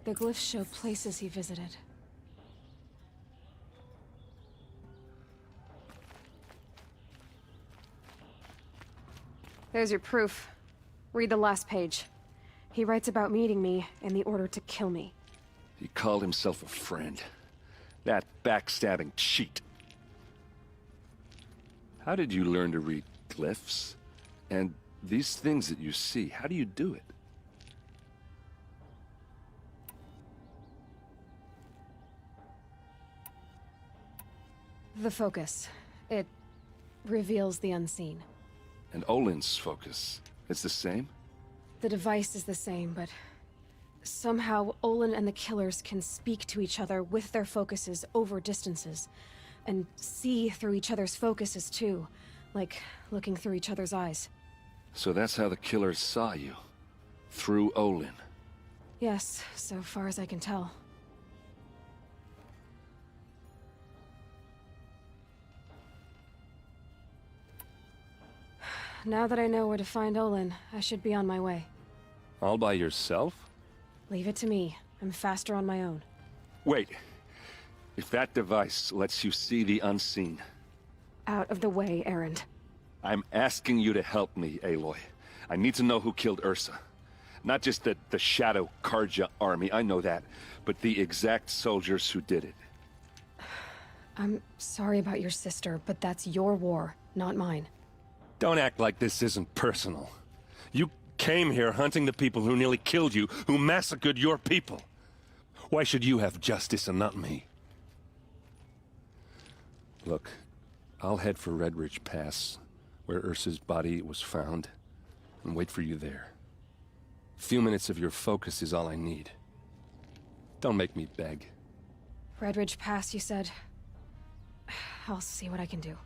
The glyphs show places he visited. There's your proof. Read the last page. He writes about meeting me and the order to kill me. He called himself a friend. That backstabbing cheat. How did you learn to read glyphs? And these things that you see, how do you do it? The focus. It reveals the unseen. And Olin's focus, it's the same? The device is the same, but somehow Olin and the killers can speak to each other with their focuses over distances, and see through each other's focuses too, like looking through each other's eyes. So that's how the killers saw you? Through Olin? Yes, so far as I can tell. Now that I know where to find Olin, I should be on my way. All by yourself? Leave it to me. I'm faster on my own. Wait. If that device lets you see the unseen... Out of the way, Erend. I'm asking you to help me, Aloy. I need to know who killed Ursa. Not just the Shadow Karja army, I know that, but the exact soldiers who did it. I'm sorry about your sister, but that's your war, not mine. Don't act like this isn't personal. You came here hunting the people who nearly killed you, who massacred your people. Why should you have justice and not me? Look, I'll head for Red Ridge Pass, where Ursa's body was found, and wait for you there. A few minutes of your focus is all I need. Don't make me beg. Red Ridge Pass, you said? I'll see what I can do.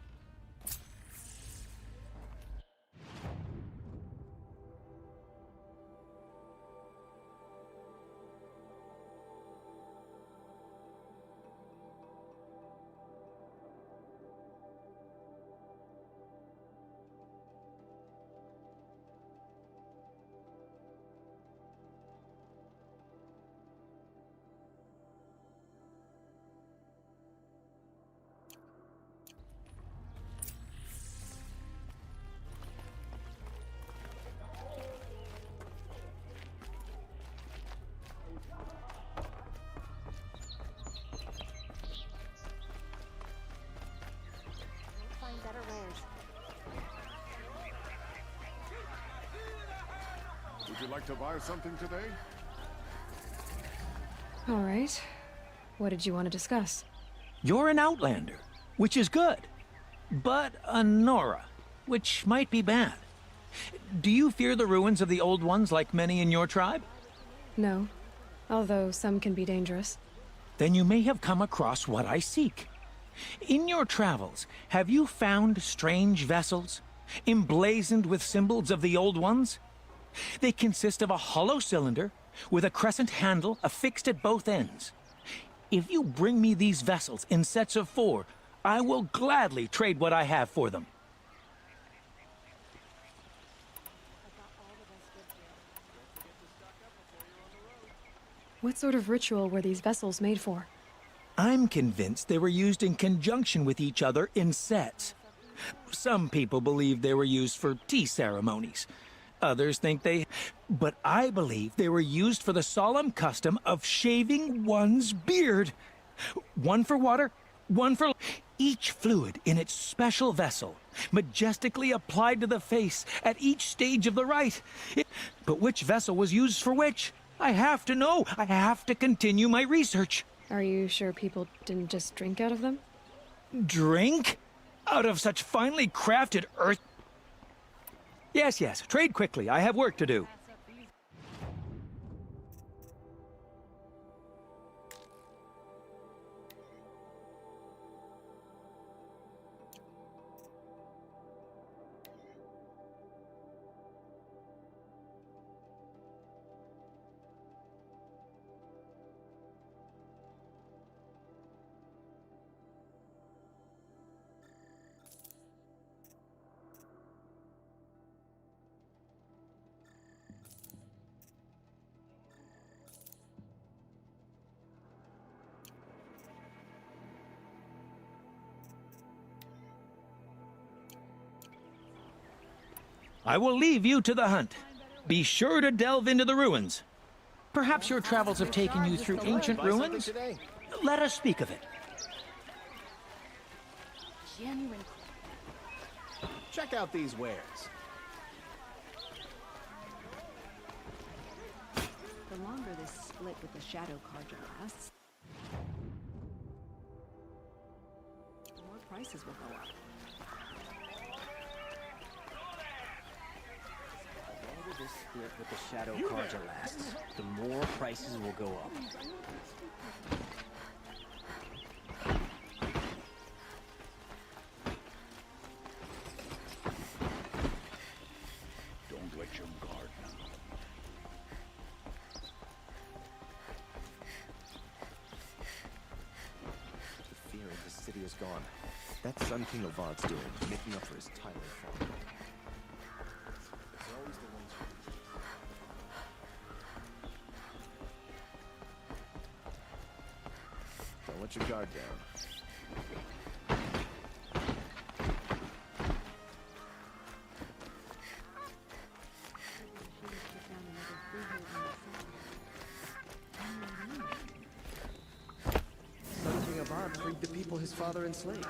Would you like to buy something today? All right. What did you want to discuss? You're an outlander, which is good. But a Nora, which might be bad. Do you fear the ruins of the Old Ones like many in your tribe? No. Although some can be dangerous. Then you may have come across what I seek. In your travels, have you found strange vessels, emblazoned with symbols of the Old Ones? They consist of a hollow cylinder with a crescent handle affixed at both ends. If you bring me these vessels in sets of 4, I will gladly trade what I have for them. What sort of ritual were these vessels made for? I'm convinced they were used in conjunction with each other in sets. Some people believe they were used for tea ceremonies. Others think they... But I believe they were used for the solemn custom of shaving one's beard. One for water, one for... Each fluid in its special vessel, majestically applied to the face at each stage of the rite. But which vessel was used for which? I have to know. I have to continue my research. Are you sure people didn't just drink out of them? Drink? Out of such finely crafted earth? Yes, yes. Trade quickly. I have work to do. I will leave you to the hunt. Be sure to delve into the ruins. Perhaps your travels have taken you through ancient ruins? Let us speak of it. Genuine. Check out these wares. The longer this split with the shadow carja lasts, the more prices will go up. The longer this split with the shadow carja lasts, the more prices will go up. Don't let your guard down. The fear of the city is gone. That Sun King of Vod's doing, making up for his Tyler fall. It's always the ones who... Don't let your guard down. Sun King of Vod freed the people his father enslaved.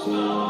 So